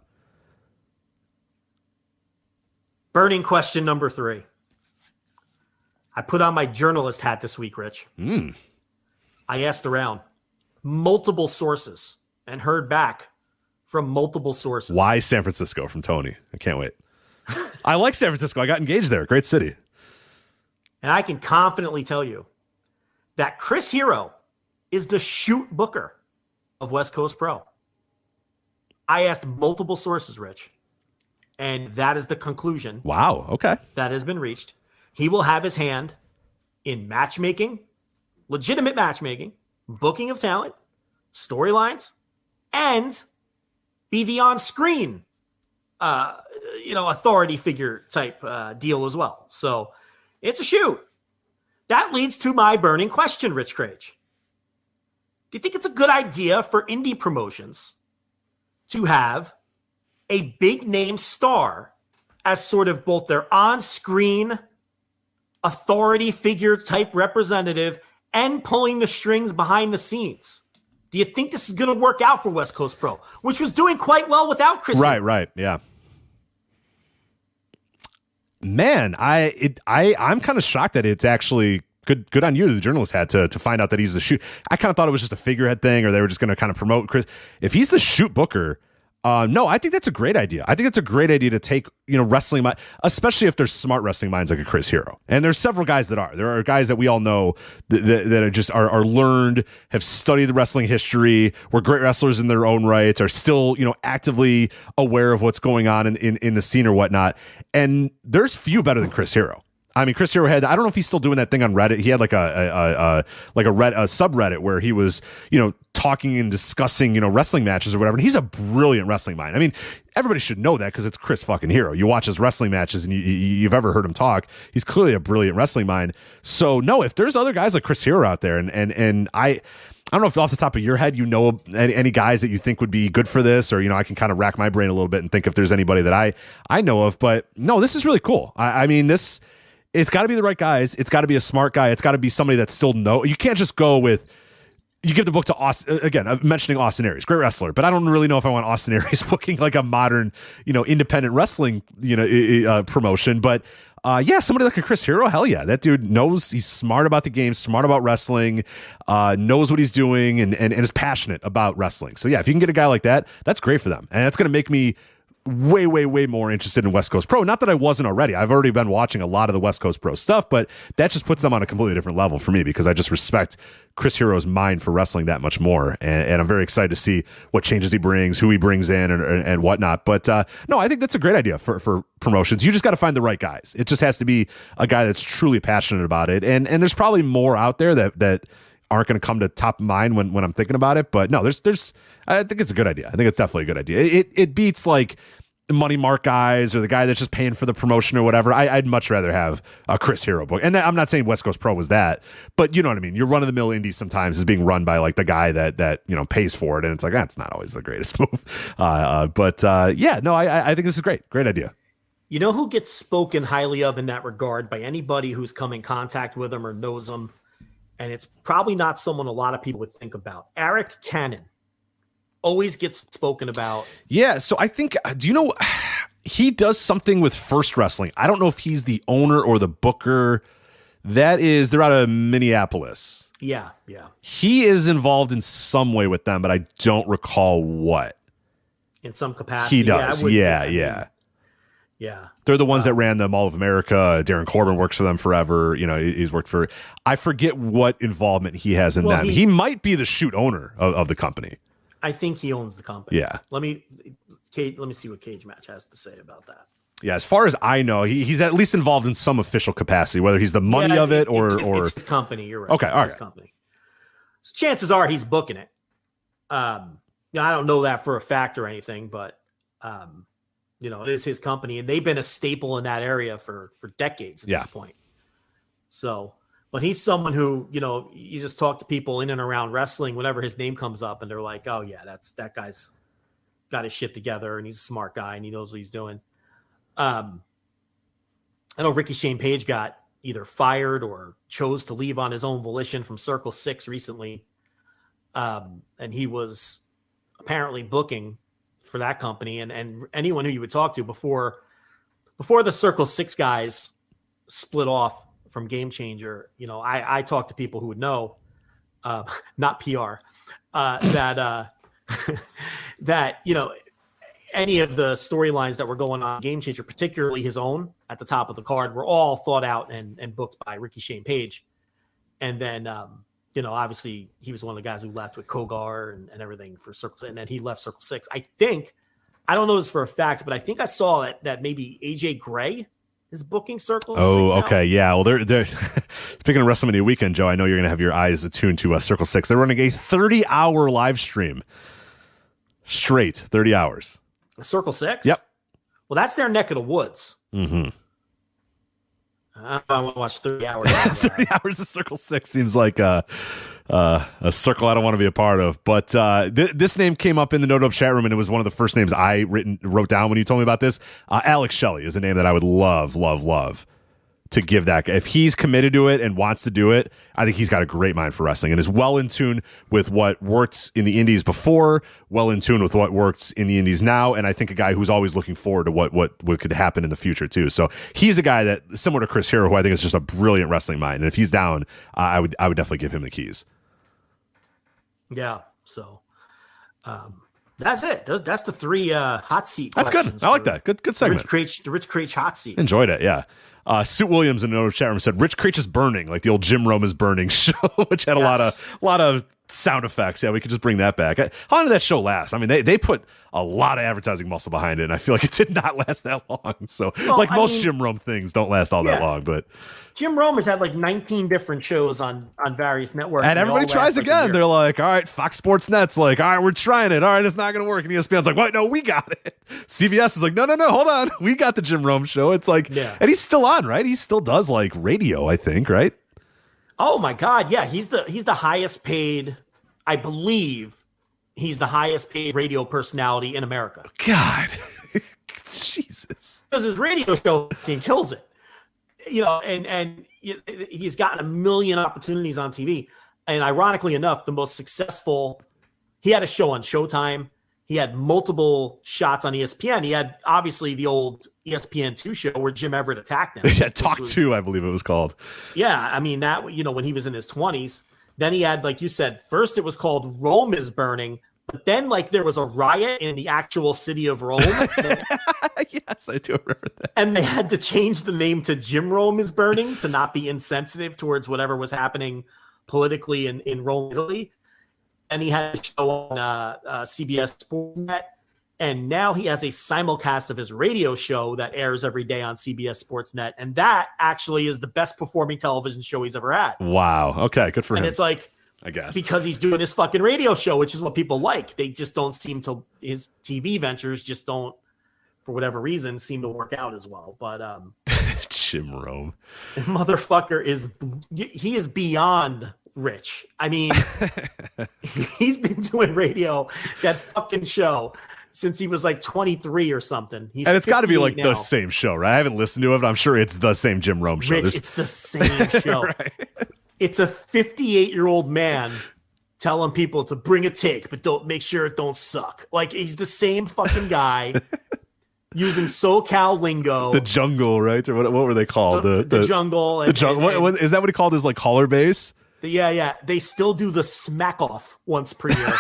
Burning question number 3. I put on my journalist hat this week, Rich. I asked around multiple sources and heard back from multiple sources. Why San Francisco from Tony? I can't wait. I like San Francisco. I got engaged there. Great city. And I can confidently tell you that Chris Hero is the shoot booker of West Coast Pro. I asked multiple sources, Rich. And that is the conclusion. Wow. Okay. That has been reached. He will have his hand in matchmaking, legitimate matchmaking, booking of talent, storylines, and be the on-screen, authority figure type deal as well. So it's a shoot. That leads to my burning question, Rich Craig. Do you think it's a good idea for indie promotions to have a big name star as sort of both their on-screen authority figure type representative and pulling the strings behind the scenes? Do you think this is going to work out for West Coast Pro, which was doing quite well without Chris? Right. Yeah. Man, I'm kind of shocked that it's actually good on you, the journalist had to find out that he's the shoot. I kind of thought it was just a figurehead thing, or they were just going to kind of promote Chris. If he's the shoot booker, no, I think that's a great idea. I think it's a great idea to take, wrestling, especially if there's smart wrestling minds like a Chris Hero. And there's several guys that are. There are guys that we all know that are just are learned, have studied the wrestling history, were great wrestlers in their own rights, are still, actively aware of what's going on in the scene or whatnot. And there's few better than Chris Hero. I mean, Chris Hero had, I don't know if he's still doing that thing on Reddit. He had like a subreddit where he was, talking and discussing, wrestling matches or whatever. And he's a brilliant wrestling mind. I mean, everybody should know that because it's Chris fucking Hero. You watch his wrestling matches and you've ever heard him talk. He's clearly a brilliant wrestling mind. So no, if there's other guys like Chris Hero out there, and I don't know if off the top of your head, any guys that you think would be good for this, or, I can kind of rack my brain a little bit and think if there's anybody that I know of, but no, this is really cool. I mean, it's got to be the right guys. It's got to be a smart guy. It's got to be somebody that still you can't just go with, you give the book to Austin. Again, I'm mentioning Austin Aries, great wrestler, but I don't really know if I want Austin Aries booking like a modern, independent wrestling, promotion. But somebody like a Chris Hero, hell yeah. That dude knows, he's smart about the game, smart about wrestling, knows what he's doing, and is passionate about wrestling. So yeah, if you can get a guy like that, that's great for them. And that's going to make me way, way, way more interested in West Coast Pro. Not that I wasn't already. I've already been watching a lot of the West Coast Pro stuff, but that just puts them on a completely different level for me because I just respect Chris Hero's mind for wrestling that much more. And I'm very excited to see what changes he brings, who he brings in, and whatnot. But no, I think that's a great idea for promotions. You just got to find the right guys. It just has to be a guy that's truly passionate about it. And there's probably more out there that aren't going to come to top of mind when I'm thinking about it. But no, there's I think it's a good idea. I think it's definitely a good idea. It beats like the money mark guys or the guy that's just paying for the promotion or whatever. I'd much rather have a Chris Hero book. And I'm not saying West Coast Pro was that, but you know what I mean? Your run-of-the-mill indies sometimes is being run by like the guy that pays for it, and it's like, that's not always the greatest move. I think this is great. Great idea. You know who gets spoken highly of in that regard by anybody who's come in contact with him or knows him? And it's probably not someone a lot of people would think about. Eric Cannon always gets spoken about. Yeah, so I think, do you know, he does something with First Wrestling. I don't know if he's the owner or the booker. They're out of Minneapolis. Yeah. He is involved in some way with them, but I don't recall what. In some capacity. He does, yeah. They're the ones that ran the Mall of America. Darren Corbin works for them forever. He's worked for, I forget what involvement he has in them. He might be the shoot owner of the company. I think he owns the company. Yeah. Let me see what Cage Match has to say about that. Yeah, as far as I know, he's at least involved in some official capacity, whether he's the money of it or it's his company. You're right. Okay, all right. His company. So chances are he's booking it. I don't know that for a fact or anything, but it is his company, and they've been a staple in that area for decades at this point. So. But he's someone who, you just talk to people in and around wrestling whenever his name comes up, and they're like, oh, yeah, that guy's got his shit together, and he's a smart guy, and he knows what he's doing. I know Ricky Shane Page got either fired or chose to leave on his own volition from Circle 6 recently, and he was apparently booking for that company. And anyone who you would talk to before the Circle 6 guys split off from Game Changer, I talk to people who would know, not PR, that any of the storylines that were going on in Game Changer, particularly his own at the top of the card, were all thought out and booked by Ricky Shane Page. And then, obviously he was one of the guys who left with Kogar and everything for Circle 6, and then he left Circle 6. I don't know this for a fact, but I think I saw that maybe AJ Gray is booking Circle 6 now. Okay, yeah. Well, they're speaking of WrestleMania weekend, Joe, I know you're going to have your eyes attuned to Circle 6. They're running a 30-hour live stream. Straight, 30 hours. Circle 6? Yep. Well, that's their neck of the woods. Mm-hmm. I want to watch 30 hours. 30 hours of Circle 6 seems like a circle I don't want to be a part of. But this name came up in the NoDope chat room, and it was one of the first names I wrote down when you told me about this. Alex Shelley is a name that I would love to give that guy. If he's committed to it and wants to do it, I think he's got a great mind for wrestling and is well in tune with what worked in the indies before, well in tune with what works in the indies now, and I think a guy who's always looking forward to what could happen in the future too. So he's a guy that, similar to Chris Hero, who I think is just a brilliant wrestling mind, and if he's down, I would definitely give him the keys. Yeah, so that's it. That's the three hot seat. That's good. I like that. Good segment. The Rich Creech hot seat. Enjoyed it. Yeah. Suit Williams in another chat room said Rich Creech is burning, like the old Jim Rome is burning show, which had a lot of sound effects. Yeah, we could just bring that back. How long did that show last? I mean, they put a lot of advertising muscle behind it, and I feel like it did not last that long. So, most Jim Rome things don't last all that long, but Jim Rome has had like 19 different shows on various networks. And everybody tries again. They're like, all right, Fox Sports Net's like, all right, we're trying it. All right, it's not going to work. And ESPN's like, what? No, we got it. CBS is like, no, hold on. We got the Jim Rome show. It's like, and he's still on, right? He still does like radio, I think, right? Oh my God. Yeah. He's the highest paid, I believe he's the highest paid radio personality in America. God, Jesus. Because his radio show fucking kills it. And he's gotten a million opportunities on TV. And ironically enough, the most successful, he had a show on Showtime. He had multiple shots on ESPN. He had obviously the old ESPN2 show where Jim Everett attacked him. Yeah, Talk 2, I believe it was called. Yeah, I mean, that, when he was in his 20s. Then he had, like you said, first it was called Rome is Burning. But then, like, there was a riot in the actual city of Rome. Yes, I do remember that. And they had to change the name to Jim Rome is Burning to not be insensitive towards whatever was happening politically in Rome, Italy. And he had a show on CBS Sportsnet. And now he has a simulcast of his radio show that airs every day on CBS Sportsnet. And that actually is the best performing television show he's ever had. Wow. Okay, good for him. And it's like, I guess because he's doing his fucking radio show, which is what people like. They just don't seem to, his TV ventures just don't, for whatever reason, seem to work out as well. But Jim Rome, motherfucker he is beyond rich. I mean, he's been doing radio, that fucking show, since he was like 23 or something. And it's got to be like now. the same show, right? I haven't listened to it, but I'm sure it's the same Jim Rome show. Rich, it's the same show. Right. It's a 58-year-old man telling people to bring a take, but don't make sure it don't suck. Like, he's the same fucking guy using SoCal lingo. The jungle, right? Or what were they called? The jungle. The jungle. What, is that what he called his like caller base? Yeah. They still do the smack off once per year.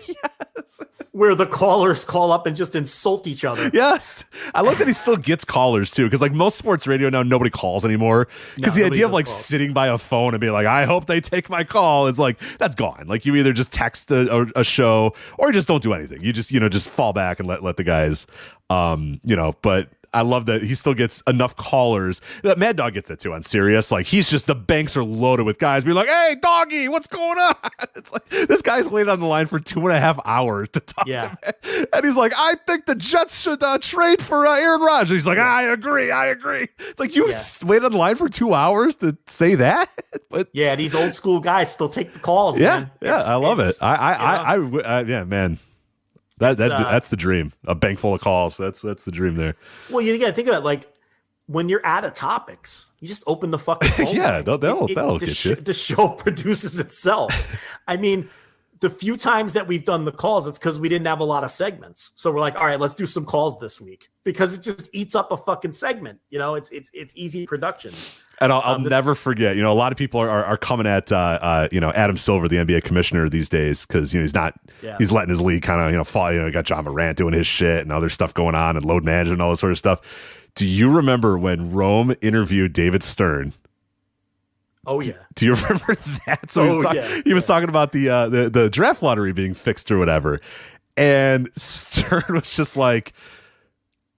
Yes. Where the callers call up and just insult each other. Yes. I love that he still gets callers too. Because like most sports radio now, nobody calls anymore. Because the idea of like sitting by a phone and being like, I hope they take my call. It's like, that's gone. Like you either just text a show or you just don't do anything. You just fall back and let the guys, but I love that he still gets enough callers. That Mad Dog gets that too on Sirius. Like he's just, the banks are loaded with guys being like, hey, doggy, what's going on? It's like this guy's waited on the line for 2.5 hours to talk to me. And he's like, I think the Jets should trade for Aaron Rodgers. He's like, I agree. It's like you waited on the line for 2 hours to say that. But yeah, these old school guys still take the calls. Yeah, man. I love it. Yeah, man. That's the dream. A bank full of calls. That's the dream there. Well, you got to think about it, like when you're out of topics, you just open the fucking phone lines. That'll get you. The show produces itself. I mean, the few times that we've done the calls, it's because we didn't have a lot of segments. So we're like, all right, let's do some calls this week because it just eats up a fucking segment. It's easy production. And I'll never forget, a lot of people are coming at, Adam Silver, the NBA commissioner these days, because, he's letting his league kind of, fall. Got John Morant doing his shit and other stuff going on and load management and all this sort of stuff. Do you remember when Rome interviewed David Stern? Oh, yeah. Do you remember that? So he was talking about the draft lottery being fixed or whatever. And Stern was just like,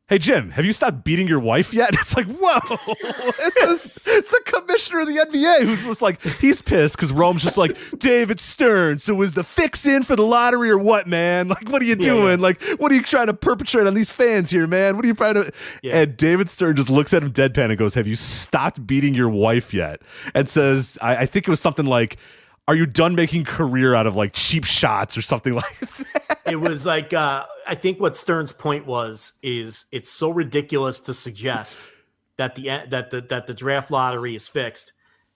hey, Jim, have you stopped beating your wife yet? It's like, whoa, it's the commissioner of the NBA who's just like, he's pissed because Rome's just like, David Stern, so was the fix in for the lottery or what, man? Like, what are you doing? Yeah. Like, what are you trying to perpetrate on these fans here, man? What are you trying to... Yeah. And David Stern just looks at him deadpan and goes, have you stopped beating your wife yet? And says, I think it was something like, are you done making career out of like cheap shots or something like that? It was like, I think what Stern's point is it's so ridiculous to suggest that the draft lottery is fixed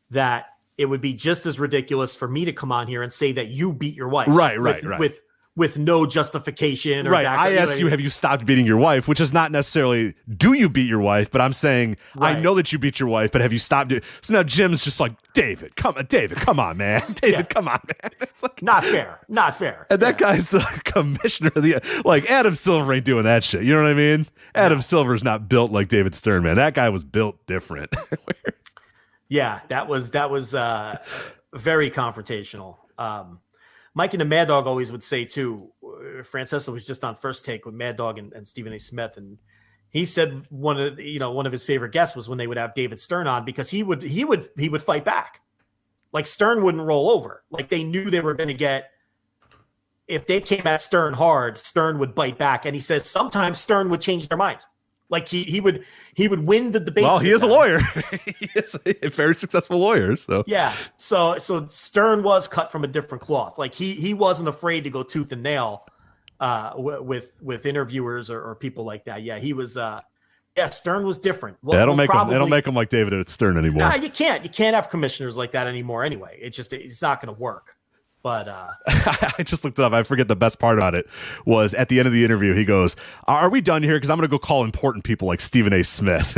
that it would be just as ridiculous for me to come on here and say that you beat your wife. Right. With no justification. Or right. I ask you, have you stopped beating your wife? Which is not necessarily, do you beat your wife? But I'm saying, right. I know that you beat your wife, but have you stopped it? So now Jim's just like, David, come on, man. David, come on, man. It's like, not fair. And that guy's the commissioner of the, like, Adam Silver ain't doing that shit. You know what I mean? Adam Silver's not built like David Stern, man. That guy was built different. Yeah, that was very confrontational. Mike and the Mad Dog always would say too. Francesco was just on First Take with Mad Dog and Stephen A. Smith, and he said one of his favorite guests was when they would have David Stern on, because he would fight back. Like Stern wouldn't roll over. Like they knew they were going to get. If they came at Stern hard, Stern would bite back. And he says sometimes Stern would change their mind. Like he would win the debate. Well, he is a lawyer. He is a very successful lawyer. So yeah. So Stern was cut from a different cloth. Like he wasn't afraid to go tooth and nail with interviewers or people like that. Yeah, he was. Stern was different. Well, they don't make him like David at Stern anymore. Nah, you can't have commissioners like that anymore. Anyway, it's not going to work. But I just looked it up. I forget the best part about it was at the end of the interview, he goes, "Are we done here? Because I'm going to go call important people like Stephen A. Smith."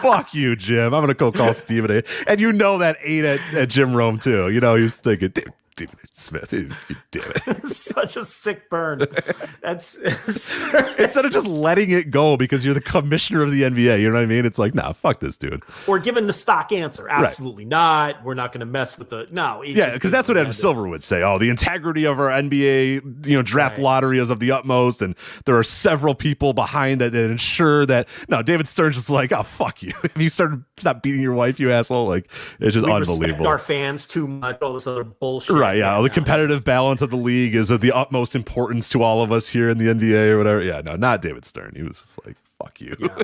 Fuck you, Jim. I'm going to go call Stephen A. And you know that ate at Jim Rome too. You know, he's thinking, Stephen A. Smith, damn it. Such a sick burn. That's instead of just letting it go because you're the commissioner of the NBA. You know what I mean? It's like, nah, fuck this dude. Or giving the stock answer. Absolutely not. We're not going to mess with the Yeah, because that's what Adam Silver would say. Oh, the integrity of our NBA, draft lottery is of the utmost, and there are several people behind that ensure that. No, David Stern's just like, oh, fuck you. If you stop beating your wife, you asshole. Like, it's just unbelievable. Respect our fans too much. All this other bullshit. Right, yeah. The competitive balance of the league is of the utmost importance to all of us here in the NBA or whatever. Yeah, no, not David Stern. He was just like, fuck you. Yeah.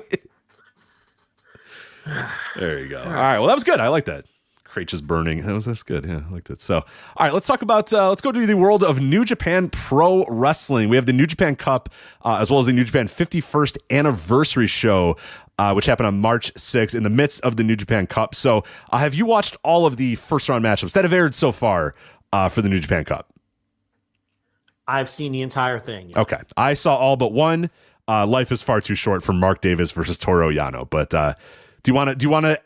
There you go. All right. Well, that was good. I like that. Crate is burning. That's good. Yeah, I liked it. So, all right, let's talk about, let's go to the world of New Japan Pro Wrestling. We have the New Japan Cup, as well as the New Japan 51st anniversary show, which happened on March 6th in the midst of the New Japan Cup. So, have you watched all of the first round matchups that have aired so far for the New Japan Cup? I've seen the entire thing. Okay. I saw all but one. Life is far too short for Mark Davis versus Toru Yano. But do you want to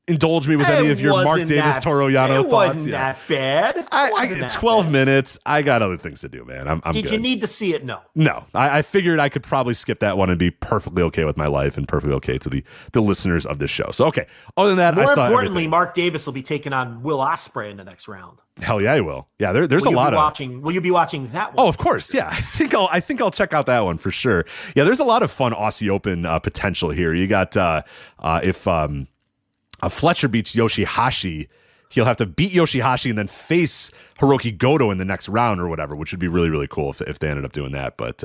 indulge me with any of your Mark Davis Toru Yano thoughts? It wasn't that bad. I 12 minutes. I got other things to do, man. I'm Did good. You need to see it? No. No. I figured I could probably skip that one and be perfectly okay with my life and perfectly okay to the listeners of this show. So, okay. Other than that, more I saw importantly, everything. Mark Davis will be taking on Will Ospreay in the next round. Hell yeah, I will. Yeah, there's a lot of. Will you be watching that one? Oh, of course. Yeah, I think I'll check out that one for sure. Yeah, there's a lot of fun Aussie Open potential here. You got if Fletcher beats Yoshihashi, he'll have to beat Yoshihashi and then face Hiroki Goto in the next round or whatever, which would be really, really cool if they ended up doing that. But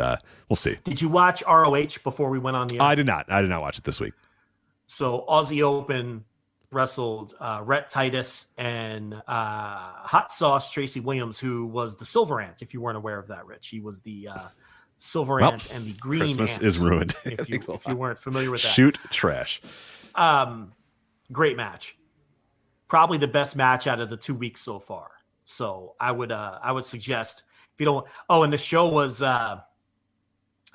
we'll see. Did you watch ROH before we went on the air? I did not watch it this week. So Aussie Open wrestled Rhett Titus and Hot Sauce Tracy Williams, who was the Silver Ant, if you weren't aware of that, Rich. He was the Silver Ant and the Green Christmas Ant. is ruined. If you weren't familiar with that. Shoot trash. Great match. Probably the best match out of the 2 weeks so far. So I would suggest, if you don't. Oh, and the show was I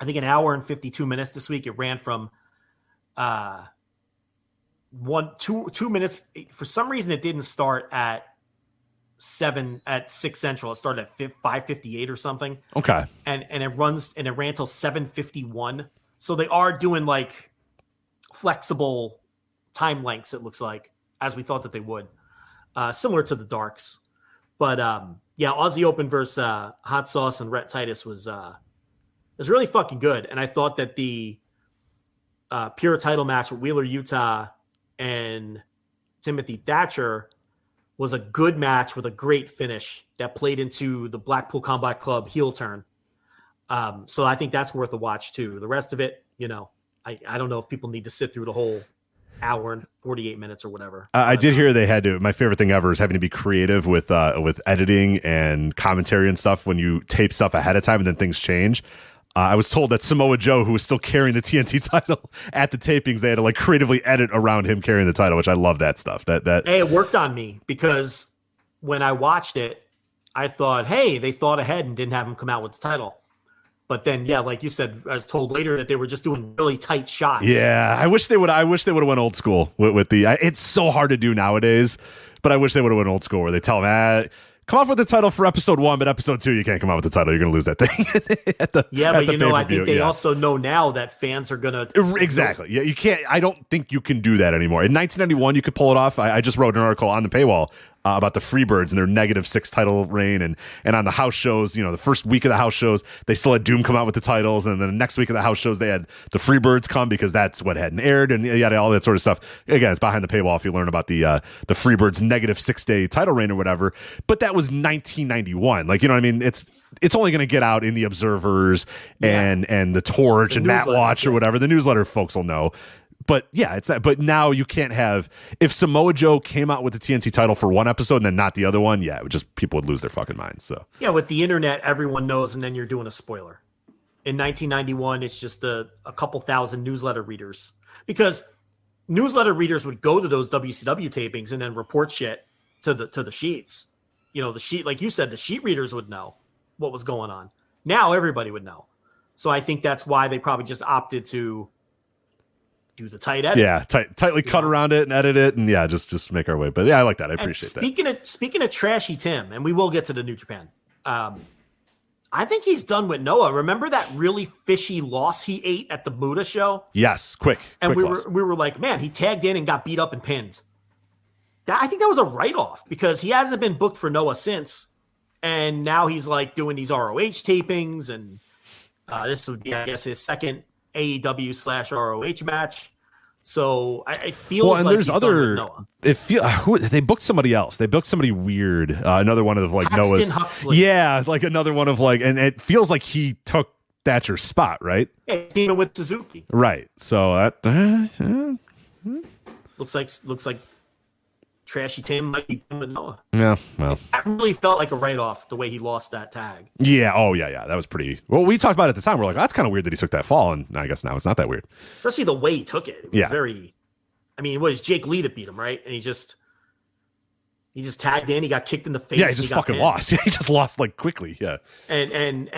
think an hour and 52 minutes this week. It ran from 2 minutes. For some reason, it didn't start at 6 Central. It started at 5:58 or something. Okay. And it ran till 7:51. So they are doing like flexible time lengths, it looks like, as we thought that they would, similar to the Darks. But Aussie Open versus Hot Sauce and Rhett Titus was really fucking good. And I thought that the pure title match with Wheeler Utah and Timothy Thatcher was a good match with a great finish that played into the Blackpool Combat Club heel turn. So I think that's worth a watch too. The rest of it, I don't know if people need to sit through the whole hour and 48 minutes or whatever. I did hear they had to. My favorite thing ever is having to be creative with editing and commentary and stuff when you tape stuff ahead of time and then things change. I was told that Samoa Joe, who was still carrying the TNT title at the tapings, they had to like creatively edit around him carrying the title, which I love that stuff. Hey, it worked on me because when I watched it, I thought, hey, they thought ahead and didn't have him come out with the title. But then, yeah, like you said, I was told later that they were just doing really tight shots. Yeah, I wish they would have went old school with the. It's so hard to do nowadays, but I wish they would have went old school where they tell them, come off with the title for episode 1, but episode 2 you can't come out with the title. You're going to lose that thing. I think they also know now that fans are going to exactly. Yeah, you can't. I don't think you can do that anymore. In 1991, you could pull it off. I just wrote an article on the paywall about the Freebirds and their -6 title reign, and on the house shows, the first week of the house shows, they still had Doom come out with the titles, and then the next week of the house shows, they had the Freebirds come because that's what hadn't aired, and all that sort of stuff. Again, it's behind the paywall if you learn about the Freebirds -6 day title reign or whatever. But that was 1991. Like, you know what I mean? It's only going to get out in the Observers and the Torch and Matt Watch or whatever. The newsletter folks will know. But yeah, it's that. But now you can't have, if Samoa Joe came out with the TNT title for one episode and then not the other one, it would just, people would lose their fucking minds. So yeah, with the internet, everyone knows, and then you're doing a spoiler. In 1991, it's just a couple thousand newsletter readers, because newsletter readers would go to those WCW tapings and then report shit to the sheets. The sheet, like you said, the sheet readers would know what was going on. Now everybody would know. So I think that's why they probably just opted to do the tight edit. Yeah, tightly cut around it and edit it, and just make our way. But yeah, I like that. I appreciate that. Speaking of Trashy Tim, and we will get to the New Japan. I think he's done with Noah. Remember that really fishy loss he ate at the Buddha show? Yes, quick we loss. were like, man, he tagged in and got beat up and pinned. I think that was a write-off, because he hasn't been booked for Noah since, and now he's like doing these ROH tapings, and this would be, I guess, his second AEW/ROH match. So it feels like there's other. They booked somebody else. They booked somebody weird. Another one of like Paxton Noah's. Huxley. Yeah, like another one of like, and it feels like he took Thatcher's spot, right? Yeah, he's teaming with Suzuki. Right. So that looks like Trashy Tim might be coming Noah. Yeah, well, that really felt like a write-off the way he lost that tag. Yeah. Oh, yeah. That was pretty. Well, we talked about it at the time. We're like, that's kind of weird that he took that fall, and I guess now it's not that weird. Especially the way he took it. It was very. I mean, it was Jake Lee that beat him, right? And he just tagged in. He got kicked in the face. Yeah, he just fucking lost. Yeah, he just lost like quickly. Yeah. And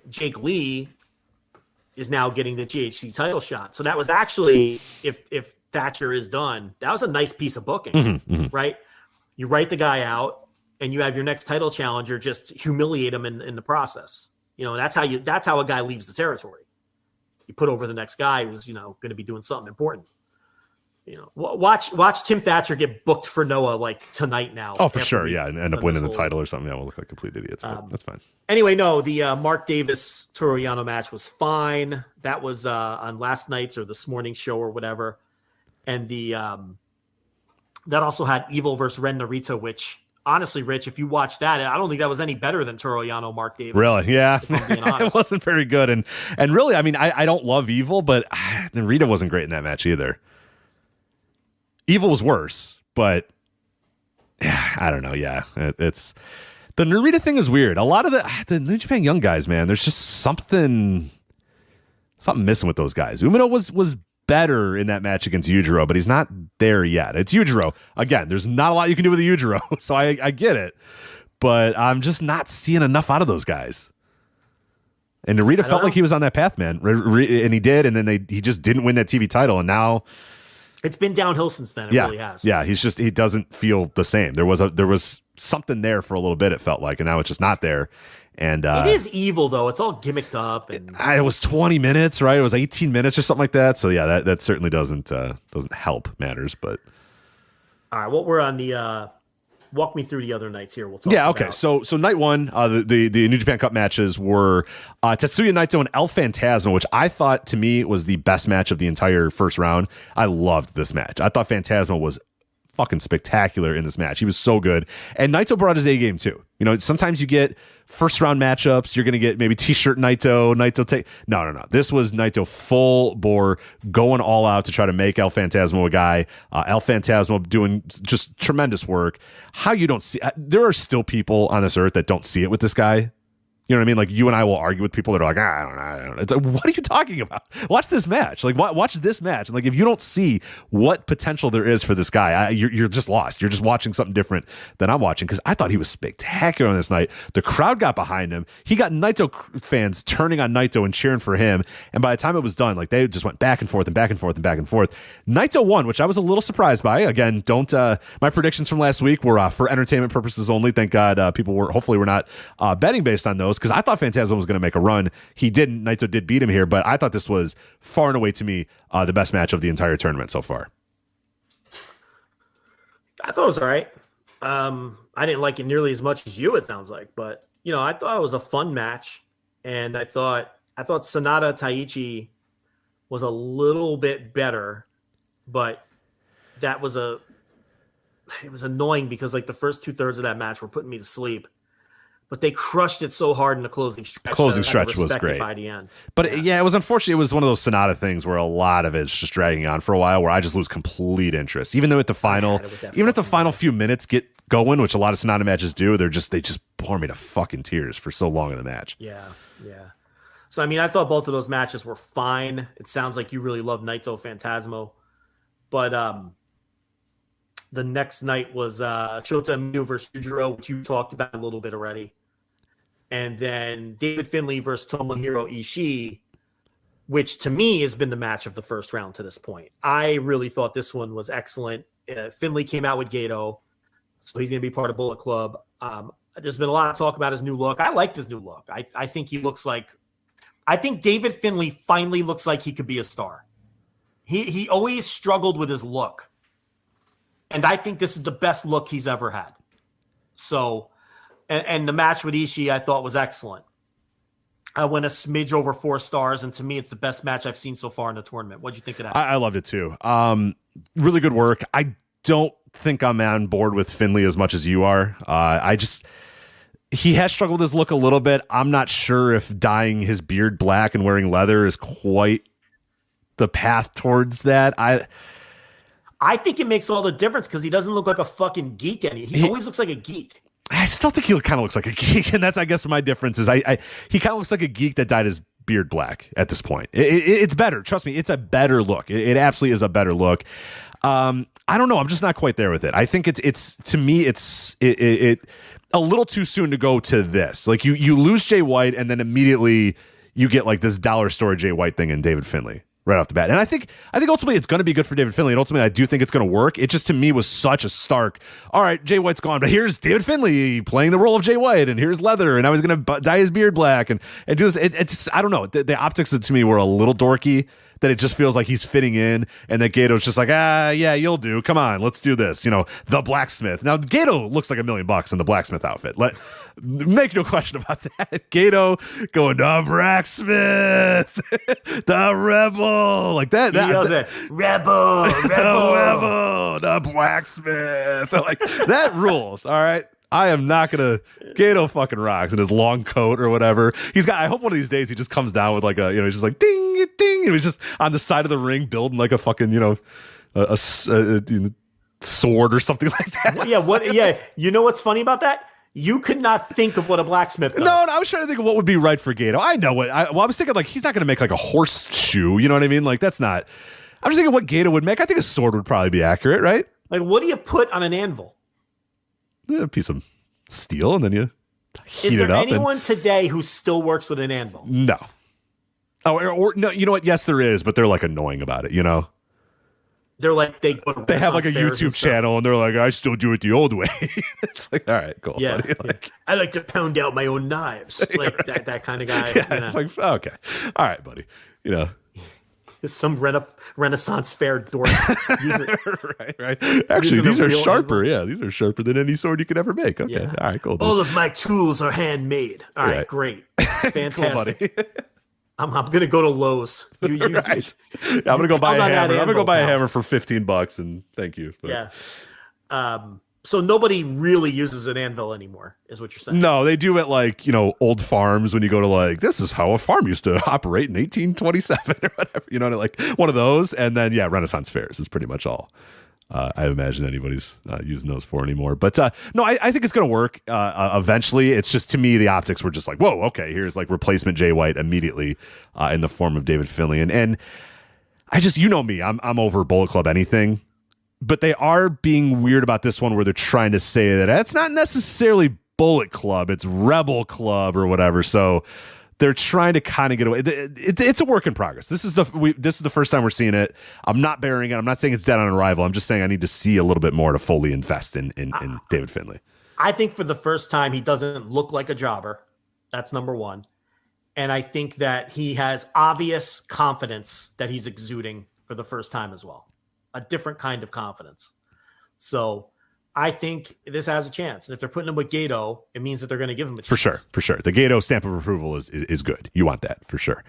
Jake Lee is now getting the GHC title shot. So that was actually, if Thatcher is done, that was a nice piece of booking, right? You write the guy out, and you have your next title challenger just humiliate him in the process. That's how a guy leaves the territory. You put over the next guy who's going to be doing something important. Watch Tim Thatcher get booked for Noah like tonight now. Oh, for sure, yeah, and end up winning the title or something. Yeah, we'll look like complete idiots, but that's fine. Anyway, no, the Mark Davis Toru Yano match was fine. That was on last night's or this morning's show or whatever, and the that also had Evil versus Ren Narita, which honestly, Rich, if you watch that, I don't think that was any better than Toru Yano Mark Davis. Really? Yeah, it wasn't very good, and really, I mean, I don't love Evil, but Narita wasn't great in that match either. Evil was worse, but I don't know. Yeah, it's the Narita thing is weird. A lot of the New Japan young guys, man, there's just something missing with those guys. Umino was better in that match against Yujiro, but he's not there yet. It's Yujiro. Again, there's not a lot you can do with the Yujiro, so I get it, but I'm just not seeing enough out of those guys. And Narita felt like he was on that path, man, and he did, and then he just didn't win that TV title, and now. It's been downhill since then. It really has. Yeah, he doesn't feel the same. There was something there for a little bit, it felt like, and now it's just not there. And it is Evil though. It's all gimmicked up, and it was 20 minutes, right? It was 18 minutes or something like that. So yeah, that certainly doesn't help matters. But all right, we're on the walk me through the other nights here. We'll talk. Yeah, okay. So night one, the New Japan Cup matches were Tetsuya Naito and El Phantasmo, which I thought to me was the best match of the entire first round. I loved this match. I thought Phantasmo was fucking spectacular in this match. He was so good. And Naito brought his A game too. Sometimes you get first round matchups, you're going to get maybe t-shirt Naito take. No. This was Naito full bore, going all out to try to make El Phantasmo a guy. El Phantasmo doing just tremendous work. How you don't see, there are still people on this earth that don't see it with this guy. You know what I mean? Like, you and I will argue with people that are like, I don't know. It's like, what are you talking about? Watch this match. Like, watch this match. Like, if you don't see what potential there is for this guy, you're just lost. You're just watching something different than I'm watching, because I thought he was spectacular on this night. The crowd got behind him. He got Naito fans turning on Naito and cheering for him. And by the time it was done, like, they just went back and forth and back and forth and back and forth. Naito won, which I was a little surprised by. Again, my predictions from last week were for entertainment purposes only. Thank God people hopefully were not betting based on those, because I thought Phantasmo was going to make a run. He didn't. Naito did beat him here, but I thought this was far and away to me the best match of the entire tournament so far. I thought it was all right. I didn't like it nearly as much as you, it sounds like, but I thought it was a fun match, and I thought Sonata Taichi was a little bit better, but it was annoying because like the first 2/3 of that match were putting me to sleep, but they crushed it so hard in the closing stretch. Closing stretch was great by the end. But it was unfortunate. It was one of those Sonata things where a lot of it's just dragging on for a while, where I just lose complete interest. Even though at the final few minutes get going, which a lot of Sonata matches do, they just bore me to fucking tears for so long in the match. Yeah. So I mean, I thought both of those matches were fine. It sounds like you really love Naito Phantasmo, but the next night was Shota Umino versus Yujiro, which you talked about a little bit already. And then David Finlay versus Tomohiro Ishii, which to me has been the match of the first round to this point. I really thought this one was excellent. Finlay came out with Gato, so he's going to be part of Bullet Club. There's been a lot of talk about his new look. I liked his new look. I think he looks like – I think David Finlay finally looks like he could be a star. He always struggled with his look. And I think this is the best look he's ever had. So, and the match with Ishii I thought was excellent. I went a smidge over 4 stars, and to me, it's the best match I've seen so far in the tournament. What'd you think of that? I loved it too. Really good work. I don't think I'm on board with Finlay as much as you are. He has struggled with his look a little bit. I'm not sure if dyeing his beard black and wearing leather is quite the path towards that. I think it makes all the difference because he doesn't look like a fucking geek anymore. He always looks like a geek. I still think he kind of looks like a geek, and that's, I guess, my difference is he kind of looks like a geek that dyed his beard black at this point. It's better. Trust me, it's a better look. It absolutely is a better look. I don't know. I'm just not quite there with it. I think it's to me, it's a little too soon to go to this. Like you lose Jay White, and then immediately you get like this dollar store Jay White thing in David Finlay right off the bat. And I think ultimately it's going to be good for David Finlay. And ultimately I do think it's going to work. It just to me was such a stark, all right, Jay White's gone, but here's David Finlay playing the role of Jay White, and here's leather, and I was going to dye his beard black and do this. It's I don't know. The optics to me were a little dorky, that it just feels like he's fitting in, and that Gato's just like, yeah, you'll do. Come on, let's do this. The blacksmith. Now, Gato looks like $1 million in the blacksmith outfit. Make no question about that. Gato going, the blacksmith, the rebel, like that. He yells it, rebel, the blacksmith. Like that rules. All right. I am not gonna. Gato fucking rocks in his long coat or whatever. I hope one of these days he just comes down with like he's just like ding ding, and he's just on the side of the ring building like a fucking a sword or something like that. Yeah. You know what's funny about that? You could not think of what a blacksmith does. No, I was trying to think of what would be right for Gato. I know what. I was thinking like he's not gonna make like a horseshoe. You know what I mean? Like that's not. I'm just thinking what Gato would make. I think a sword would probably be accurate, right? Like what do you put on an anvil? A piece of steel, and then you heat Is it there up. anyone today who still works with an anvil? No. Oh, or no. You know what? Yes, there is, but they're like annoying about it. They're like they have like a YouTube channel, and they're like, I still do it the old way. It's like, all right, cool. Yeah, buddy. I like to pound out my own knives, like right. that kind of guy. Yeah, like okay, all right, buddy. Some Renaissance fair dork. right. Actually, these are sharper. Anvil. Yeah, these are sharper than any sword you could ever make. Okay, yeah. All right, cool. All of my tools are handmade. All right, great, fantastic. Cool, I'm gonna go to Lowe's. I'm gonna go buy a hammer. I'm gonna go buy a hammer for $15, and thank you. But. Yeah. So nobody really uses an anvil anymore, is what you're saying? No, they do it like, old farms when you go to like, this is how a farm used to operate in 1827 or whatever, like one of those. And then, Renaissance fairs is pretty much all I imagine anybody's using those for anymore. But no, I think it's going to work eventually. It's just, to me, the optics were just like, whoa, okay, here's like replacement Jay White immediately in the form of David Finlay. And I just, me, I'm over Bullet Club anything. But they are being weird about this one where they're trying to say that it's not necessarily Bullet Club, it's Rebel Club or whatever. So they're trying to kind of get away. It's a work in progress. This is the first time we're seeing it. I'm not burying it. I'm not saying it's dead on arrival. I'm just saying I need to see a little bit more to fully invest in David Finlay. I think for the first time, he doesn't look like a jobber. That's number one. And I think that he has obvious confidence that he's exuding for the first time as well. A different kind of confidence. So I think this has a chance. And if they're putting him with Gato, it means that they're going to give him a chance. For sure. The Gato stamp of approval is good. You want that for sure.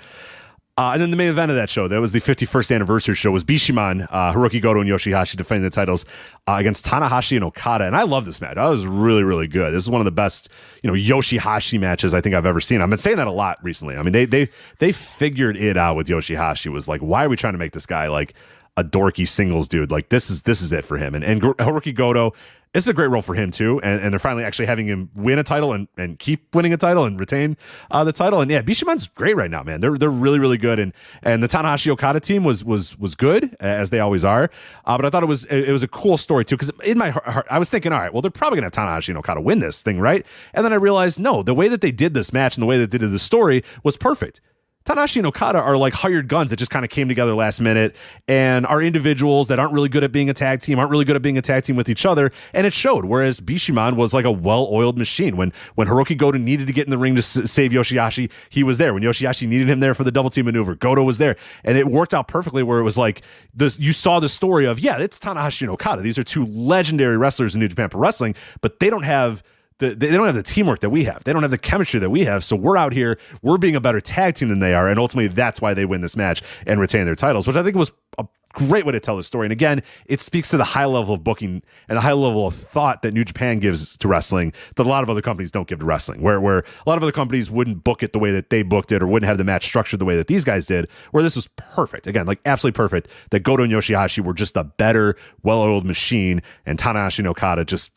And then the main event of that show, that was the 51st anniversary show, was Bishamon, Hiroki Goto, and Yoshihashi defending the titles against Tanahashi and Okada. And I love this match. That was really, really good. This is one of the best, Yoshihashi matches I think I've ever seen. I've been saying that a lot recently. I mean, they figured it out with Yoshihashi. Was like, why are we trying to make this guy like a dorky singles dude? Like, this is it for him. And Hiroki Goto, it's a great role for him too, and they're finally actually having him win a title and keep winning a title and retain the title. And yeah, Bishamon's great right now, man. They're really, really good, and the Tanahashi Okada team was good, as they always are. But I thought it was a cool story too, because in my heart I was thinking, all right, well, they're probably gonna have Tanahashi and Okada win this thing, right? And then I realized, no, the way that they did this match and the way that they did the story was perfect. Tanahashi and Okada are like hired guns that just kind of came together last minute and are individuals that aren't really good at being a tag team, aren't really good at being a tag team with each other. And it showed. Whereas Bishamon was like a well-oiled machine. When Hiroki Goto needed to get in the ring to save Yoshihashi, he was there. When Yoshihashi needed him there for the double team maneuver, Goto was there. And it worked out perfectly where it was like, you saw the story of, yeah, it's Tanahashi and Okada. These are two legendary wrestlers in New Japan Pro Wrestling, but they don't have they don't have the teamwork that we have. They don't have the chemistry that we have. So we're out here, we're being a better tag team than they are. And ultimately, that's why they win this match and retain their titles, which I think was a great way to tell the story. And again, it speaks to the high level of booking and the high level of thought that New Japan gives to wrestling that a lot of other companies don't give to wrestling, where a lot of other companies wouldn't book it the way that they booked it or wouldn't have the match structured the way that these guys did, where this was perfect. Again, like absolutely perfect, that Goto and Yoshihashi were just a better, well-oiled machine, and Tanahashi and Okada just,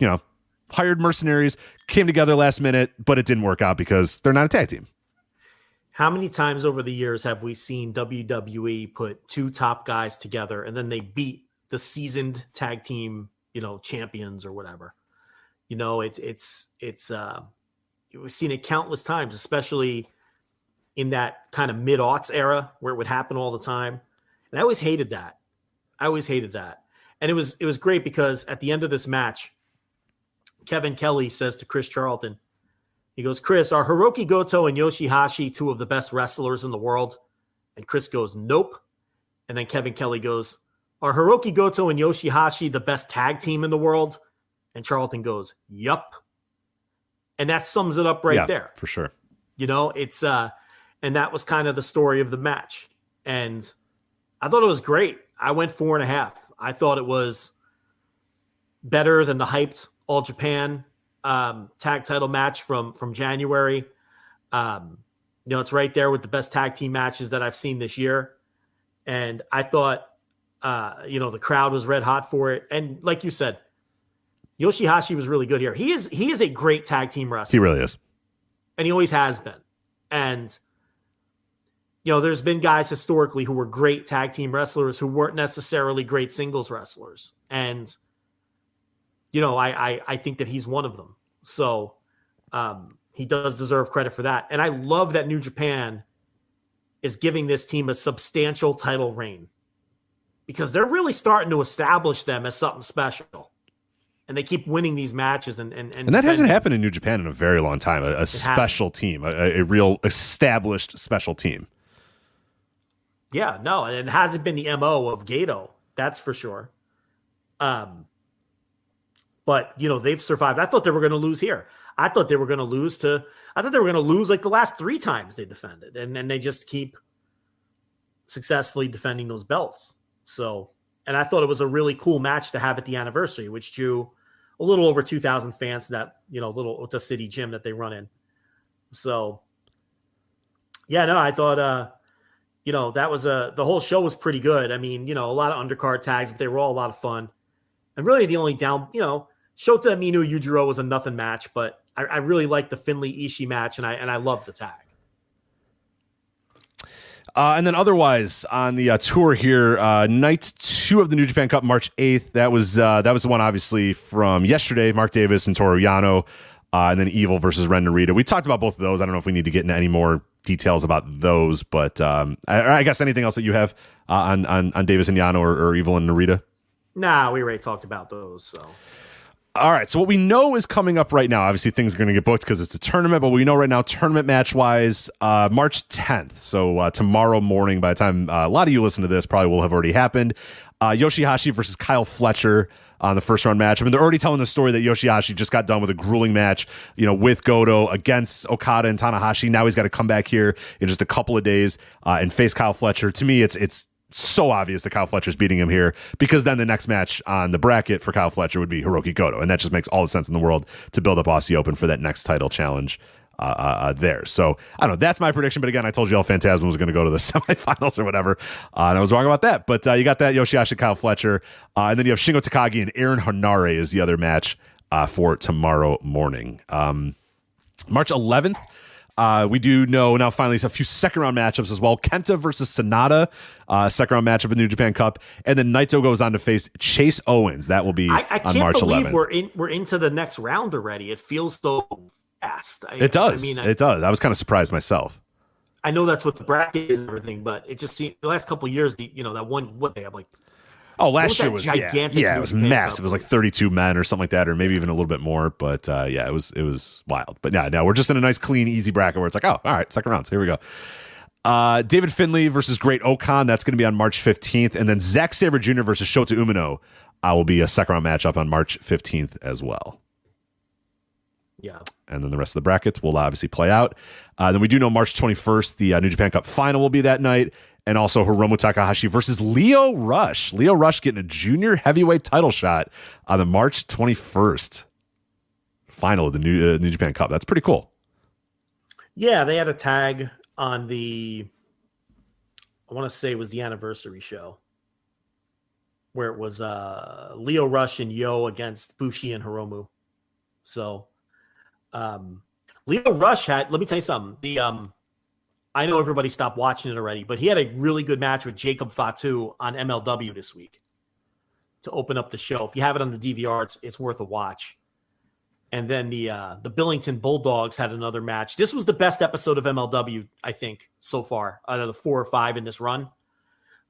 hired mercenaries, came together last minute, but it didn't work out because they're not a tag team. How many times over the years have we seen WWE put two top guys together and then they beat the seasoned tag team, champions or whatever? We've seen it countless times, especially in that kind of mid-aughts era where it would happen all the time. And I always hated that. And it was great because at the end of this match, Kevin Kelly says to Chris Charlton, he goes, "Chris, are Hiroki Goto and Yoshihashi two of the best wrestlers in the world?" And Chris goes, "Nope." And then Kevin Kelly goes, "Are Hiroki Goto and Yoshihashi the best tag team in the world?" And Charlton goes, "Yup." And that sums it up right there. For sure. It's and that was kind of the story of the match. And I thought it was great. I went 4.5. I thought it was better than the hyped All Japan tag title match from January. It's right there with the best tag team matches that I've seen this year. And I thought, the crowd was red hot for it. And like you said, Yoshihashi was really good here. He is a great tag team wrestler. He really is. And he always has been. And, there's been guys historically who were great tag team wrestlers who weren't necessarily great singles wrestlers. And, I think that he's one of them. So he does deserve credit for that. And I love that New Japan is giving this team a substantial title reign because they're really starting to establish them as something special. And they keep winning these matches. And that hasn't happened in New Japan in a very long time, a special team, a real established special team. Yeah, no, and it hasn't been the MO of Gato. That's for sure. But, they've survived. I thought they were going to lose here. I thought they were going to lose like the last 3 times they defended. And then they just keep successfully defending those belts. So, and I thought it was a really cool match to have at the anniversary, which drew a little over 2,000 fans to that, little Ota City gym that they run in. So, yeah, no, I thought, that was the whole show was pretty good. I mean, a lot of undercard tags, but they were all a lot of fun. And really the only Shota Aminu Yujiro was a nothing match, but I really liked the Finlay Ishii match, and I love the tag. And then otherwise on the tour here, night 2 of the New Japan Cup, March 8th. That was the one obviously from yesterday. Mark Davis and Toru Yano, and then Evil versus Ren Narita. We talked about both of those. I don't know if we need to get into any more details about those, but I guess anything else that you have on Davis and Yano or Evil and Narita. Nah, we already talked about those. So, all right. So what we know is coming up right now. Obviously, things are going to get booked because it's a tournament. But we know right now, tournament match wise, March 10th. So tomorrow morning, by the time a lot of you listen to this, probably will have already happened. Yoshihashi versus Kyle Fletcher. on the first round match. I mean, they're already telling the story that Yoshihashi just got done with a grueling match, with Goto against Okada and Tanahashi. Now he's got to come back here in just a couple of days and face Kyle Fletcher. To me, it's so obvious that Kyle Fletcher's beating him here, because then the next match on the bracket for Kyle Fletcher would be Hiroki Goto, and that just makes all the sense in the world to build up Aussie Open for that next title challenge there. So I don't know. That's my prediction. But again, I told you El Phantasmo was going to go to the semifinals or whatever. And I was wrong about that. But you got that Yoshihashi, Kyle Fletcher. And then you have Shingo Takagi and Aaron Hanare is the other match for tomorrow morning. March 11th. We do know now finally a few second round matchups as well. Kenta versus Sonata, second round matchup in the New Japan Cup. And then Naito goes on to face Chase Owens. That will be on March 11th. We're into the next round already. It feels so fast. It does. It does. I was kind of surprised myself. I know that's what the bracket is and everything, but it just seemed the last couple of years, that one, what they have last year was gigantic. Yeah, it was massive. It was like 32 men or something like that, or maybe even a little bit more. But it was wild. But yeah, now we're just in a nice, clean, easy bracket where it's like, oh, all right, second round. So here we go. David Finlay versus Great Okan. That's going to be on March 15th. And then Zack Sabre Jr. versus Shota Umino will be a second round matchup on March 15th as well. Yeah. And then the rest of the brackets will obviously play out. Then we do know March 21st, the New Japan Cup final will be that night. And also Hiromu Takahashi versus Leo Rush. Leo Rush getting a junior heavyweight title shot on the March 21st final of the New Japan Cup. That's pretty cool. Yeah, they had a tag on I want to say it was the anniversary show, where it was Leo Rush and Yo against Bushi and Hiromu. So Leo Rush let me tell you something. I know everybody stopped watching it already, but he had a really good match with Jacob Fatu on MLW this week to open up the show. If you have it on the DVR, it's worth a watch. And then the Billington Bulldogs had another match. This was the best episode of MLW, I think, so far, out of the 4 or 5 in this run.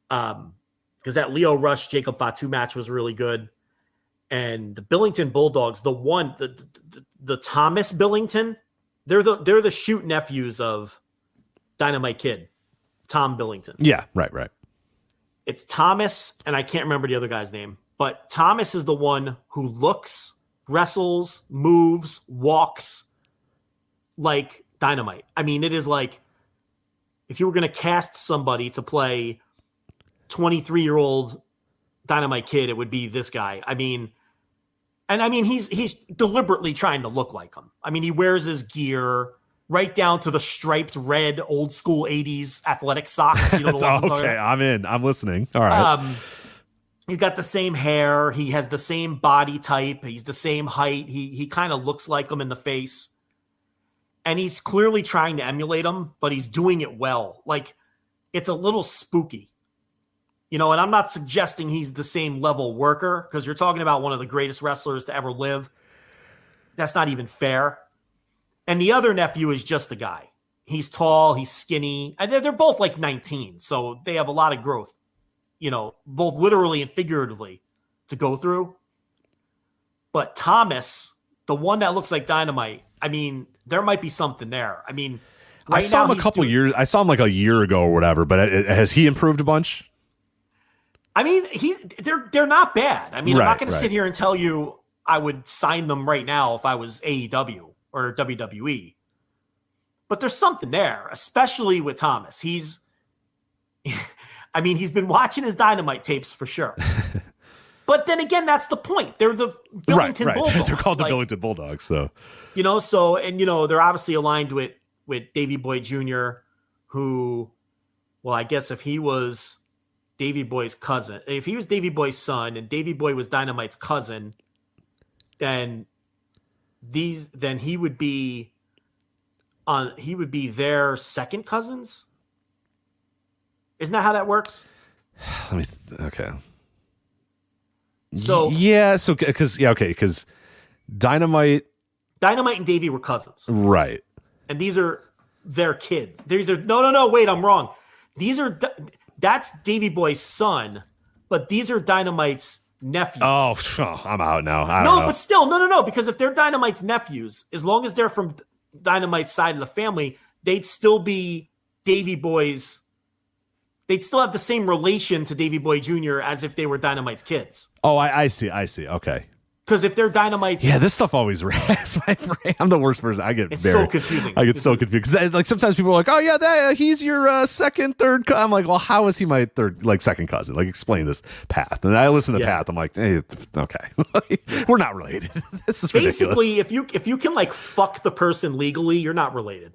Because that Leo Rush Jacob Fatu match was really good. And the Billington Bulldogs, the Thomas Billington, they're the shoot nephews of Dynamite Kid, Tom Billington. Yeah, right. It's Thomas, and I can't remember the other guy's name, but Thomas is the one who looks, wrestles, moves, walks like Dynamite. I mean, it is like if you were going to cast somebody to play 23-year-old Dynamite Kid, it would be this guy. He's deliberately trying to look like him. I mean, he wears his gear right down to the striped red old school 80s athletic socks. You know the ones okay, I'm in. I'm listening. All right. He's got the same hair. He has the same body type. He's the same height. He kind of looks like him in the face. And he's clearly trying to emulate him, but he's doing it well. Like, it's a little spooky. And I'm not suggesting he's the same level worker, because you're talking about one of the greatest wrestlers to ever live. That's not even fair. And the other nephew is just a guy. He's tall, he's skinny. And they're both like 19, so they have a lot of growth, both literally and figuratively to go through. But Thomas, the one that looks like Dynamite, there might be something there. Right I saw him a couple years. I saw him like a year ago or whatever, but has he improved a bunch? They're not bad. I'm not going to sit here and tell you I would sign them right now if I was AEW or WWE. But there's something there, especially with Thomas. He's been watching his Dynamite tapes for sure. But then again, that's the point. They're the Billington Bulldogs. They're called the Billington Bulldogs. So, they're obviously aligned with Davey Boy Jr., who, well, I guess if he was Davey Boy's cousin, if he was Davey Boy's son and Davey Boy was Dynamite's cousin, then he would be their second cousins. Isn't that how that works? Okay. So because Dynamite and Davey were cousins, right? And these are their kids. These are no. Wait, I'm wrong. That's Davey Boy's son, but these are Dynamite's nephews. Oh, I'm out now. I don't know. But still, no. Because if they're Dynamite's nephews, as long as they're from Dynamite's side of the family, they'd still be Davey Boy's they'd still have the same relation to Davey Boy Jr. as if they were Dynamite's kids. Oh, I see. Okay. Because if they're Dynamite's... Yeah, this stuff always racks my brain. I'm the worst person. It's so confusing. I get so confused. Because like sometimes people are like, oh, yeah, he's your second, third... I'm like, well, how is he my second cousin? Like, explain this path. And I listen to Path. I'm like, hey, okay. We're not related. This is ridiculous. Basically, if you can, like, fuck the person legally, you're not related.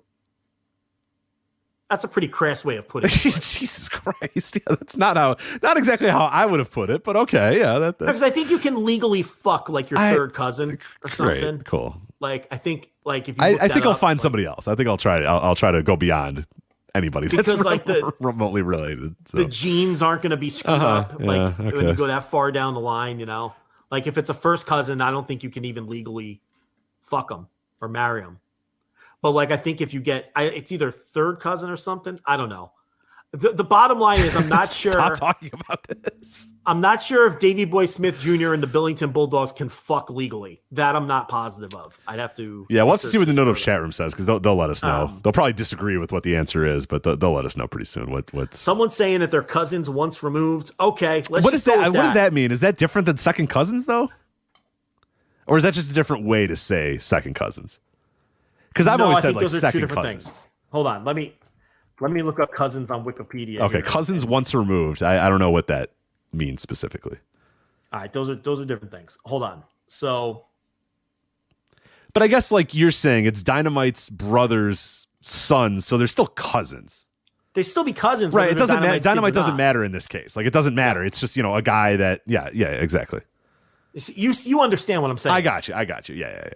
That's a pretty crass way of putting it. Jesus Christ. Yeah, that's not exactly how I would have put it, but okay. Yeah. Because I think you can legally fuck like your third cousin or something. Great, cool. Like, I think like if you I think I'll find somebody else. I think I'll try to go beyond anybody that's like remotely related. So. The genes aren't going to be screwed up. Like when you go that far down the line, you know, like if it's a first cousin, I don't think you can even legally fuck them or marry them. But like, I think if you get, it's either third cousin or something. I don't know. The bottom line is I'm not sure. Stop talking about this. I'm not sure if Davey Boy Smith Jr. and the Billington Bulldogs can fuck legally. That I'm not positive of. I'd have to. Yeah, we'll have to see what the Note of Chat Room says because they'll let us know. They'll probably disagree with what the answer is, but they'll let us know pretty soon. What's someone's saying that they're cousins once removed. Okay, let's. What does that mean? Is that different than second cousins though, or is that just a different way to say second cousins? Because I've always said like second cousins. Things. Hold on, let me look up cousins on Wikipedia. Okay, cousins once removed. I don't know what that means specifically. All right, those are different things. Hold on. So, but I guess like you're saying, it's Dynamite's brother's sons, so they're still cousins. They still be cousins, right? It doesn't matter. Dynamite doesn't matter in this case. Like it doesn't matter. It's just a guy that yeah, exactly. You understand what I'm saying? I got you. Yeah.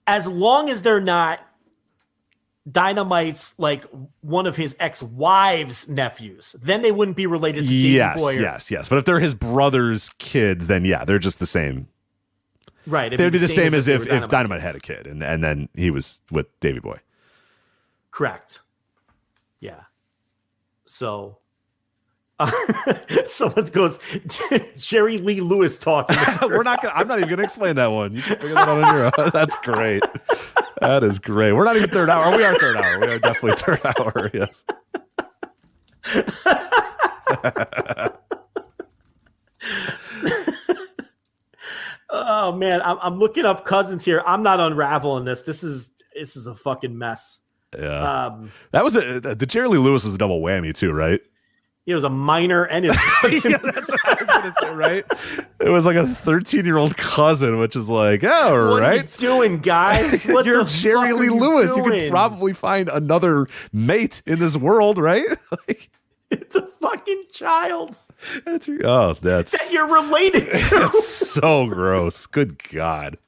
As long as they're not Dynamite's like one of his ex-wives' nephews, then they wouldn't be related to Davey Boy. Yes. But if they're his brother's kids, then yeah, they're just the same. Right. They would be the same as if Dynamite had a kid and then he was with Davey Boy. Correct. Yeah. So someone goes, Jerry Lee Lewis talking. I'm not even gonna explain that one. You can figure that out on your own. That's great. That is great. We're not even third hour. We are third hour. We are definitely third hour. Yes. Oh man, I'm looking up cousins here. I'm not unraveling this. This is a fucking mess. Yeah. That was the Jerry Lee Lewis was a double whammy too, right? He was a minor and his cousin. Yeah, that's what I was going to say, right? It was like a 13-year-old cousin, which is like, yeah, right. What are you doing, guy? What You're Jerry Lee Lewis. You could probably find another mate in this world, right? It's a fucking child. That's that you're related to. That's so gross. Good God.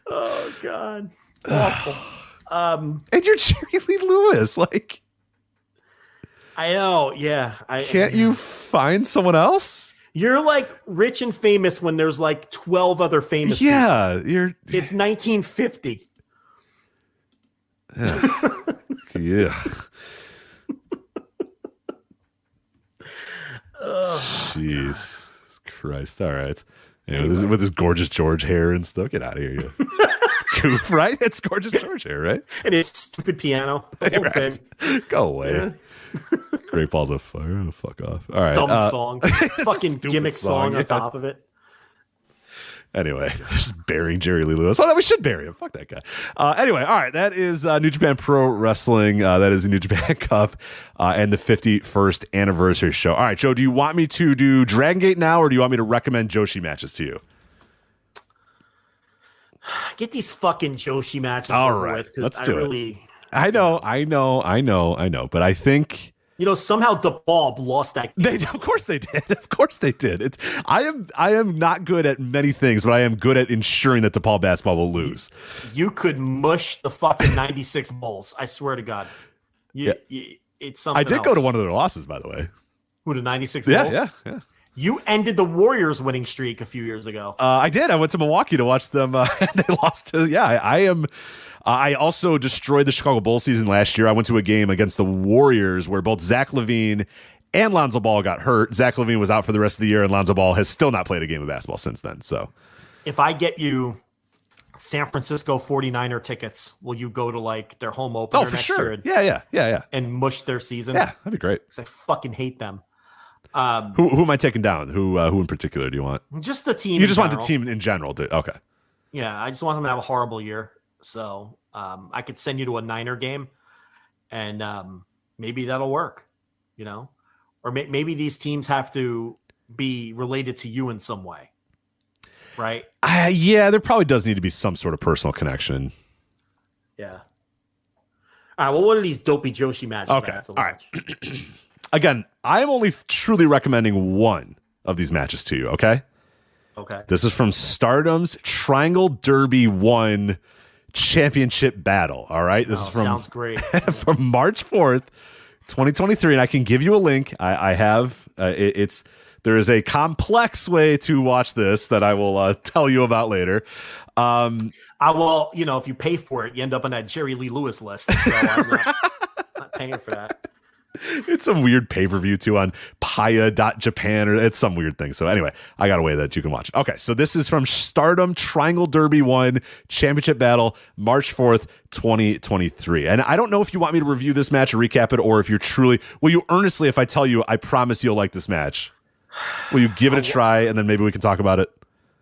Oh God. Awful. And you're Jerry Lee Lewis, like. I know, yeah. Can't you find someone else? You're like rich and famous when there's like 12 other famous people. It's 1950. Yeah. Jesus Christ. All right. Anyway. With his gorgeous George hair and stuff. Get out of here, you. Goof, right? It's gorgeous George hair, right? And his stupid piano. Right. Go away. Yeah. Great Balls of Fire. Oh, fuck off. All right. Dumb song. Fucking gimmick song on top of it. Anyway, just burying Jerry Lee Lewis. Oh, we should bury him. Fuck that guy. Anyway, all right. That is New Japan Pro Wrestling. That is the New Japan Cup and the 51st anniversary show. All right, Joe, do you want me to do Dragongate now or do you want me to recommend Joshi matches to you? Get these fucking Joshi matches over with. Let's do it. I know. But I think... somehow DePaul lost that game. Of course they did. I am not good at many things, but I am good at ensuring that DePaul basketball will lose. You could mush the fucking 96 Bulls. I swear to God. It's something I did else. go to one of their losses, by the way. Who, the 96 Bulls? Yeah. You ended the Warriors winning streak a few years ago. I did. I went to Milwaukee to watch them. They lost to, I am... I also destroyed the Chicago Bulls season last year. I went to a game against the Warriors where both Zach LaVine and Lonzo Ball got hurt. Zach LaVine was out for the rest of the year, and Lonzo Ball has still not played a game of basketball since then. So, if I get you San Francisco 49er tickets, will you go to like their home opener next year? Yeah. And mush their season? Yeah, that'd be great. Because I fucking hate them. Who am I taking down? Who in particular do you want? Just the team. You just want the team in general. Okay. Yeah, I just want them to have a horrible year. So I could send you to a Niner game, and maybe that'll work, or maybe these teams have to be related to you in some way, right? Yeah, there probably does need to be some sort of personal connection. Yeah. All right. Well, what are these dopey Joshi matches? Okay. I have to All watch? right. Again, I'm only truly recommending one of these matches to you. Okay. Okay. This is from Stardom's Triangle Derby 1 Championship Battle. All right. This is from sounds great. from March 4th, 2023, and I can give you a link. I have there is a complex way to watch this that I will tell you about later. I will, if you pay for it, you end up on that Jerry Lee Lewis list. So I'm not paying for that. It's some weird pay-per-view too on Paya.Japan, or it's some weird thing. So anyway, I got a way that you can watch it. Okay, so this is from Stardom Triangle Derby 1 Championship Battle, March 4th, 2023. And I don't know if you want me to review this match or recap it, or if you're truly, will you earnestly, if I tell you, I promise you'll like this match, will you give it a try, and then maybe we can talk about it?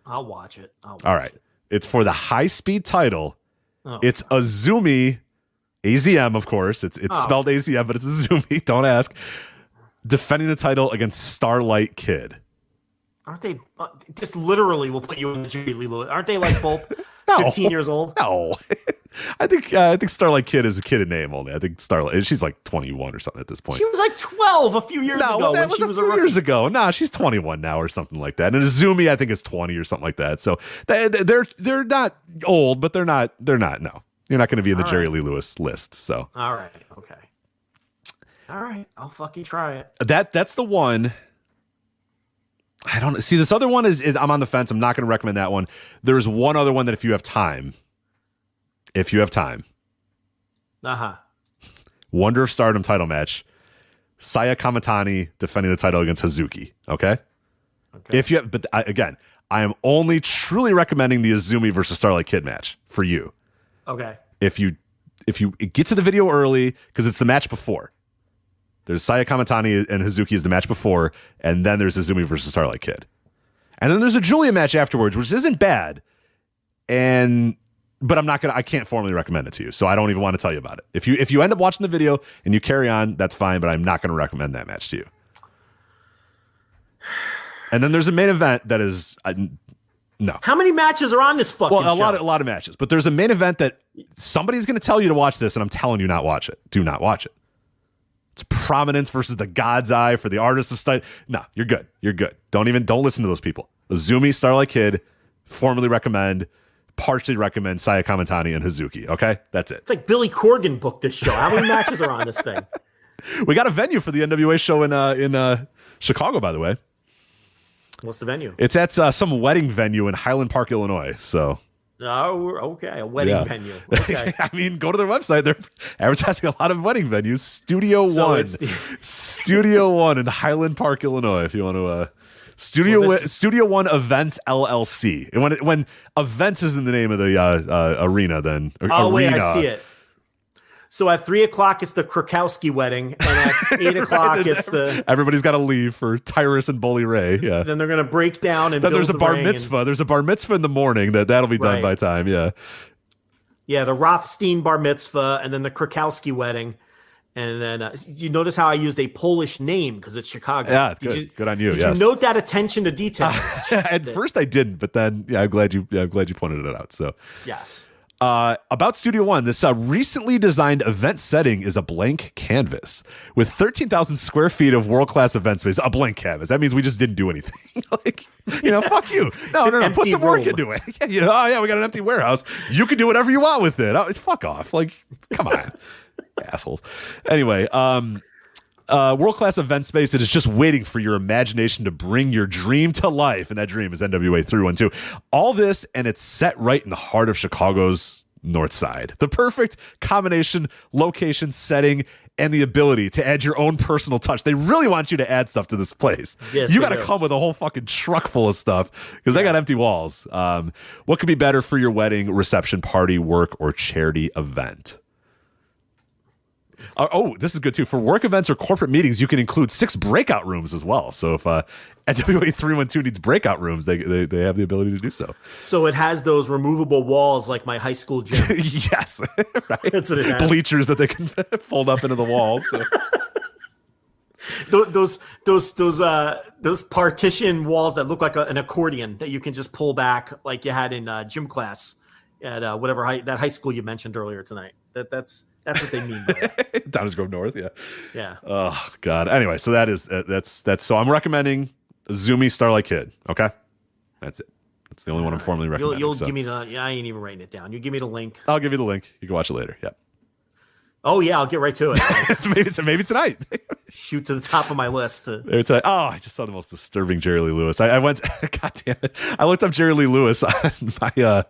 I'll watch it. All right. It's for the high-speed title. Oh. It's Azumi, AZM, of course. It's spelled AZM, but it's Azumi. Don't ask. Defending the title against Starlight Kid. Aren't they? Just literally will put you in the Jerry Lee Lewis. Aren't they like both 15 years old? No. I think Starlight Kid is a kid in name only. I think Starlight, she's like 21 or something at this point. She was like 12 a few years ago when she was a rookie. Years ago. No, she's 21 now or something like that. And Azumi, I think, is 20 or something like that. So they're not old, but they're not. No, you're not going to be in the Jerry Lee Lewis list. So all right, okay, all right, I'll fucking try it. That's the one. I don't see. This other one is I'm on the fence. I'm not going to recommend that one. There's one other one that if you have time. Wonder of Stardom title match. Saya Kamatani defending the title against Hazuki. Okay. If you have, but again, I am only truly recommending the Azumi versus Starlight Kid match for you. Okay. If you get to the video early, because it's the match before. There's Saya Kamatani and Hazuki is the match before, and then there's Azumi versus Starlight Kid. And then there's a Julia match afterwards, which isn't bad. But I can't formally recommend it to you. So I don't even want to tell you about it. If you end up watching the video and you carry on, that's fine, but I'm not going to recommend that match to you. And then there's a main event that is no. How many matches are on this fucking show? A lot of matches, but there's a main event that somebody's going to tell you to watch this, and I'm telling you not watch it. Do not watch it. It's Prominence versus the God's Eye for the Artists of Style. No, you're good. You're good. Don't listen to those people. Azumi, Starlight Kid, formally recommend, partially recommend Saya Kamatani and Hazuki. Okay, that's it. It's like Billy Corgan booked this show. How many matches are on this thing? We got a venue for the NWA show in Chicago, by the way. What's the venue? It's at some wedding venue in Highland Park, Illinois. So. Oh, okay. A wedding venue. Okay. I mean, go to their website. They're advertising a lot of wedding venues. Studio One in Highland Park, Illinois. If you want to, Studio One Events LLC. And when events is in the name of the arena, then arena. Wait, I see it. So at 3:00 it's the Krakowski wedding, and at 8:00 it's the. Everybody's got to leave for Tyrus and Bully Ray. Yeah. Then they're gonna break down and. Then there's a bar mitzvah. There's a bar mitzvah in the morning that'll be done by time. Yeah. Yeah, the Rothstein bar mitzvah, and then the Krakowski wedding, and then you notice how I used a Polish name because it's Chicago. Yeah, good on you. Did you note that attention to detail? At first I didn't, but then I'm glad you pointed it out. So yes. About Studio One, this recently designed event setting is a blank canvas with 13,000 square feet of world-class event space. A blank canvas. That means we just didn't do anything. Fuck you. No, put some work into it. We got an empty warehouse. You can do whatever you want with it. Fuck off. Come on, assholes. Anyway, world-class event space. It is just waiting for your imagination to bring your dream to life. And that dream is NWA 312. All this, and it's set right in the heart of Chicago's North Side. The perfect combination, location, setting, and the ability to add your own personal touch. They really want you to add stuff to this place. Yes, you got to come with a whole fucking truck full of stuff because they got empty walls. What could be better for your wedding, reception, party, work, or charity event? Oh, this is good too. For work events or corporate meetings, you can include 6 breakout rooms as well. So if NWA 312 needs breakout rooms, they have the ability to do so. So it has those removable walls like my high school gym. Yes, right. That's what it has. Bleachers that they can fold up into the walls. So. Those partition walls that look like an accordion that you can just pull back like you had in gym class at that high school you mentioned earlier tonight. That's what they mean by that. Downers Grove North, yeah. Yeah. Oh God. Anyway, so that's so I'm recommending Zoomy Starlight Kid. Okay, that's it. That's the only one I'm formally recommending. You'll give me I ain't even writing it down. You give me the link. I'll give you the link. You can watch it later. Yeah. Oh yeah, I'll get right to it. maybe tonight. Shoot to the top of my list. Maybe tonight. Oh, I just saw the most disturbing Jerry Lee Lewis. I went. God damn it! I looked up Jerry Lee Lewis on my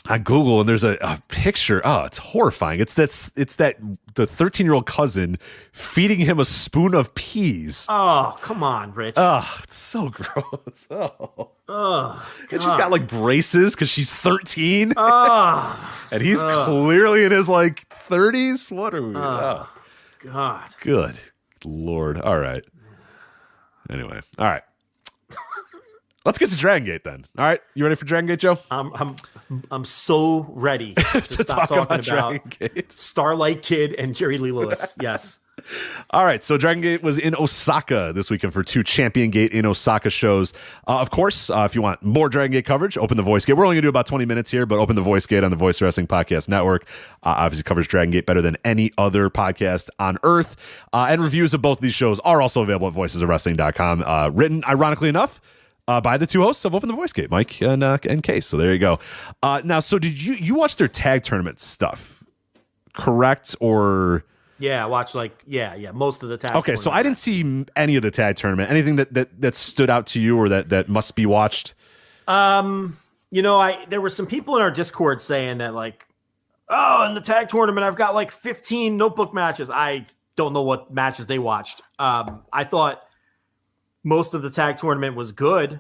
on Google, and there's a picture. Oh, it's horrifying. It's the 13-year-old cousin feeding him a spoon of peas. Oh, come on, Rich. Oh, it's so gross. Oh, and she's got like braces because she's 13. Oh, and he's clearly in his like 30s. What are we? Oh, God. Good Lord. All right. Anyway, all right. Let's get to Dragongate then. All right, you ready for Dragongate, Joe? I'm so ready to stop talking about Dragongate. Starlight Kid and Jerry Lee Lewis. Yes. All right, so Dragongate was in Osaka this weekend for 2 Champion Gate in Osaka shows. Of course, if you want more Dragongate coverage, open the Voice Gate. We're only going to do about 20 minutes here, but open the Voice Gate on the Voice Wrestling Podcast Network. Obviously covers Dragongate better than any other podcast on earth. And reviews of both of these shows are also available at voicesofwrestling.com. Written, ironically enough, by the 2 hosts of Open the Voice Gate, Mike and Case. So there you go. Now, so did you watch their tag tournament stuff? Correct or? Yeah, I watched most of the tag. Okay, so I didn't see any of the tag tournament. Anything that stood out to you or that must be watched? There were some people in our Discord saying that like, oh, in the tag tournament I've got like 15 notebook matches. I don't know what matches they watched. I thought most of the tag tournament was good,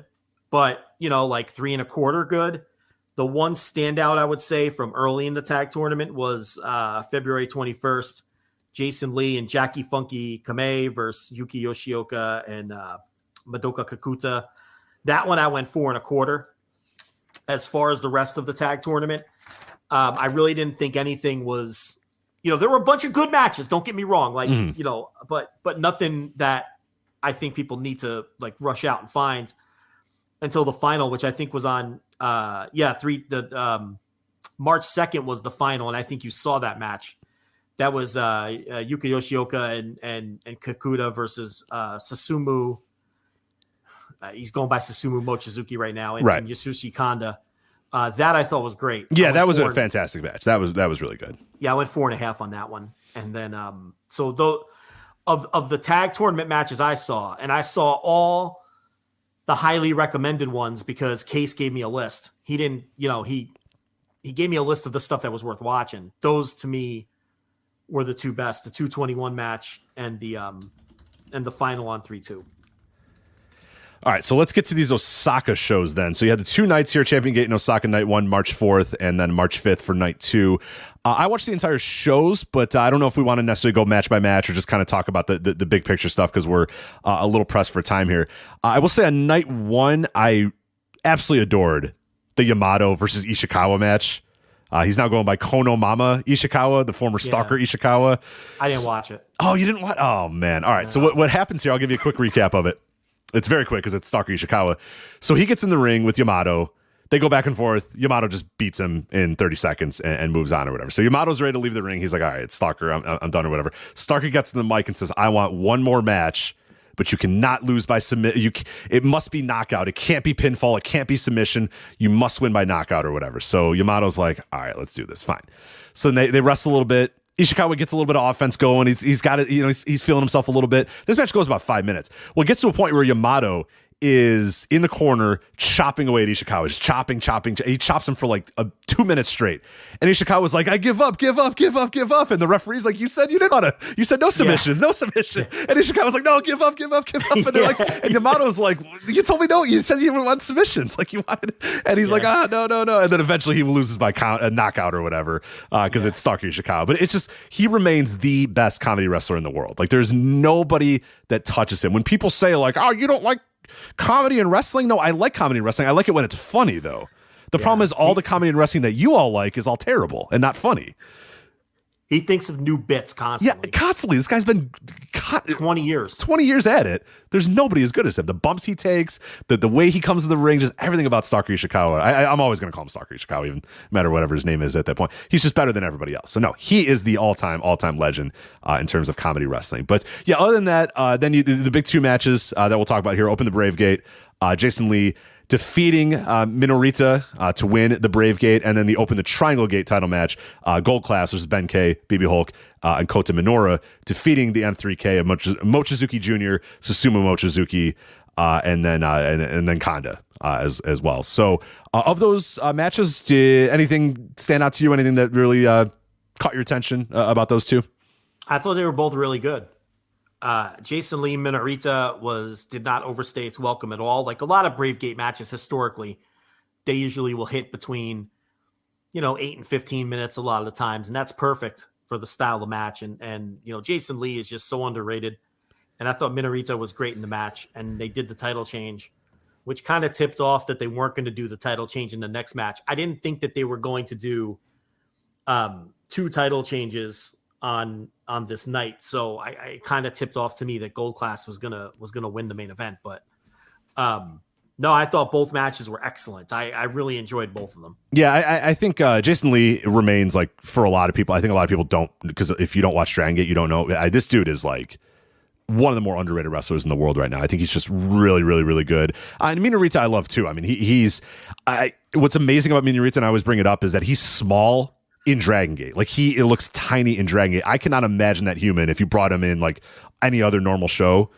but like 3 1/4 good. The one standout I would say from early in the tag tournament was February 21st, Jason Lee and Jackie Funky Kamei versus Yuki Yoshioka and Madoka Kakuta. That one I went 4 1/4. As far as the rest of the tag tournament, I really didn't think anything was, there were a bunch of good matches. Don't get me wrong, like but nothing that I think people need to like rush out and find until the final, which I think was on March 2nd was the final, and I think you saw that match. That was Yuka Yoshioka and Kakuta versus Susumu. He's going by Susumu Mochizuki right now, and Yasushi Kanda. That I thought was great. Yeah, that was a fantastic match. That was really good. Yeah, I went 4.5 on that one, and then so though. Of the tag tournament matches I saw, and I saw all the highly recommended ones because Case gave me a list. He didn't, he gave me a list of the stuff that was worth watching. Those to me were the 2 best, the 221 match and the final on 3-2. All right, so let's get to these Osaka shows then. So you had the 2 nights here, Champion Gate in Osaka, night 1, March 4th, and then March 5th for night 2. I watched the entire shows, but I don't know if we want to necessarily go match by match or just kind of talk about the big picture stuff because we're a little pressed for time here. I will say on night 1, I absolutely adored the Yamato versus Ishikawa match. He's now going by Kono Mama Ishikawa, the former stalker Ishikawa. I didn't watch it. Oh, you didn't watch? Oh, man. All right, so what happens here, I'll give you a quick recap of it. It's very quick because it's Stalker Ishikawa. So he gets in the ring with Yamato. They go back and forth. Yamato just beats him in 30 seconds and moves on or whatever. So Yamato's ready to leave the ring. He's like, all right, it's Stalker. I'm done or whatever. Stalker gets to the mic and says, I want one more match, but you cannot lose by submit. It must be knockout. It can't be pinfall. It can't be submission. You must win by knockout or whatever. So Yamato's like, all right, let's do this. Fine. So they wrestle a little bit. Ishikawa gets a little bit of offense going. He's got it. He's feeling himself a little bit. This match goes about 5 minutes. Well, it gets to a point where Yamato is in the corner chopping away at Ishikawa, just chopping. He chops him for like 2 minutes straight. And Ishikawa was like, I give up. And the referee's like, you said you didn't want to. You said no submissions. And Ishikawa was like, no, give up. And they're like, and Yamato's like, you told me no. You said you didn't want submissions. Like you wanted. And he's like, no. And then eventually he loses by a knockout or whatever because it's Stalker Ishikawa. But it's just, he remains the best comedy wrestler in the world. Like there's nobody that touches him. When people say like, oh, you don't like comedy and wrestling? No, I like comedy and wrestling. I like it when it's funny, though. The problem is all the comedy and wrestling that you all like is all terrible and not funny. He thinks of new bits constantly. Yeah, constantly. This guy's been 20 years. 20 years at it. There's nobody as good as him. The bumps he takes, the way he comes to the ring, just everything about Stalker Ishikawa. I'm always going to call him Stalker Ishikawa, even no matter whatever his name is at that point. He's just better than everybody else. So no, he is the all-time legend in terms of comedy wrestling. But yeah, other than that, then the big two matches that we'll talk about here, open the Brave Gate, Jason Lee defeating Minorita to win the Brave Gate, and then the Triangle Gate title match, Gold Class versus Ben K, BB Hulk, and Kota Minoura, defeating the M3K of Mochizuki Jr., Susumu Mochizuki, and then Kanda as well. So of those matches, did anything stand out to you? Anything that really caught your attention about those two? I thought they were both really good. Jason Lee Minorita did not overstay its welcome at all. Like a lot of Brave Gate matches historically, they usually will hit between 8 and 15 minutes a lot of the times, and that's perfect for the style of match. And Jason Lee is just so underrated, and I thought Minorita was great in the match, and they did the title change, which kind of tipped off that they weren't going to do the title change in the next match. I didn't think that they were going to do 2 title changes on this night, so I kind of tipped off to me that Gold Class was gonna win the main event. But no, I thought both matches were excellent. I really enjoyed both of them. Yeah, I think Jason Lee remains, like, for a lot of people. I think a lot of people don't, because if you don't watch Dragongate, you don't know. This dude is like one of the more underrated wrestlers in the world right now. I think he's just really, really, really good. And Minorita I love too. I mean, what's amazing about Minorita, and I always bring it up, is that he's small in Dragongate. Like it looks tiny in Dragongate. I cannot imagine that human if you brought him in like any other normal show.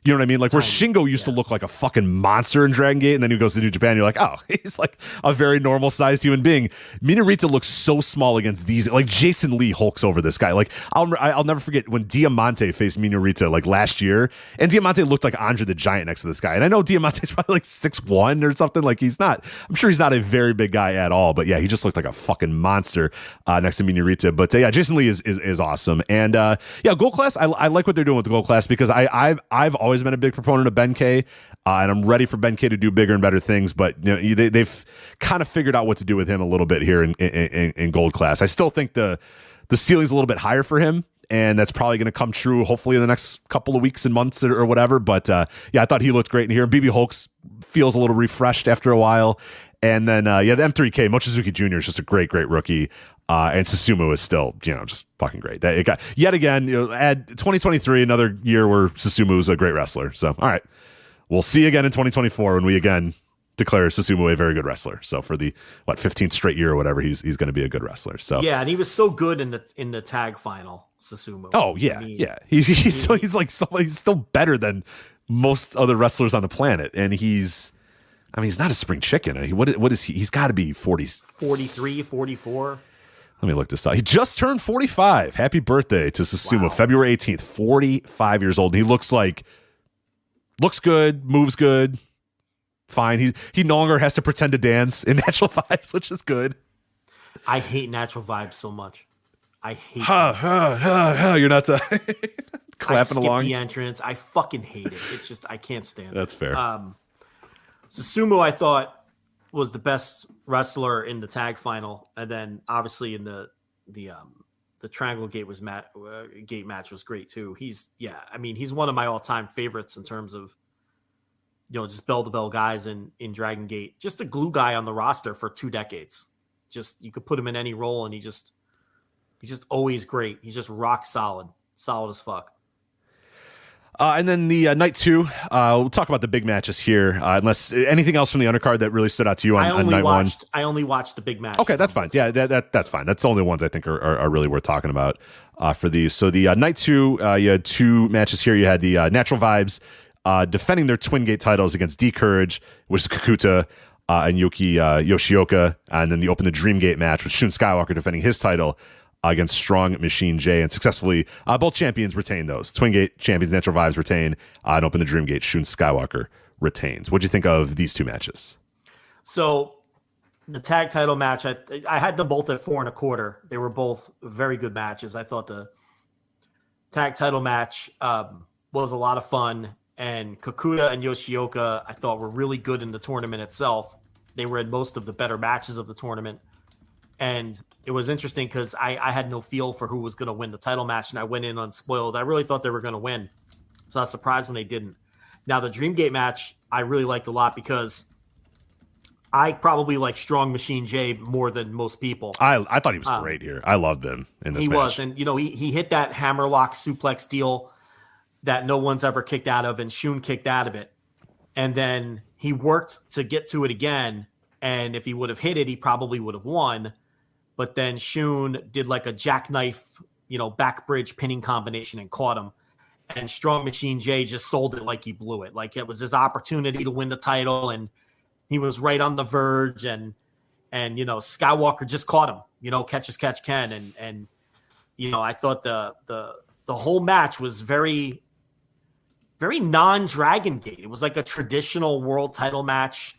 You know what I mean? Like where Shingo used to look like a fucking monster in Dragongate, and then he goes to New Japan, and you're like, oh, he's like a very normal sized human being. Minorita looks so small against these. Like Jason Lee hulks over this guy. Like I'll never forget when Diamante faced Minorita like last year, and Diamante looked like Andre the Giant next to this guy. And I know Diamante's probably like 6'1" or something. Like I'm sure he's not a very big guy at all. But yeah, he just looked like a fucking monster next to Minorita. But yeah, Jason Lee is awesome. And yeah, Gold Class, I like what they're doing with the Gold Class, because I've always been a big proponent of Ben K, and I'm ready for Ben K to do bigger and better things, but they've kind of figured out what to do with him a little bit here in Gold Class. I still think the ceiling's a little bit higher for him, and that's probably going to come true hopefully in the next couple of weeks and months or whatever. But yeah, I thought he looked great in here. BB Hulks feels a little refreshed after a while. And then, the M3K, Mochizuki Jr. is just a great, great rookie. And Susumu is still, just fucking great. It got, yet again, add 2023, another year where Susumu is a great wrestler. So, all right, we'll see you again in 2024 when we again declare Susumu a very good wrestler. So for the 15th straight year or whatever, he's going to be a good wrestler. So yeah, and he was so good in the tag final, Susumu. Oh yeah, yeah. He's still better than most other wrestlers on the planet, and he's not a spring chicken. What is he? He's got to be 43, 44. Let me look this up. He just turned 45. Happy birthday to Susumu. Wow. February 18th, 45 years old. And he looks good, moves good, fine. He no longer has to pretend to dance in Natural Vibes, which is good. I hate Natural Vibes so much. I hate You're not clapping along. The entrance. I fucking hate it. It's just, I can't stand it. That's fair. Susumu, I thought, was the best wrestler in the tag final, and then obviously in the Triangle Gate gate match was great too. He's one of my all-time favorites in terms of just bell-to-bell guys in Dragon Gate. Just a glue guy on the roster for 2 decades. Just, you could put him in any role, and he's just always great. He's just rock solid as fuck. And then the night 2, we'll talk about the big matches here. Unless anything else from the undercard that really stood out to you on night 1. I only watched the big match. Okay, that's fine. Yeah, that's fine. That's the only ones I think are really worth talking about for these. So the night 2, you had 2 matches here. You had the Natural Vibes defending their Twin Gate titles against D-Courage, which is Kakuta, and Yoshioka. And then they opened the Dream Gate match with Shun Skywalker defending his title against Strong Machine J, and successfully both champions retain those. Twin Gate champions, Natural Vibes retain, and open the Dream Gate, Shun Skywalker retains. What'd you think of these two matches? So the tag title match, I had them both at 4 1/4. They were both very good matches. I thought the tag title match was a lot of fun, and Kakuta and Yoshioka I thought were really good in the tournament itself. They were in most of the better matches of the tournament. And it was interesting because I had no feel for who was going to win the title match, and I went in unspoiled. I really thought they were going to win, so I was surprised when they didn't. Now, the Dreamgate match I really liked a lot because I probably like Strong Machine J more than most people. I thought he was great here. I loved him in this match. He was, and he hit that hammerlock suplex deal that no one's ever kicked out of, and Shun kicked out of it. And then he worked to get to it again, and if he would have hit it, he probably would have won. But then Shun did like a jackknife, back bridge pinning combination and caught him. And Strong Machine J just sold it like he blew it. Like it was his opportunity to win the title, and he was right on the verge. And Skywalker just caught him, catch as catch can. And I thought the whole match was very, very non-Dragon Gate. It was like a traditional world title match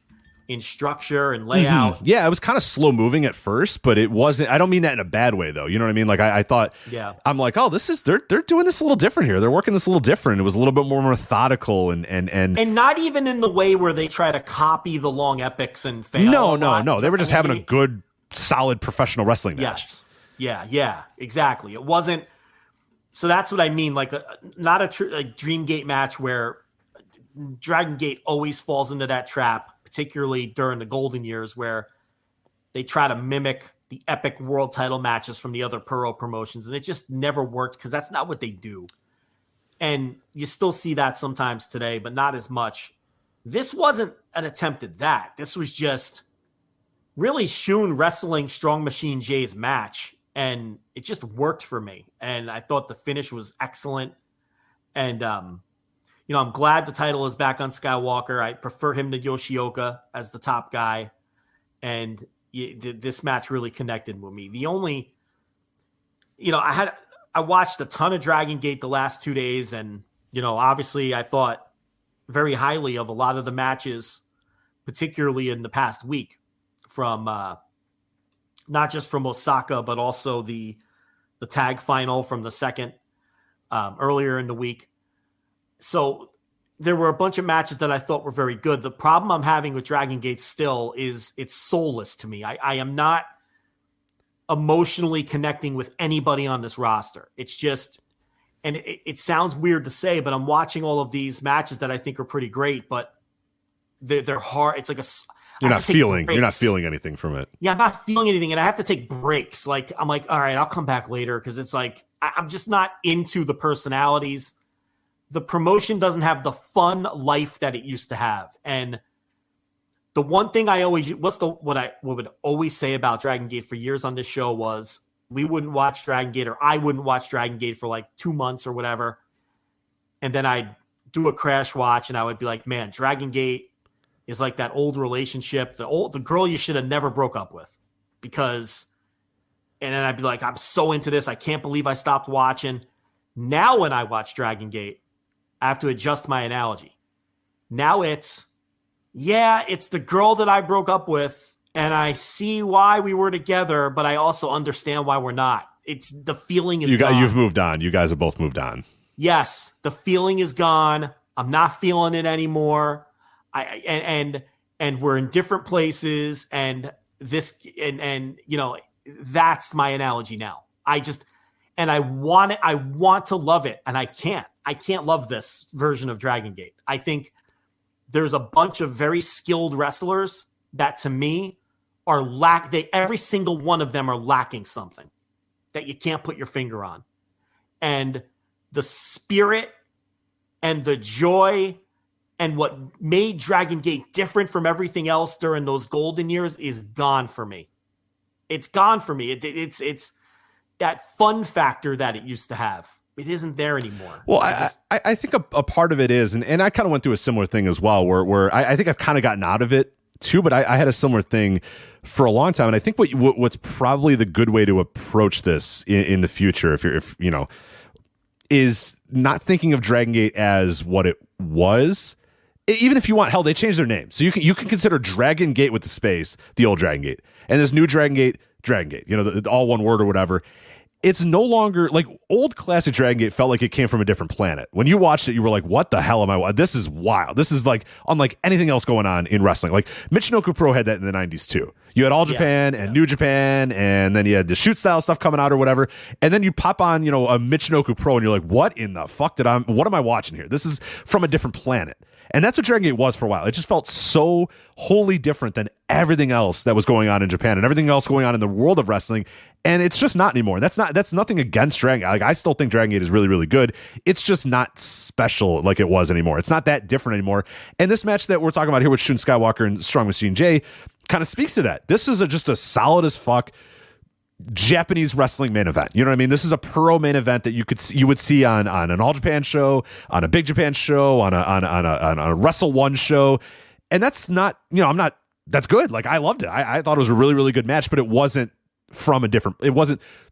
in structure and layout. Mm-hmm. Yeah, it was kind of slow moving at first, but it wasn't. I don't mean that in a bad way, though. You know what I mean? Like I thought. Yeah. I'm like, oh, they're doing this a little different here. They're working this a little different. It was a little bit more methodical and not even in the way where they try to copy the long epics and fail. No. They were just having a good, solid professional wrestling match. Yes. Yeah. Exactly. It wasn't. So that's what I mean. Like not a Dream Gate match where Dragon Gate always falls into that trap, particularly during the golden years where they try to mimic the epic world title matches from the other Pro promotions. And it just never worked because that's not what they do. And you still see that sometimes today, but not as much. This wasn't an attempt at that. This was just really Shun wrestling Strong Machine J's match. And it just worked for me. And I thought the finish was excellent. And, I'm glad the title is back on Skywalker. I prefer him to Yoshioka as the top guy. And this match really connected with me. The only, I watched a ton of Dragon Gate the last 2 days. And, obviously I thought very highly of a lot of the matches, particularly in the past week from not just from Osaka, but also the tag final from the second earlier in the week. So there were a bunch of matches that I thought were very good. The problem I'm having with Dragon Gate still is it's soulless to me. I am not emotionally connecting with anybody on this roster. It's just, and it sounds weird to say, but I'm watching all of these matches that I think are pretty great, but they're hard. It's like you're not feeling anything from it. Yeah, I'm not feeling anything, and I have to take breaks. Like I'm like, all right, I'll come back later because it's like I'm just not into the personalities. The promotion doesn't have the fun life that it used to have. And the one thing I always what would always say about Dragon Gate for years on this show was we wouldn't watch Dragon Gate, or I wouldn't watch Dragon Gate for like 2 months or whatever. And then I'd do a crash watch and I would be like, man, Dragon Gate is like that old relationship, the girl you should have never broke up with, and then I'd be like, I'm so into this. I can't believe I stopped watching. Now when I watch Dragon Gate, I have to adjust my analogy. Now it's the girl that I broke up with, and I see why we were together, but I also understand why we're not. It's the feeling is gone. You've moved on. You guys have both moved on. Yes, the feeling is gone. I'm not feeling it anymore. And we're in different places, and that's my analogy now. I want to love it, and I can't love this version of Dragon Gate. I think there's a bunch of very skilled wrestlers that to me are every single one of them are lacking something that you can't put your finger on. And the spirit and the joy and what made Dragon Gate different from everything else during those golden years is gone for me. It's gone for me. It's that fun factor that it used to have. it isn't there anymore. Well, I think a part of it is, and I kind of went through a similar thing as well, where I think I've kind of gotten out of it too, but I had a similar thing for a long time. And I think what's probably the good way to approach this in the future, if you know, is not thinking of Dragongate as what it was. Even if you want, hell, they changed their name. So you can consider Dragongate with the space, the old Dragongate, and this new Dragongate, you know, all one word or whatever. It's no longer like old classic Dragongate felt like it came from a different planet. When you watched it, you were like, what the hell am I? This is wild. This is like unlike anything else going on in wrestling. Like Michinoku Pro had that in the 90s too. You had All Japan and New Japan, and then you had the shoot style stuff coming out or whatever. And then you pop on, you know, a Michinoku Pro and you're like, what in the fuck what am I watching here? This is from a different planet. And that's what Dragongate was for a while. It just felt so wholly different than everything else that was going on in Japan and everything else going on in the world of wrestling. And it's just not anymore. That's nothing against Dragongate. Like, I still think Dragongate is really, really good. It's just not special like it was anymore. It's not that different anymore. And this match that we're talking about here with Shun Skywalker and Strong Machine J kind of speaks to that. This is just a solid as fuck Japanese wrestling main event. You know what I mean? This is a pro main event that you would see on an All Japan show, on a Big Japan show, on a Wrestle One show. And that's not, you know, that's good. Like, I loved it. I thought it was a really, really good match, but it wasn't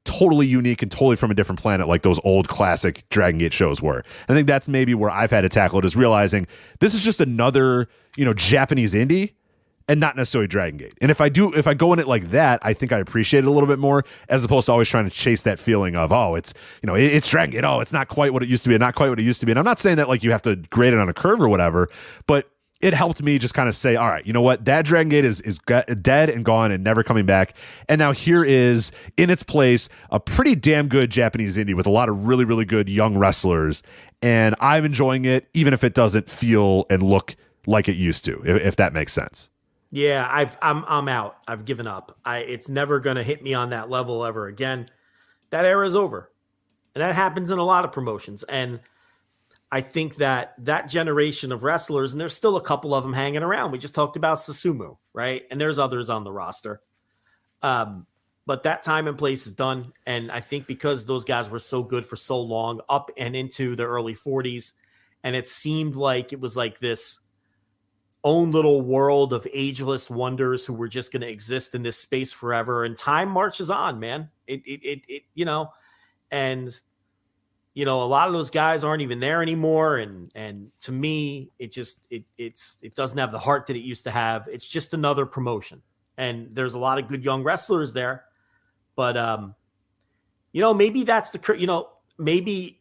totally unique and totally from a different planet like those old classic Dragongate shows were. I think that's maybe where I've had to tackle it, is realizing this is just another, you know, Japanese indie and not necessarily Dragongate. And if I go in it like that, I think I appreciate it a little bit more, as opposed to always trying to chase that feeling of, oh, it's, you know, it's Dragongate. Oh, it's not quite what it used to be. Not quite what it used to be. And I'm not saying that like you have to grade it on a curve or whatever, but it helped me just kind of say, all right, you know what? That Dragongate is dead and gone and never coming back. And now here is, in its place, a pretty damn good Japanese indie with a lot of really, really good young wrestlers. And I'm enjoying it, even if it doesn't feel and look like it used to, if that makes sense. Yeah, I'm out. I've given up. It's never going to hit me on that level ever again. That era is over. And that happens in a lot of promotions. And I think that generation of wrestlers, and there's still a couple of them hanging around. We just talked about Susumu, right? And there's others on the roster. But that time and place is done. And I think because those guys were so good for so long, up and into the early 40s, and it seemed like it was like this own little world of ageless wonders who were just going to exist in this space forever. And time marches on, man. It you know, and you know, a lot of those guys aren't even there anymore. And to me, it doesn't have the heart that it used to have. It's just another promotion. And there's a lot of good young wrestlers there, but you know, maybe that's maybe,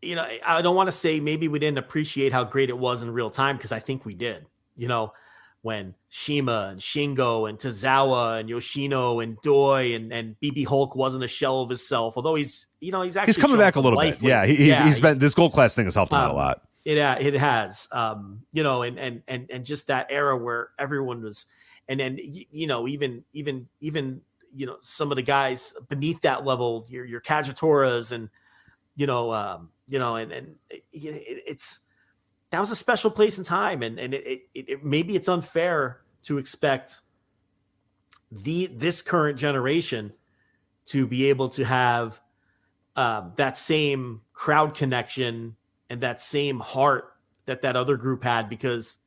you know, I don't want to say maybe we didn't appreciate how great it was in real time, because I think we did. You know, when Shima and Shingo and Tozawa and Yoshino and Doi and BB Hulk wasn't a shell of himself, although he's coming back a little bit. Yeah, he's been, this gold class thing has helped him out a lot. It has, you know, and just that era where everyone was, and then, you know, even, you know, some of the guys beneath that level, your Kajitoras and, and it's, that was a special place and time. And it maybe it's unfair to expect this current generation to be able to have that same crowd connection and that same heart that other group had, because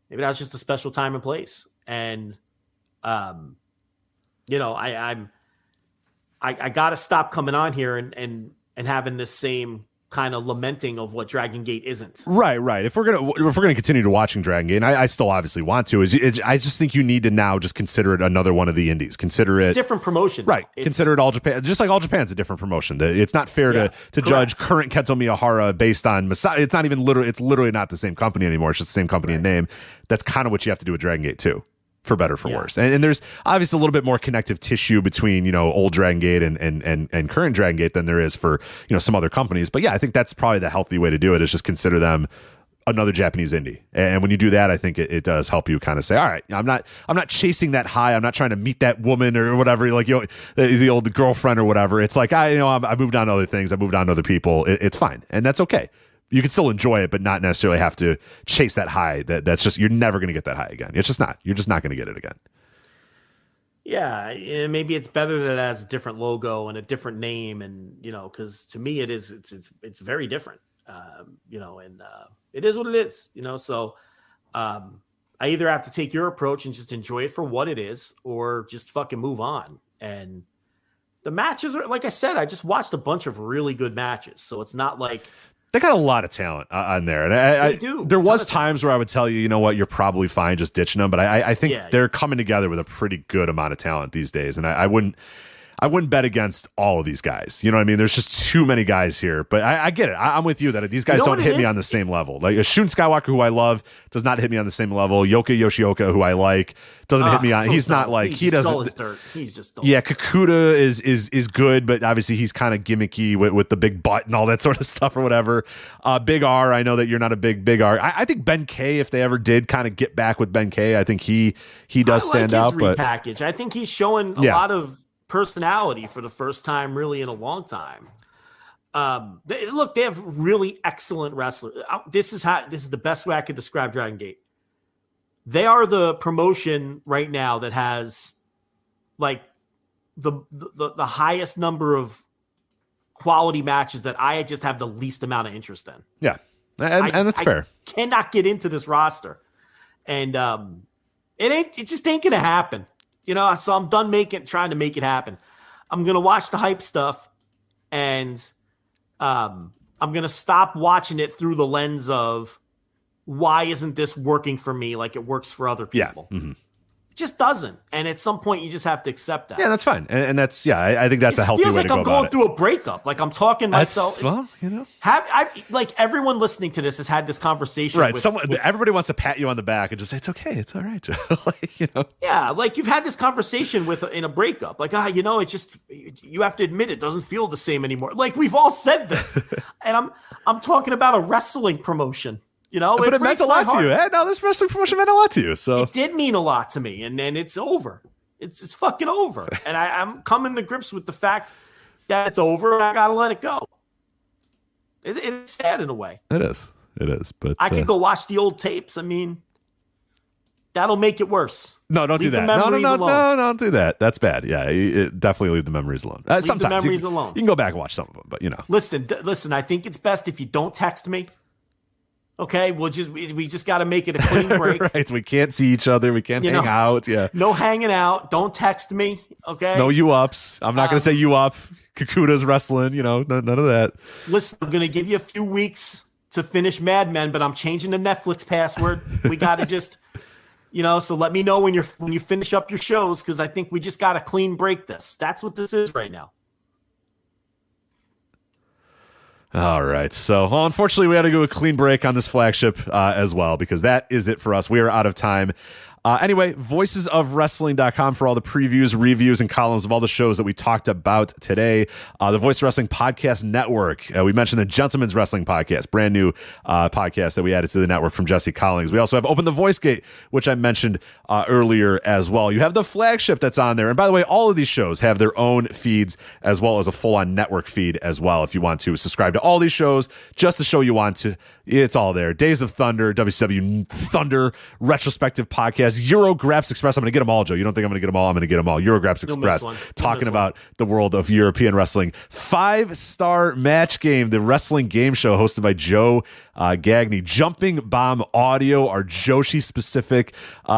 maybe that was just a special time and place. And, you know, I got to stop coming on here and having this same kind of lamenting of what Dragongate isn't. Right. If we're gonna continue to watching Dragongate, and I still obviously want to, I just think you need to now just consider it another one of the indies. Consider it a different promotion, right? Consider it All Japan, just like All Japan's a different promotion. It's not fair to judge current Kento Miyahara based on Masai. It's not even literally. It's literally not the same company anymore. It's just the same company in name. That's kind of what you have to do with Dragongate too, for better, for worse. And there's obviously a little bit more connective tissue between, you know, old Dragongate and current Dragongate than there is for, you know, some other companies. But yeah, I think that's probably the healthy way to do it, is just consider them another Japanese indie. And when you do that, I think it does help you kind of say, all right, I'm not chasing that high. I'm not trying to meet that woman or whatever, like, you know, the old girlfriend or whatever. It's like, I moved on to other things. I moved on to other people. It's fine. And that's okay. You can still enjoy it, but not necessarily have to chase that high. That's just, you're never going to get that high again. It's just not. You're just not going to get it again. Yeah, maybe it's better that it has a different logo and a different name, and because to me it's very different. And it is what it is. So I either have to take your approach and just enjoy it for what it is, or just fucking move on. And the matches are, like I said, I just watched a bunch of really good matches, so it's not like. They got a lot of talent on there. And they do. There was times where I would tell you, you know what, you're probably fine just ditching them. But I think they're coming together with a pretty good amount of talent these days. And I wouldn't bet against all of these guys. You know what I mean? There's just too many guys here. But I get it. I'm with you that these guys don't hit me on the same level. Like Shun Skywalker, who I love, does not hit me on the same level. Yoka Yoshioka, who I like, doesn't hit me on. He's not like he doesn't. He's just dull. Yeah, Kakuta is good, but obviously he's kind of gimmicky with the big butt and all that sort of stuff or whatever. Big R, I know that you're not a big R. I think Ben K, if they ever did kind of get back with Ben K, I think he does stand out. But repackage, I think he's showing a lot of personality for the first time really in a long time. They have really excellent wrestlers. This is the best way I could describe Dragongate. They are the promotion right now that has like the highest number of quality matches that I just have the least amount of interest in. Yeah. And that's fair. I cannot get into this roster. And it just ain't gonna happen. So I'm done trying to make it happen. I'm going to watch the hype stuff, and I'm going to stop watching it through the lens of why isn't this working for me like it works for other people? Yeah. Mm-hmm. It just doesn't. And at some point, you just have to accept that. Yeah, that's fine. And that's, I think that's a healthy way to go about it. It feels like I'm going through a breakup. Like I'm talking myself. Well, like everyone listening to this has had this conversation. Right. Everybody wants to pat you on the back and just say, it's okay. It's all right, Joe. Yeah. Like you've had this conversation in a breakup. Like, it's just, you have to admit it doesn't feel the same anymore. Like we've all said this. And I'm talking about a wrestling promotion. But it meant a lot to you. No, this wrestling promotion meant a lot to you. So it did mean a lot to me, and then it's over. It's fucking over, and I'm coming to grips with the fact that it's over, and I gotta let it go. It's sad in a way. It is. But I could go watch the old tapes. I mean, that'll make it worse. No, don't do that. No, don't do that. That's bad. Yeah, definitely leave the memories alone. Sometimes the memories alone. You can go back and watch some of them, but Listen. I think it's best if you don't text me. Okay, we just got to make it a clean break. Right, we can't see each other. We can't hang out. Yeah, no hanging out. Don't text me. Okay, no you ups. I'm not going to say you up. Kakuta's wrestling. None of that. Listen, I'm going to give you a few weeks to finish Mad Men, but I'm changing the Netflix password. We got to just, so let me know when you finish up your shows, because I think we just got to clean break this. That's what this is right now. All right. So, unfortunately, we had to go a clean break on this flagship as well, because that is it for us. We are out of time. Anyway, voicesofwrestling.com for all the previews, reviews, and columns of all the shows that we talked about today. The Voice Wrestling Podcast Network. We mentioned the Gentleman's Wrestling Podcast, brand new podcast that we added to the network from Jesse Collins. We also have Open the Voice Gate, which I mentioned earlier as well. You have the flagship that's on there. And by the way, all of these shows have their own feeds as well as a full-on network feed as well. If you want to subscribe to all these shows, just the show you want to, it's all there. Days of Thunder, WCW Thunder, Retrospective Podcast, Eurograps Express. I'm going to get them all, Joe. You don't think I'm going to get them all? I'm going to get them all. Eurograps Express, talking about the world of European wrestling. 5-Star Match Game, the wrestling game show hosted by Joe Gagney. Jumping Bomb Audio, our Joshi-specific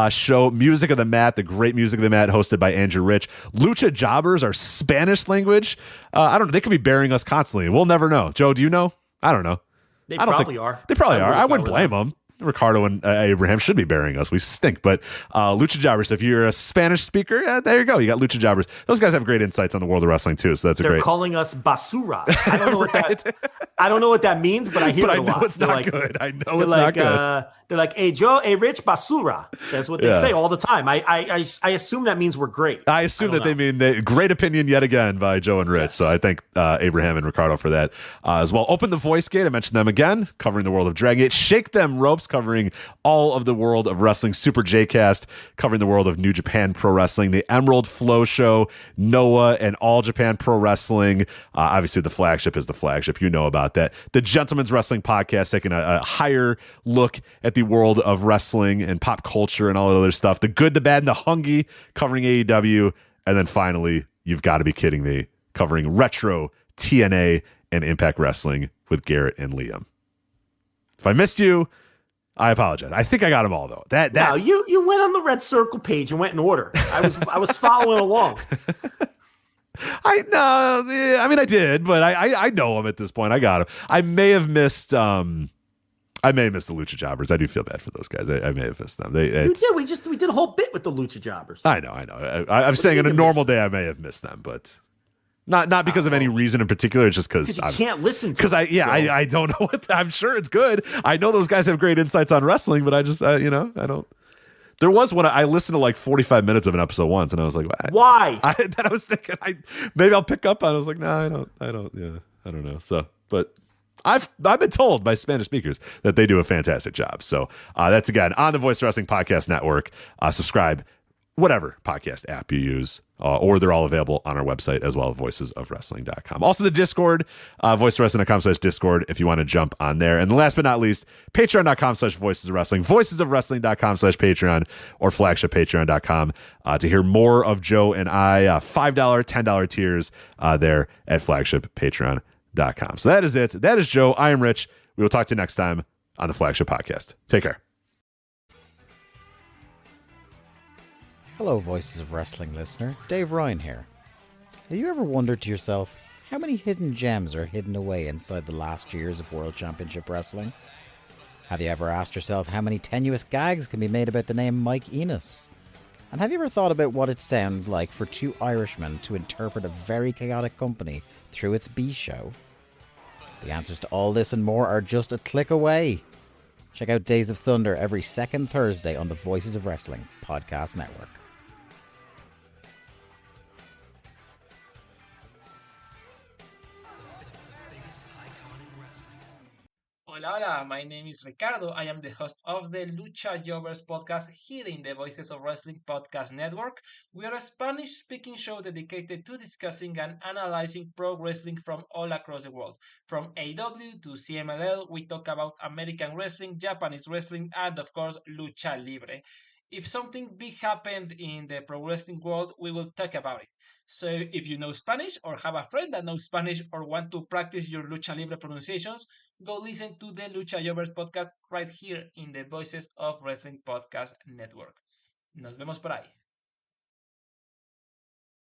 show. Music of the Mat, the great Music of the Mat, hosted by Andrew Rich. Lucha Jobbers, our Spanish language. I don't know. They could be burying us constantly. We'll never know. Joe, do you know? I don't know. They probably are. They probably are. I wouldn't blame them. Ricardo and Abraham should be burying us. We stink. But Lucha Jobbers, if you're a Spanish speaker, there you go. You got Lucha Jobbers. Those guys have great insights on the world of wrestling too. So that's They're great. calling us basura. I don't know what I don't know what that means, but I hear it a lot. I know it's not good. I know it's not good. They're like, hey, Joe, hey, Rich, basura. That's what they say all the time. I assume that means we're great. I assume that they mean great opinion yet again by Joe and Rich. Yes. So I thank Abraham and Ricardo for that as well. Open the Voice Gate. I mentioned them again, covering the world of Dragongate. Shake Them Ropes, covering all of the world of wrestling. Super J-Cast, covering the world of New Japan Pro Wrestling. The Emerald Flow Show, Noah, and All Japan Pro Wrestling. Obviously, the flagship is the flagship. You know about that. The Gentleman's Wrestling Podcast, taking a higher look at the world of wrestling and pop culture and all that other stuff. The good, the bad, and the hungy, covering AEW. And then finally, You've Got to Be Kidding Me, covering retro, TNA, and Impact Wrestling with Garrett and Liam. If I missed you, I apologize. I think I got them all though. No, you went on the Red Circle page and went in order. I was following along. I did, but I know them at this point. I got them. I may have missed the Lucha Jobbers. I do feel bad for those guys. I may have missed them. You did. We did a whole bit with the Lucha Jobbers. I know. I'm saying on a normal day I may have missed them, but not because of any reason in particular. It's just because you can't listen to. I don't know what. I'm sure it's good. I know those guys have great insights on wrestling, but I just I don't. There was one I listened to like 45 minutes of an episode once, and I was like, why? Then I was thinking maybe I'll pick up on it. I was like, no, I don't. Yeah, I don't know. So, but I've been told by Spanish speakers that they do a fantastic job. So that's again on the Voice Wrestling Podcast Network. Subscribe, whatever podcast app you use, or they're all available on our website as well, voicesofwrestling.com. Also the Discord, voicesofwrestling.com/Discord if you want to jump on there. And last but not least, patreon.com/voicesofwrestling, voicesofwrestling.com/Patreon, or flagshippatreon.com to hear more of Joe and I, $5, $10 tiers there at flagshippatreon.com. So that is it. That is Joe. I am Rich. We will talk to you next time on the Flagship Podcast. Take care. Hello, Voices of Wrestling listener. Dave Ryan here. Have you ever wondered to yourself how many hidden gems are hidden away inside the last years of World Championship Wrestling? Have you ever asked yourself how many tenuous gags can be made about the name Mike Enos? And have you ever thought about what it sounds like for two Irishmen to interpret a very chaotic company through its B show? The answers to all this and more are just a click away. Check out Days of Thunder every second Thursday on the Voices of Wrestling Podcast Network. Hola, my name is Ricardo. I am the host of the Lucha Jobbers podcast here in the Voices of Wrestling Podcast Network. We are a Spanish-speaking show dedicated to discussing and analyzing pro wrestling from all across the world. From AEW to CMLL, we talk about American wrestling, Japanese wrestling, and of course, Lucha Libre. If something big happened in the pro wrestling world, we will talk about it. So if you know Spanish or have a friend that knows Spanish or want to practice your Lucha Libre pronunciations, go listen to the Lucha Jobbers podcast right here in the Voices of Wrestling Podcast Network. Nos vemos por ahí.